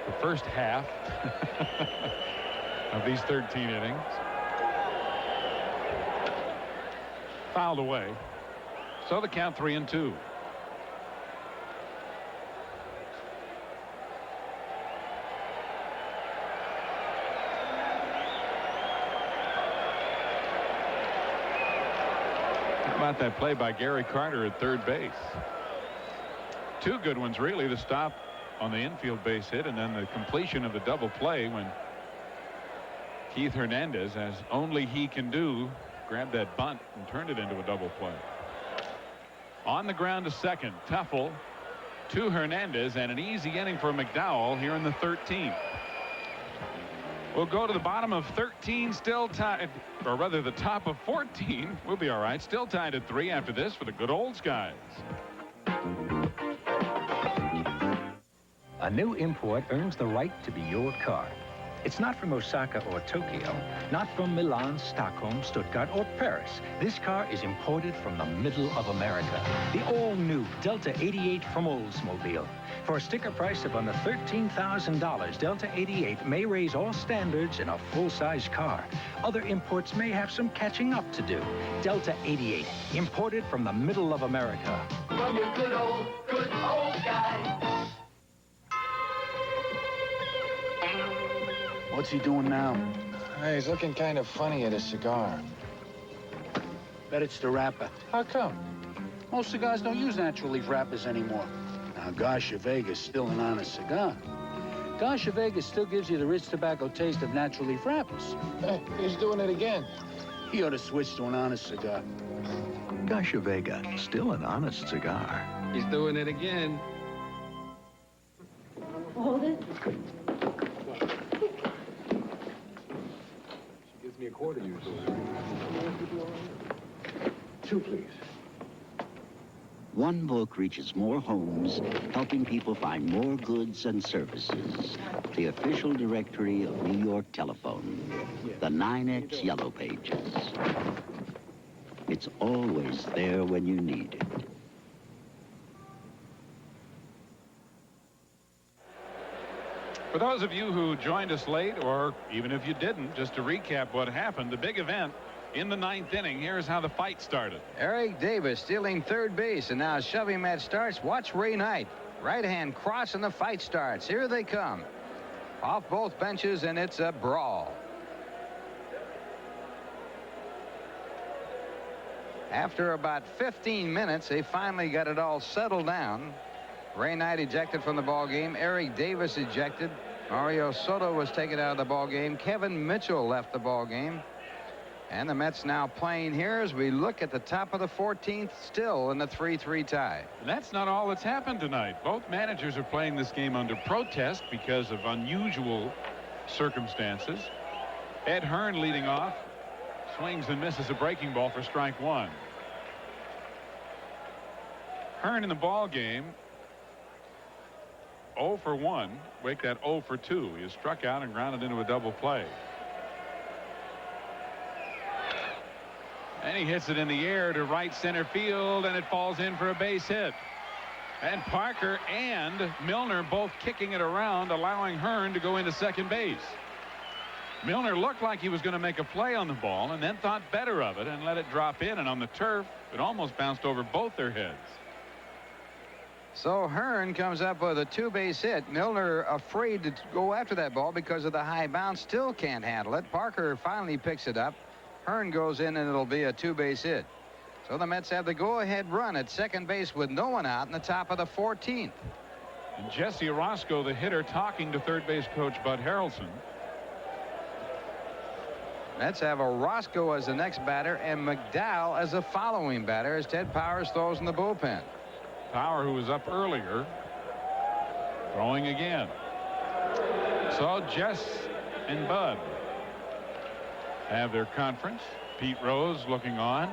the first half of these 13 innings. Fouled away. So the count 3-2. How about that play by Gary Carter at third base? Two good ones, really. The stop on the infield base hit, and then the completion of the double play when Keith Hernandez, as only he can do, grabbed that bunt and turned it into a double play. On the ground to second, Tuffle to Hernandez, and an easy inning for McDowell here in the 13th. We'll go to the bottom of 13, still tied, or rather the top of 14. We'll be all right. Still tied at 3 after this for the good old Skies. A new import earns the right to be your car. It's not from Osaka or Tokyo, not from Milan, Stockholm, Stuttgart, or Paris. This car is imported from the middle of America. The all-new Delta 88 from Oldsmobile. For a sticker price of under $13,000, Delta 88 may raise all standards in a full-size car. Other imports may have some catching up to do. Delta 88, imported from the middle of America. From your good old guy. What's he doing now? Hey, he's looking kind of funny at his cigar. Bet it's the wrapper. How come? Most cigars don't use natural leaf wrappers anymore. Now, Garcia Vega's still an honest cigar. Garcia Vega still gives you the rich tobacco taste of natural leaf wrappers. Hey, he's doing it again. He ought to switch to an honest cigar. Garcia Vega, still an honest cigar. He's doing it again. Hold it. Gives me a quarter usually. 2, please. One book reaches more homes, helping people find more goods and services. The official directory of New York Telephone. The 9X Yellow Pages. It's always there when you need it. For those of you who joined us late, or even if you didn't, just to recap what happened, the big event in the 9th inning, here's how the fight started. Eric Davis stealing third base, and now shoving match starts. Watch Ray Knight. Right hand cross, and the fight starts. Here they come. Off both benches, and it's a brawl. After about 15 minutes, they finally got it all settled down. Ray Knight ejected from the ball game. Eric Davis ejected. Mario Soto was taken out of the ball game. Kevin Mitchell left the ball game. And the Mets now playing here as we look at the top of the 14th, still in the 3-3 tie. And that's not all that's happened tonight. Both managers are playing this game under protest because of unusual circumstances. Ed Hearn leading off, swings and misses a breaking ball for strike 1. Hearn in the ball game 0 for 1. Wake that 0 for 2. He is struck out and grounded into a double play. And he hits it in the air to right center field, and it falls in for a base hit. And Parker and Milner both kicking it around, allowing Hearn to go into second base. Milner looked like he was going to make a play on the ball, and then thought better of it and let it drop in, and on the turf it almost bounced over both their heads. So Hearn comes up with a 2-base hit. Milner afraid to go after that ball because of the high bounce, still can't handle it. Parker finally picks it up. Hearn goes in, and it'll be a 2-base hit. So the Mets have the go-ahead run at second base with no one out in the top of the 14th. And Jesse Orozco, the hitter, talking to third base coach Bud Harrelson. Mets have Orozco as the next batter and McDowell as the following batter as Ted Powers throws in the bullpen. Power, who was up earlier, throwing again. So Jess and Bud have their conference. Pete Rose looking on.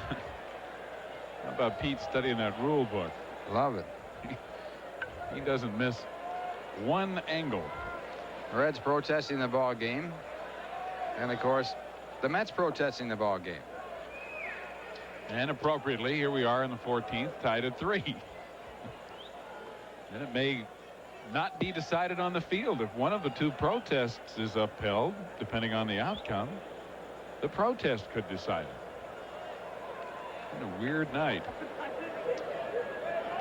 How about Pete studying that rule book? Love it. He doesn't miss one angle. Reds protesting the ball game. And of course, the Mets protesting the ball game. And appropriately, here we are in the 14th, tied at 3. And it may not be decided on the field if one of the two protests is upheld, depending on the outcome. The protest could decide it. Been a weird night.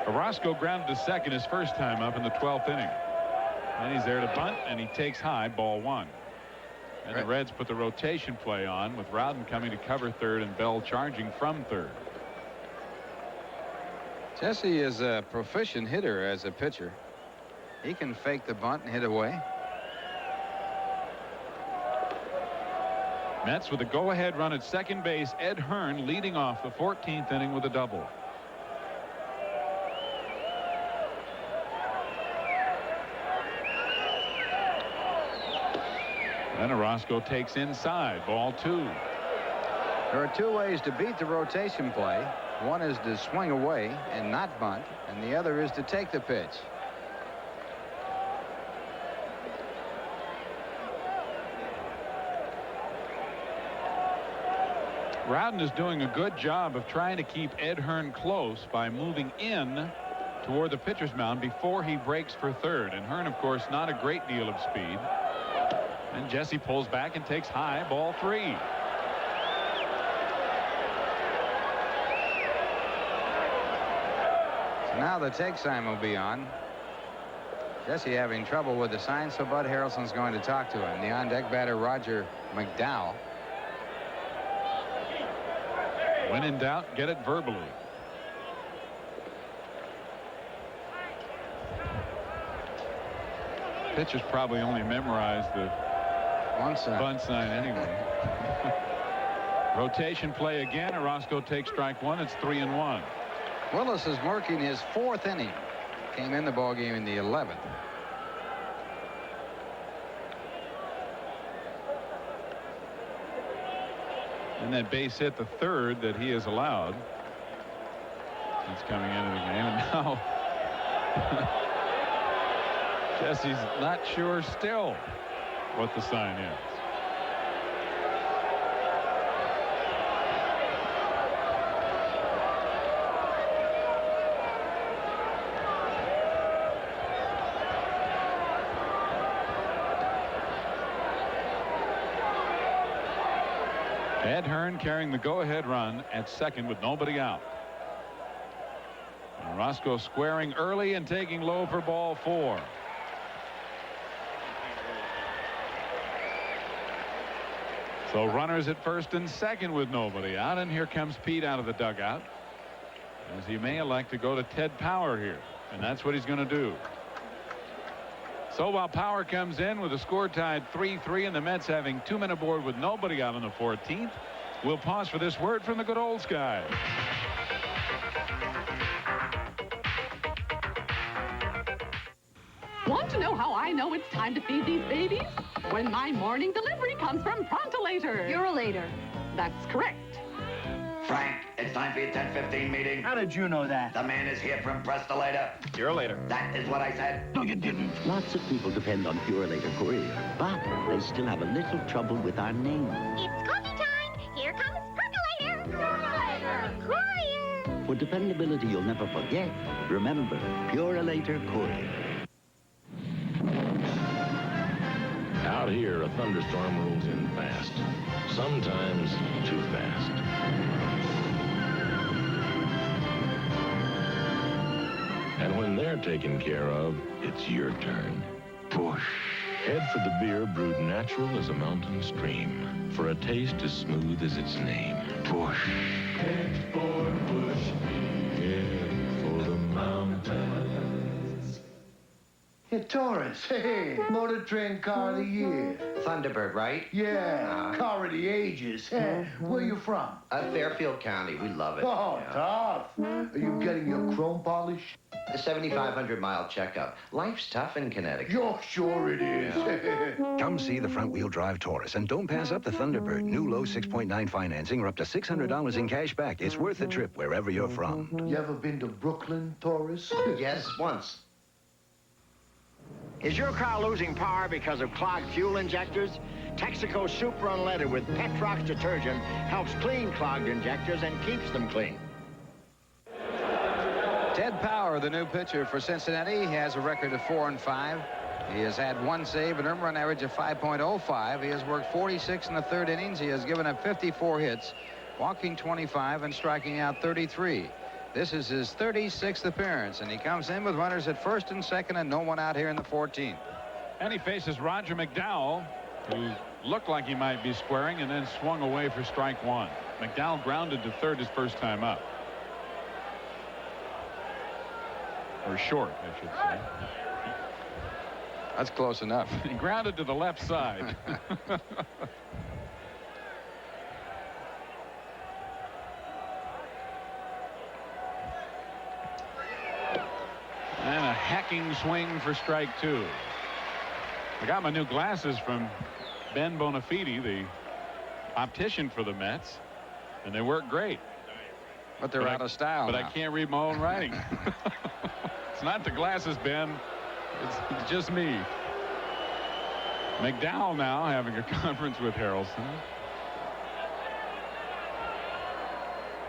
Orozco grounded to second his first time up in the 12th inning. And he's there to bunt, and he takes high, ball 1. And the Reds put the rotation play on with Rowden coming to cover third and Bell charging from third. Jesse is a proficient hitter as a pitcher. He can fake the bunt and hit away. Mets with a go-ahead run at second base. Ed Hearn leading off the 14th inning with a double. And Orozco takes inside, ball 2. There are two ways to beat the rotation play. One is to swing away and not bunt, and the other is to take the pitch. Rowden is doing a good job of trying to keep Ed Hearn close by moving in toward the pitcher's mound before he breaks for third. And Hearn, of course, not a great deal of speed. And Jesse pulls back and takes high, ball 3. So now the take sign will be on. Jesse having trouble with the sign, so Bud Harrelson's going to talk to him. The on-deck batter, Roger McDowell. When in doubt, get it verbally. Pitchers probably only memorized the bunt sign anyway. Rotation play again. Orozco takes strike 1. It's 3-1. Willis is working his 4th inning. Came in the ball game in the 11th. And that base hit, the 3rd that he has allowed. He's coming into the game, and now Jesse's not sure still what the sign is. Ed Hearn carrying the go-ahead run at second with nobody out. And Orozco squaring early and taking low for ball 4. So runners at first and second with nobody out, and here comes Pete out of the dugout, as he may elect to go to Ted Power here, and that's what he's going to do. So while Power comes in with the score tied 3-3 and the Mets having 2 men aboard with nobody out on the 14th, we'll pause for this word from the good old Sky. Want to know how I know it's time to feed these babies? When my morning delivery comes from Prontolator. You're a later. That's correct. Frank, it's time for your 10:15 meeting. How did you know that? The man is here from Prestolator. Purelator. That is what I said. No, you didn't. Lots of people depend on Purelator Courier, but they still have a little trouble with our name. It's coffee time. Here comes Percolator. Percolator. Courier. For dependability you'll never forget, remember Purelator Courier. Out here, a thunderstorm rolls in fast. Sometimes too fast. And when they're taken care of, it's your turn. Push. Head for the beer brewed natural as a mountain stream. For a taste as smooth as its name. Push. Head for Bush. Head for the mountains. Hey, Taurus, hey, Motor Trend Car of the Year. Thunderbird, right? Yeah, car of the ages. Hey, where you from? Fairfield County. We love it. Oh, tough. Are you getting your chrome polish? A 7,500-mile checkup. Life's tough in Connecticut. You're sure it is. Come see the front-wheel drive Taurus and don't pass up the Thunderbird. New low 6.9 financing or up to $600 in cash back. It's worth the trip wherever you're from. You ever been to Brooklyn, Taurus? Yes, once. Is your car losing power because of clogged fuel injectors? Texaco Super Unleaded with Petrox detergent helps clean clogged injectors and keeps them clean. Ted Power, the new pitcher for Cincinnati, he has a record of 4-5. He has had one save, an earned run average of 5.05. He has worked 46 in the third innings. He has given up 54 hits, walking 25 and striking out 33. This is his 36th appearance, and he comes in with runners at first and second and no one out here in the 14th. And he faces Roger McDowell, who looked like he might be squaring and then swung away for strike one. McDowell grounded to third his first time up. Or short, I should say. That's close enough. He grounded to the left side. And a hacking swing for strike two. I got my new glasses from Ben Bonafide, the optician for the Mets, and they work great. But they're out of style But now. I can't read my own writing. It's not the glasses, Ben. It's just me. McDowell now having a conference with Harrelson.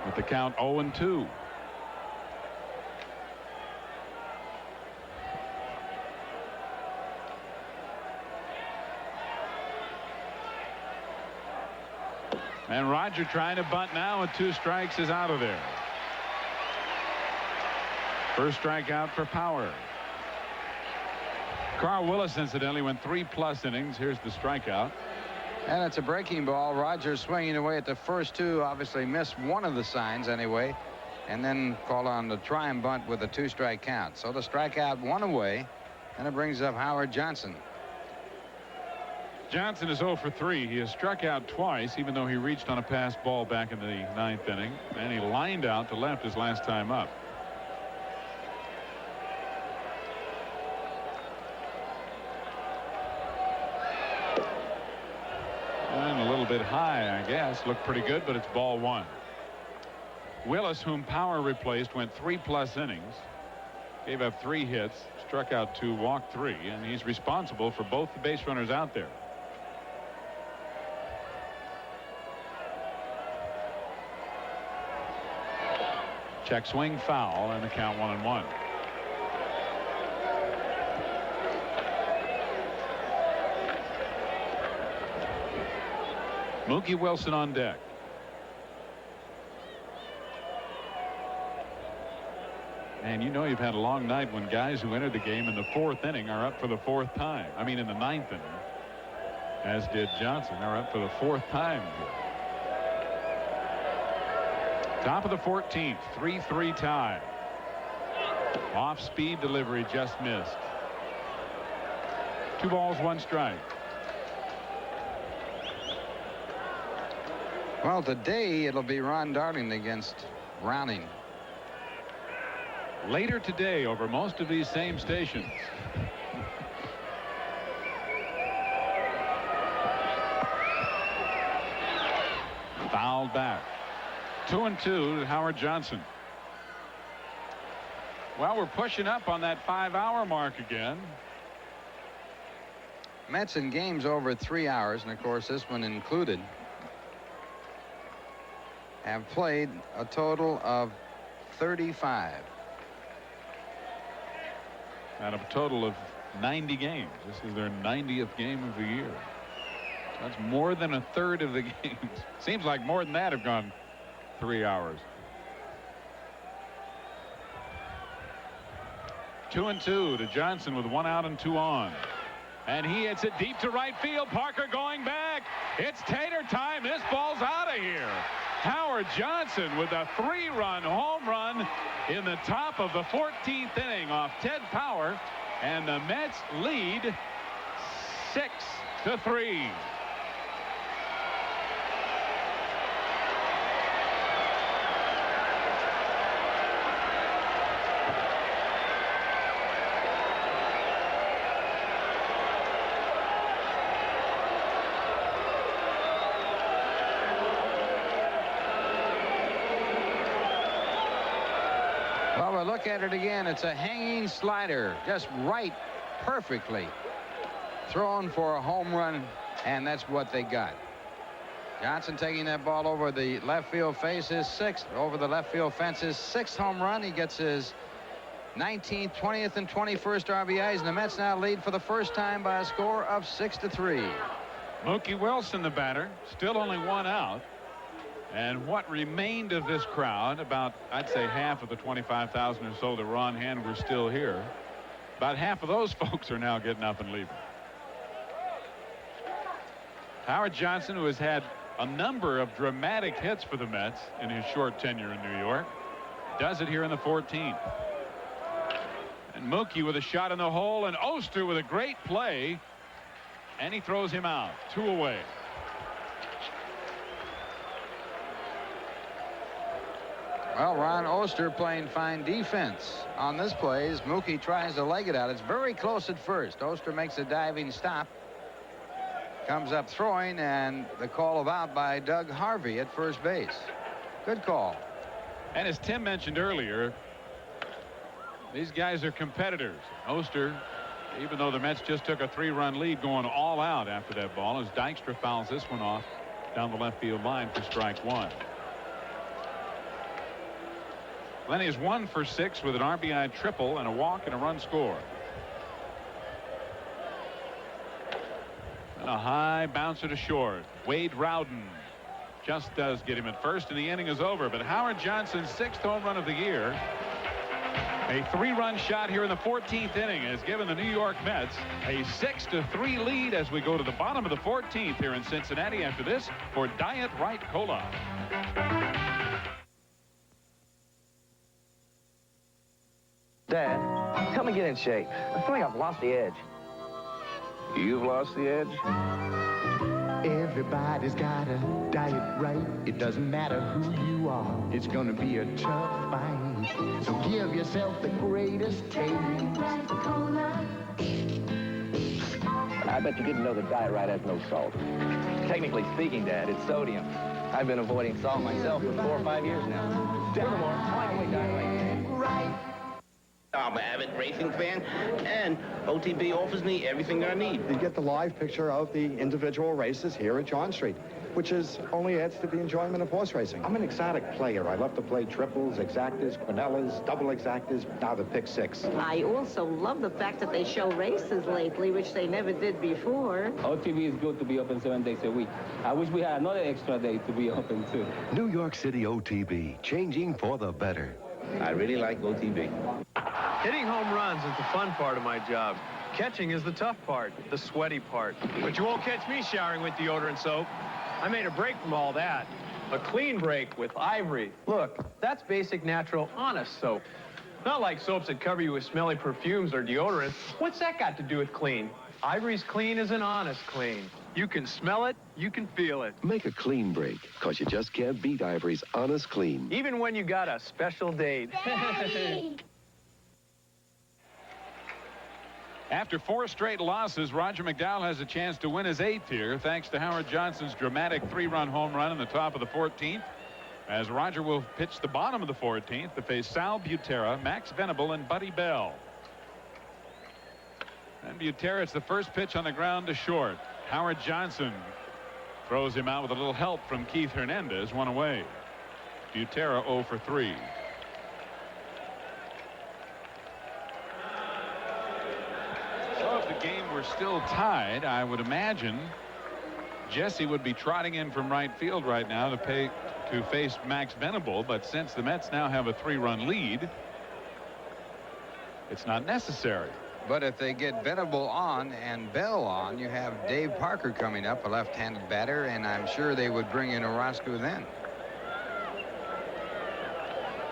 With the count 0-2. And Roger trying to bunt now with 2 strikes is out of there. First strikeout for Power. Carl Willis incidentally went 3+ innings. Here's the strikeout. And it's a breaking ball. Rogers swinging away at the first 2, obviously missed one of the signs anyway, and then called on the try and bunt with a 2-strike count. So the strikeout 1 away, and it brings up Howard Johnson. Johnson is 0 for 3. He has struck out twice, even though he reached on a pass ball back in the 9th inning, and he lined out to left his last time up. And a little bit high, I guess. Looked pretty good, but it's ball 1. Willis, whom Power replaced, went 3+ innings. Gave up 3 hits, struck out 2, walked 3, and he's responsible for both the base runners out there. Check swing foul, and the count 1-1. Mookie Wilson on deck. And you know you've had a long night when guys who entered the game in the 4th inning are up for the 4th time. I mean in the 9th inning. As did Johnson. They're up for the 4th time here. Top of the 14th, 3-3 tie. Off-speed delivery just missed. 2 balls, 1 strike. Well, today it'll be Ron Darling against Browning. Later today over most of these same stations. Fouled back. 2-2 to Howard Johnson. Well, we're pushing up on that 5-hour mark again. Mets in games over 3 hours, and of course this one included, have played a total of 35. Out of a total of 90 games. This is their 90th game of the year. That's more than a third of the games. Seems like more than that have gone 3 hours. 2-2 to Johnson with 1 out and 2 on. And he hits it deep to right field. Parker going back. It's Tater time. This ball's out of here. Howard Johnson with a 3-run home run in the top of the 14th inning off Ted Power. And the Mets lead 6-3. Well, we'll look at it again. It's a hanging slider, just right perfectly thrown for a home run, and that's what they got. Johnson taking that ball over the left field fence, his sixth over the left field fence, his sixth home run. He gets his 19th, 20th, and 21st RBIs, and the Mets now lead for the first time by a score of 6-3. Mookie Wilson, the batter, still only one out. And what remained of this crowd, about, I'd say, half of the 25,000 or so that were on hand were still here. About half of those folks are now getting up and leaving. Howard Johnson, who has had a number of dramatic hits for the Mets in his short tenure in New York, does it here in the 14th. And Mookie with a shot in the hole, and Oster with a great play, and he throws him out. 2 away. Well, Ron Oster playing fine defense on this play as Mookie tries to leg it out. It's very close at first. Oster makes a diving stop, comes up throwing, and the call of out by Doug Harvey at first base. Good call. And as Tim mentioned earlier, these guys are competitors. Oster, even though the Mets just took a 3-run lead, going all out after that ball as Dykstra fouls this one off down the left field line for strike 1. Lenny is 1 for 6 with an RBI triple and a walk and a run score. And a high bouncer to short. Wade Rowden just does get him at first, and the inning is over. But Howard Johnson's 6th home run of the year, a 3-run shot here in the 14th inning, has given the New York Mets a 6-3 lead as we go to the bottom of the 14th here in Cincinnati after this for Diet Right Cola. Dad, help me get in shape. I feel like I've lost the edge. You've lost the edge? Everybody's got a diet right. It doesn't matter who you are. It's gonna be a tough fight. So give yourself the greatest taste. I bet you didn't know that Diet Right has no salt. Technically speaking, Dad, it's sodium. I've been avoiding salt myself for 4 or 5 years now. Furthermore, I like the way Diet Right. I'm an avid racing fan, and OTB offers me everything I need. You get the live picture of the individual races here at John Street, which only adds to the enjoyment of horse racing. I'm an exotic player. I love to play triples, exactas, quinellas, double exactas, now the pick 6. I also love the fact that they show races lately, which they never did before. OTB is good to be open 7 days a week. I wish we had another extra day to be open too. New York City OTB, changing for the better. I really like OTB. Hitting home runs is the fun part of my job. Catching is the tough part, the sweaty part. But you won't catch me showering with deodorant soap. I made a break from all that. A clean break with Ivory. Look, that's basic, natural, honest soap. Not like soaps that cover you with smelly perfumes or deodorants. What's that got to do with clean? Ivory's clean is an honest clean. You can smell it, you can feel it. Make a clean break, because you just can't beat Ivory's Honest Clean. Even when you got a special date. After 4 straight losses, Roger McDowell has a chance to win his 8th here, thanks to Howard Johnson's dramatic 3-run home run in the top of the 14th. As Roger will pitch the bottom of the 14th to face Sal Butera, Max Venable, and Buddy Bell. And Butera, it's the first pitch on the ground to short. Howard Johnson throws him out with a little help from Keith Hernandez, 1 away. Butera 0 for 3. So if the game were still tied, I would imagine Jesse would be trotting in from right field right now to face Max Venable. But since the Mets now have a 3-run lead, it's not necessary. But if they get Venable on and Bell on, you have Dave Parker coming up, a left-handed batter, and I'm sure they would bring in Orozco then.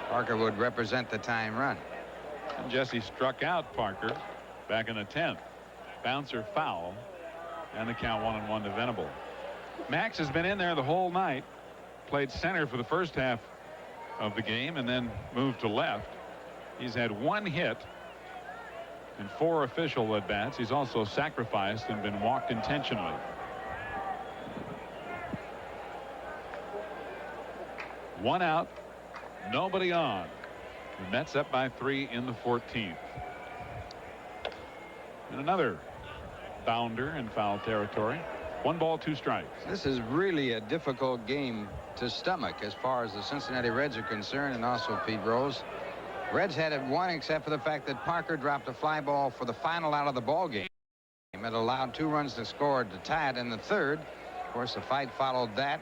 Parker would represent the time run. And Jesse struck out Parker back in the 10th. Bouncer foul, and the count 1-1 to Venable. Max has been in there the whole night. Played center for the first half of the game and then moved to left. He's had 1 hit in 4 official at-bats. He's also sacrificed and been walked intentionally. One out, nobody on. The Mets up by 3 in the 14th. And another bounder in foul territory. 1 ball, 2 strikes. This is really a difficult game to stomach as far as the Cincinnati Reds are concerned, and also Pete Rose. Reds had it won except for the fact that Parker dropped a fly ball for the final out of the ball game. It allowed 2 runs to score to tie it in the 3rd. Of course, the fight followed that,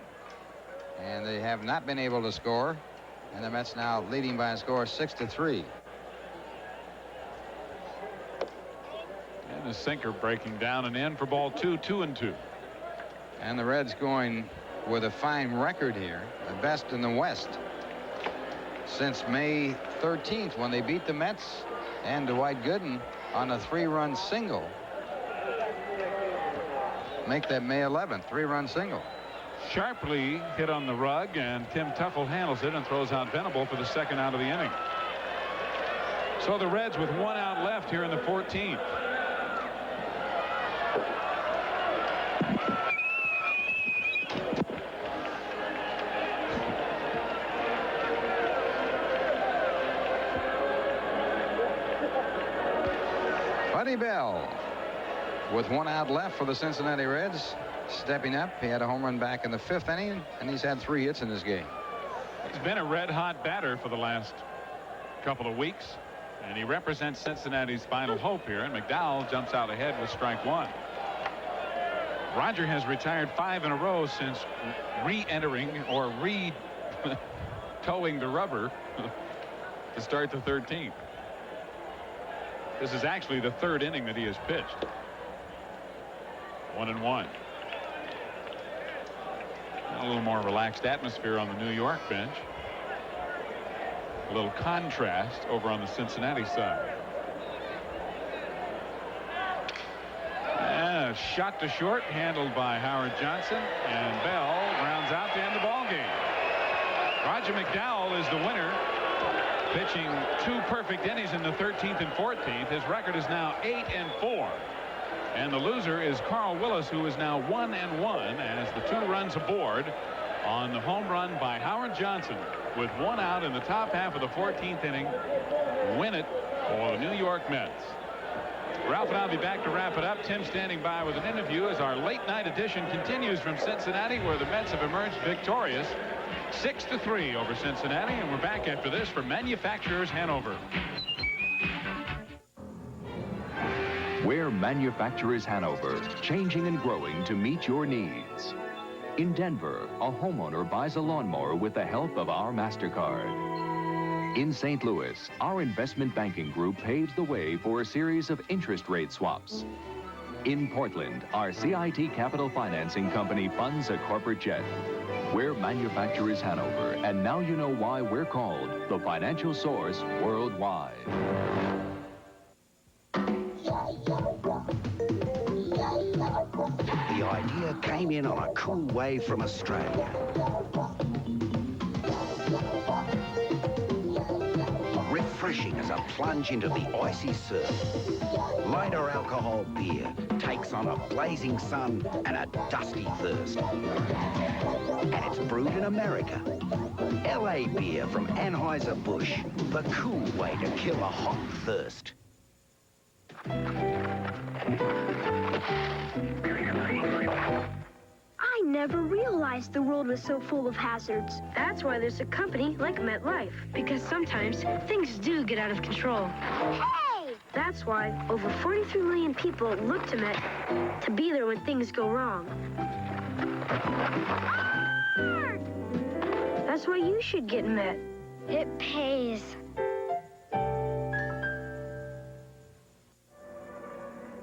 and they have not been able to score, and the Mets now leading by a score of 6-3. And the sinker breaking down and in for ball 2, 2-2. And the Reds going with a fine record here, the best in the West since May 13th when they beat the Mets and Dwight Gooden on a 3-run single. Make that May 11th 3-run single. Sharply hit on the rug, and Tim Tuffle handles it and throws out Venable for the 2nd out of the inning. So the Reds with 1 out left here in the 14th. Buddy Bell with 1 out left for the Cincinnati Reds, stepping up. He had a home run back in the 5th inning, and he's had 3 hits in this game. He's been a red-hot batter for the last couple of weeks, and he represents Cincinnati's final hope here, and McDowell jumps out ahead with strike 1. Roger has retired 5 in a row since re-entering or re-towing the rubber to start the 13th. This is actually the 3rd inning that he has pitched. 1-1. A little more relaxed atmosphere on the New York bench. A little contrast over on the Cincinnati side. And a shot to short, handled by Howard Johnson, and Bell rounds out to end the ball game. Roger McDowell is the winner, pitching 2 perfect innings in the 13th and 14th. His record is now 8-4. And the loser is Carl Willis, who is now 1-1 as the 2 runs aboard on the home run by Howard Johnson with 1 out in the top half of the 14th inning. Win it for the New York Mets. Ralph and I'll be back to wrap it up. Tim standing by with an interview as our late night edition continues from Cincinnati, where the Mets have emerged victorious 6-3 over Cincinnati. And we're back after this for Manufacturers Hanover. We're Manufacturers Hanover, changing and growing to meet your needs. In Denver, a homeowner buys a lawnmower with the help of our MasterCard. In St. Louis, our investment banking group paves the way for a series of interest rate swaps. In Portland, our CIT Capital Financing Company funds a corporate jet. We're Manufacturers Hanover, and now you know why we're called the financial source worldwide. The idea came in on a cool wave from Australia. Refreshing as a plunge into the icy surf. Lighter alcohol beer takes on a blazing sun and a dusty thirst. And it's brewed in America. LA beer from Anheuser-Busch, the cool way to kill a hot thirst. I never realized the world was so full of hazards. That's why there's a company like MetLife. Because sometimes things do get out of control. Hey! That's why over 43 million people look to Met to be there when things go wrong. That's why you should get Met. It pays.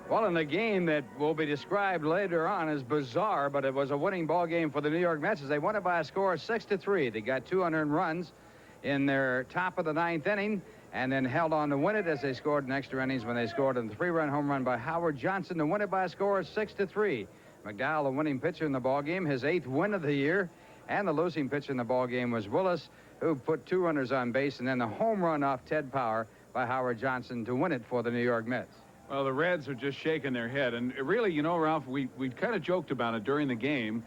Well, in a game that will be described later on as bizarre, but it was a winning ball game for the New York Mets as they won it by a score of 6-3. They got 200 runs in their top of the 9th inning and then held on to win it as they scored in extra innings when they scored a 3-run home run by Howard Johnson to win it by a score of 6-3. McDowell, the winning pitcher in the ball game, his 8th win of the year, and the losing pitcher in the ball game was Willis, who put 2 runners on base, and then the home run off Ted Power by Howard Johnson to win it for the New York Mets. Well, the Reds are just shaking their head. And really, you know, Ralph, we kind of joked about it during the game.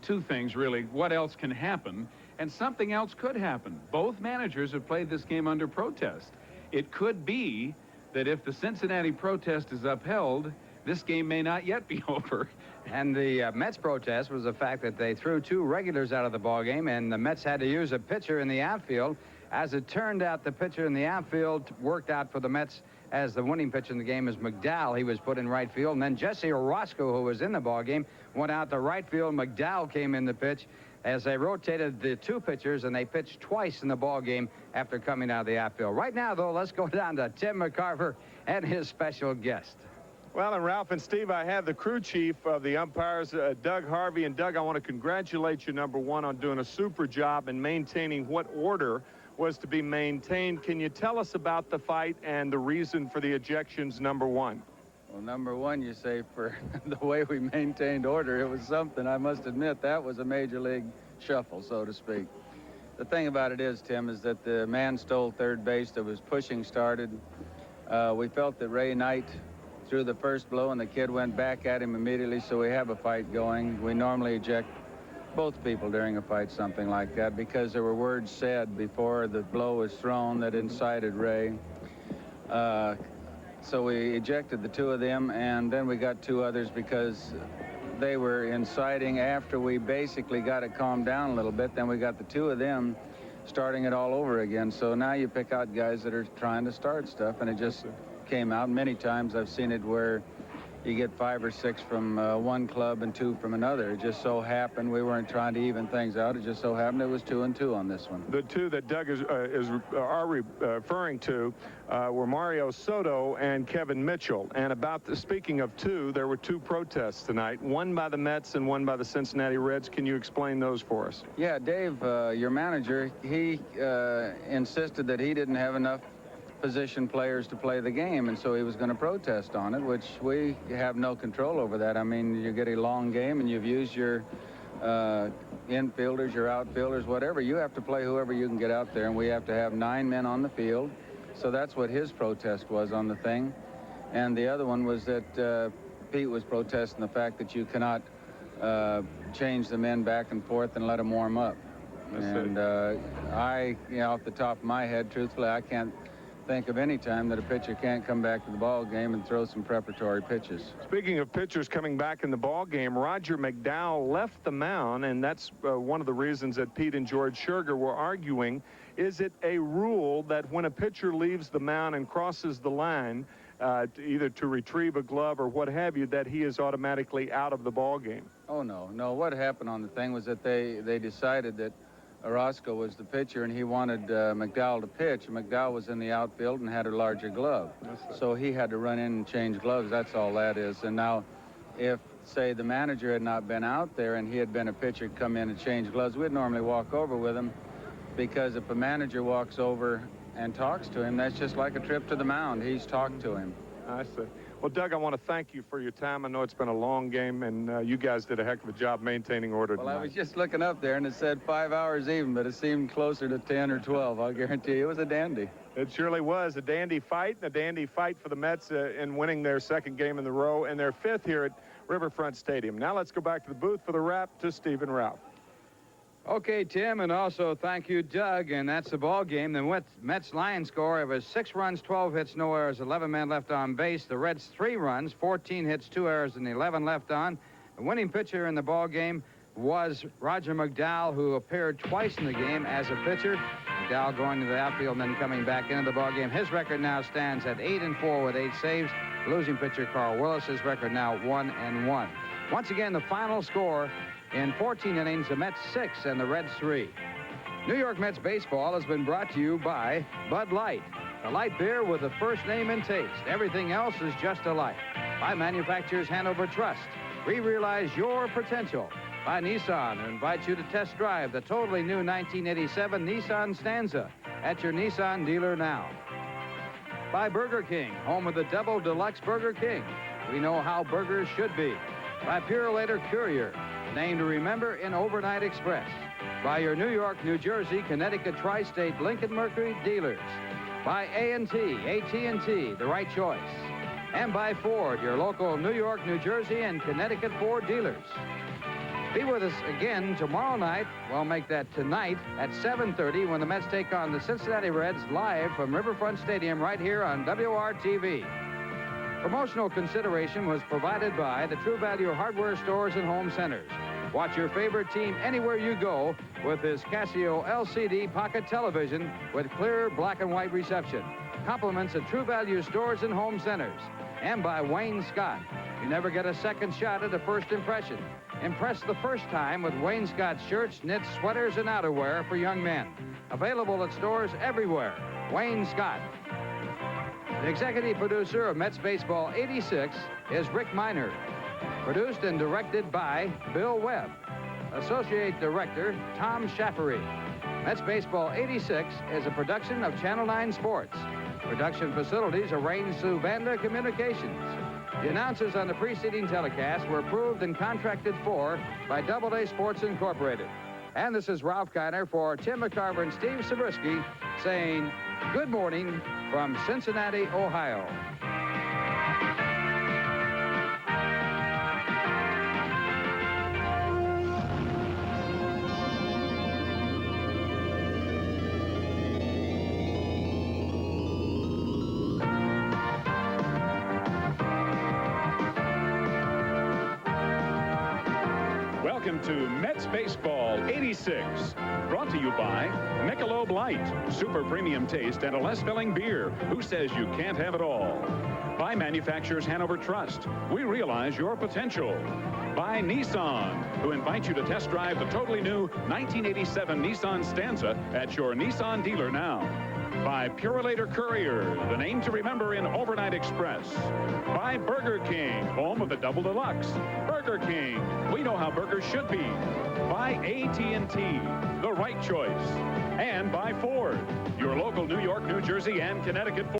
2 things, really. What else can happen? And something else could happen. Both managers have played this game under protest. It could be that if the Cincinnati protest is upheld, this game may not yet be over. And the Mets protest was the fact that they threw 2 regulars out of the ballgame, and the Mets had to use a pitcher in the outfield. As it turned out, the pitcher in the outfield worked out for the Mets as the winning pitcher in the game is McDowell. He was put in right field. And then Jesse Orozco, who was in the ballgame, went out to right field. McDowell came in the pitch as they rotated the 2 pitchers, and they pitched twice in the ballgame after coming out of the outfield. Right now, though, let's go down to Tim McCarver and his special guest. Well, and Ralph and Steve, I have the crew chief of the umpires, Doug Harvey. And Doug, I want to congratulate you, number one, on doing a super job in maintaining what order was to be maintained. Can you tell us about the fight and the reason for the ejections, number one? Well, number one, you say, for the way we maintained order, it was something. I must admit, that was a major league shuffle, so to speak. The thing about it is, Tim, is that the man stole third base. There was pushing started. We felt that Ray Knight threw the first blow, and the kid went back at him immediately, so we have a fight going. We normally eject both people during a fight, something like that, because there were words said before the blow was thrown that incited Ray. So we ejected the 2 of them, and then we got 2 others because they were inciting. After we basically got it calmed down a little bit, then we got the 2 of them starting it all over again. So now you pick out guys that are trying to start stuff, and it just came out. Many times I've seen it where you get 5 or 6 from one club and 2 from another. It just so happened we weren't trying to even things out. It just so happened it was 2 and 2 on this one. The 2 that Doug are referring to were Mario Soto and Kevin Mitchell. And speaking of 2, there were 2 protests tonight, one by the Mets and one by the Cincinnati Reds. Can you explain those for us? Yeah, Dave, your manager, he insisted that he didn't have enough position players to play the game, and so he was going to protest on it, which we have no control over that. I mean, you get a long game and you've used your infielders, your outfielders, whatever. You have to play whoever you can get out there, and we have to have 9 men on the field. So that's what his protest was on the thing. And the other one was that Pete was protesting the fact that you cannot change the men back and forth and let them warm up. And off the top of my head, truthfully, I can't think of any time that a pitcher can't come back to the ball game and throw some preparatory pitches. Speaking of pitchers coming back in the ball game, Roger McDowell left the mound, and that's one of the reasons that Pete and George Scherger were arguing. Is it a rule that when a pitcher leaves the mound and crosses the line, either to retrieve a glove or what have you, that he is automatically out of the ball game? Oh, no. What happened on the thing was that they decided that Orozco was the pitcher, and he wanted McDowell to pitch. McDowell was in the outfield and had a larger glove. So he had to run in and change gloves. That's all that is. And now, if, say, the manager had not been out there and he had been a pitcher come in and change gloves, we'd normally walk over with him, because if a manager walks over and talks to him, that's just like a trip to the mound. He's talked to him. I see. Well, Doug, I want to thank you for your time. I know it's been a long game, and you guys did a heck of a job maintaining order tonight. Well, I was just looking up there, and it said 5 hours even, but it seemed closer to 10 or 12. I'll guarantee you it was a dandy. It surely was a dandy fight for the Mets in winning their 2nd game in the row and their 5th here at Riverfront Stadium. Now let's go back to the booth for the wrap to Steve and Ralph. Okay, Tim, and also thank you, Doug, and that's the ball game. The Mets line score, it was 6 runs, 12 hits, no errors, 11 men left on base. The Reds 3 runs, 14 hits, 2 errors, and 11 left on. The winning pitcher in the ball game was Roger McDowell, who appeared twice in the game as a pitcher. McDowell going to the outfield and then coming back into the ball game. His record now stands at 8-4 with 8 saves. Losing pitcher Carl Willis's record now 1-1. Once again, the final score. In 14 innings, the Mets 6 and the Reds 3. New York Mets baseball has been brought to you by Bud Light, the light beer with the first name and taste. Everything else is just a light. By Manufacturers Hanover Trust. Realize your potential. By Nissan, who invites you to test drive the totally new 1987 Nissan Stanza at your Nissan dealer now. By Burger King, home of the Double Deluxe Burger King. We know how burgers should be. By Purolator Courier, name to remember in Overnight Express. By your New York, New Jersey, Connecticut, Tri-State, Lincoln Mercury dealers. By A&T, AT&T, the right choice. And by Ford, your local New York, New Jersey, and Connecticut Ford dealers. Be with us again tomorrow night. We'll make that tonight at 7:30 when the Mets take on the Cincinnati Reds live from Riverfront Stadium right here on WOR-TV. Promotional consideration was provided by the True Value Hardware Stores and Home Centers. Watch your favorite team anywhere you go with this Casio LCD pocket television with clear black and white reception. Compliments at True Value Stores and Home Centers. And by Wayne Scott. You never get a second shot at a first impression. Impress the first time with Wayne Scott shirts, knits, sweaters, and outerwear for young men. Available at stores everywhere. Wayne Scott. The executive producer of Mets Baseball 86 is Rick Miner. Produced and directed by Bill Webb. Associate Director Tom Schaffery. Mets Baseball 86 is a production of Channel 9 Sports. Production facilities arranged through Vanda Communications. The announcers on the preceding telecast were approved and contracted for by AA Sports Incorporated. And this is Ralph Kiner for Tim McCarver and Steve Zabriskie saying good morning from Cincinnati, Ohio. Welcome to Mets Baseball 86, brought to you by Michelob Light, super premium taste and a less filling beer. Who says you can't have it all? By Manufacturers Hanover Trust, we realize your potential. By Nissan, who invite you to test drive the totally new 1987 Nissan Stanza at your Nissan dealer now. By Purolator Courier, the name to remember in Overnight Express. By Burger King, home of the Double Deluxe. Burger King, we know how burgers should be. By AT&T, the right choice. And by Ford, your local New York, New Jersey, and Connecticut Ford.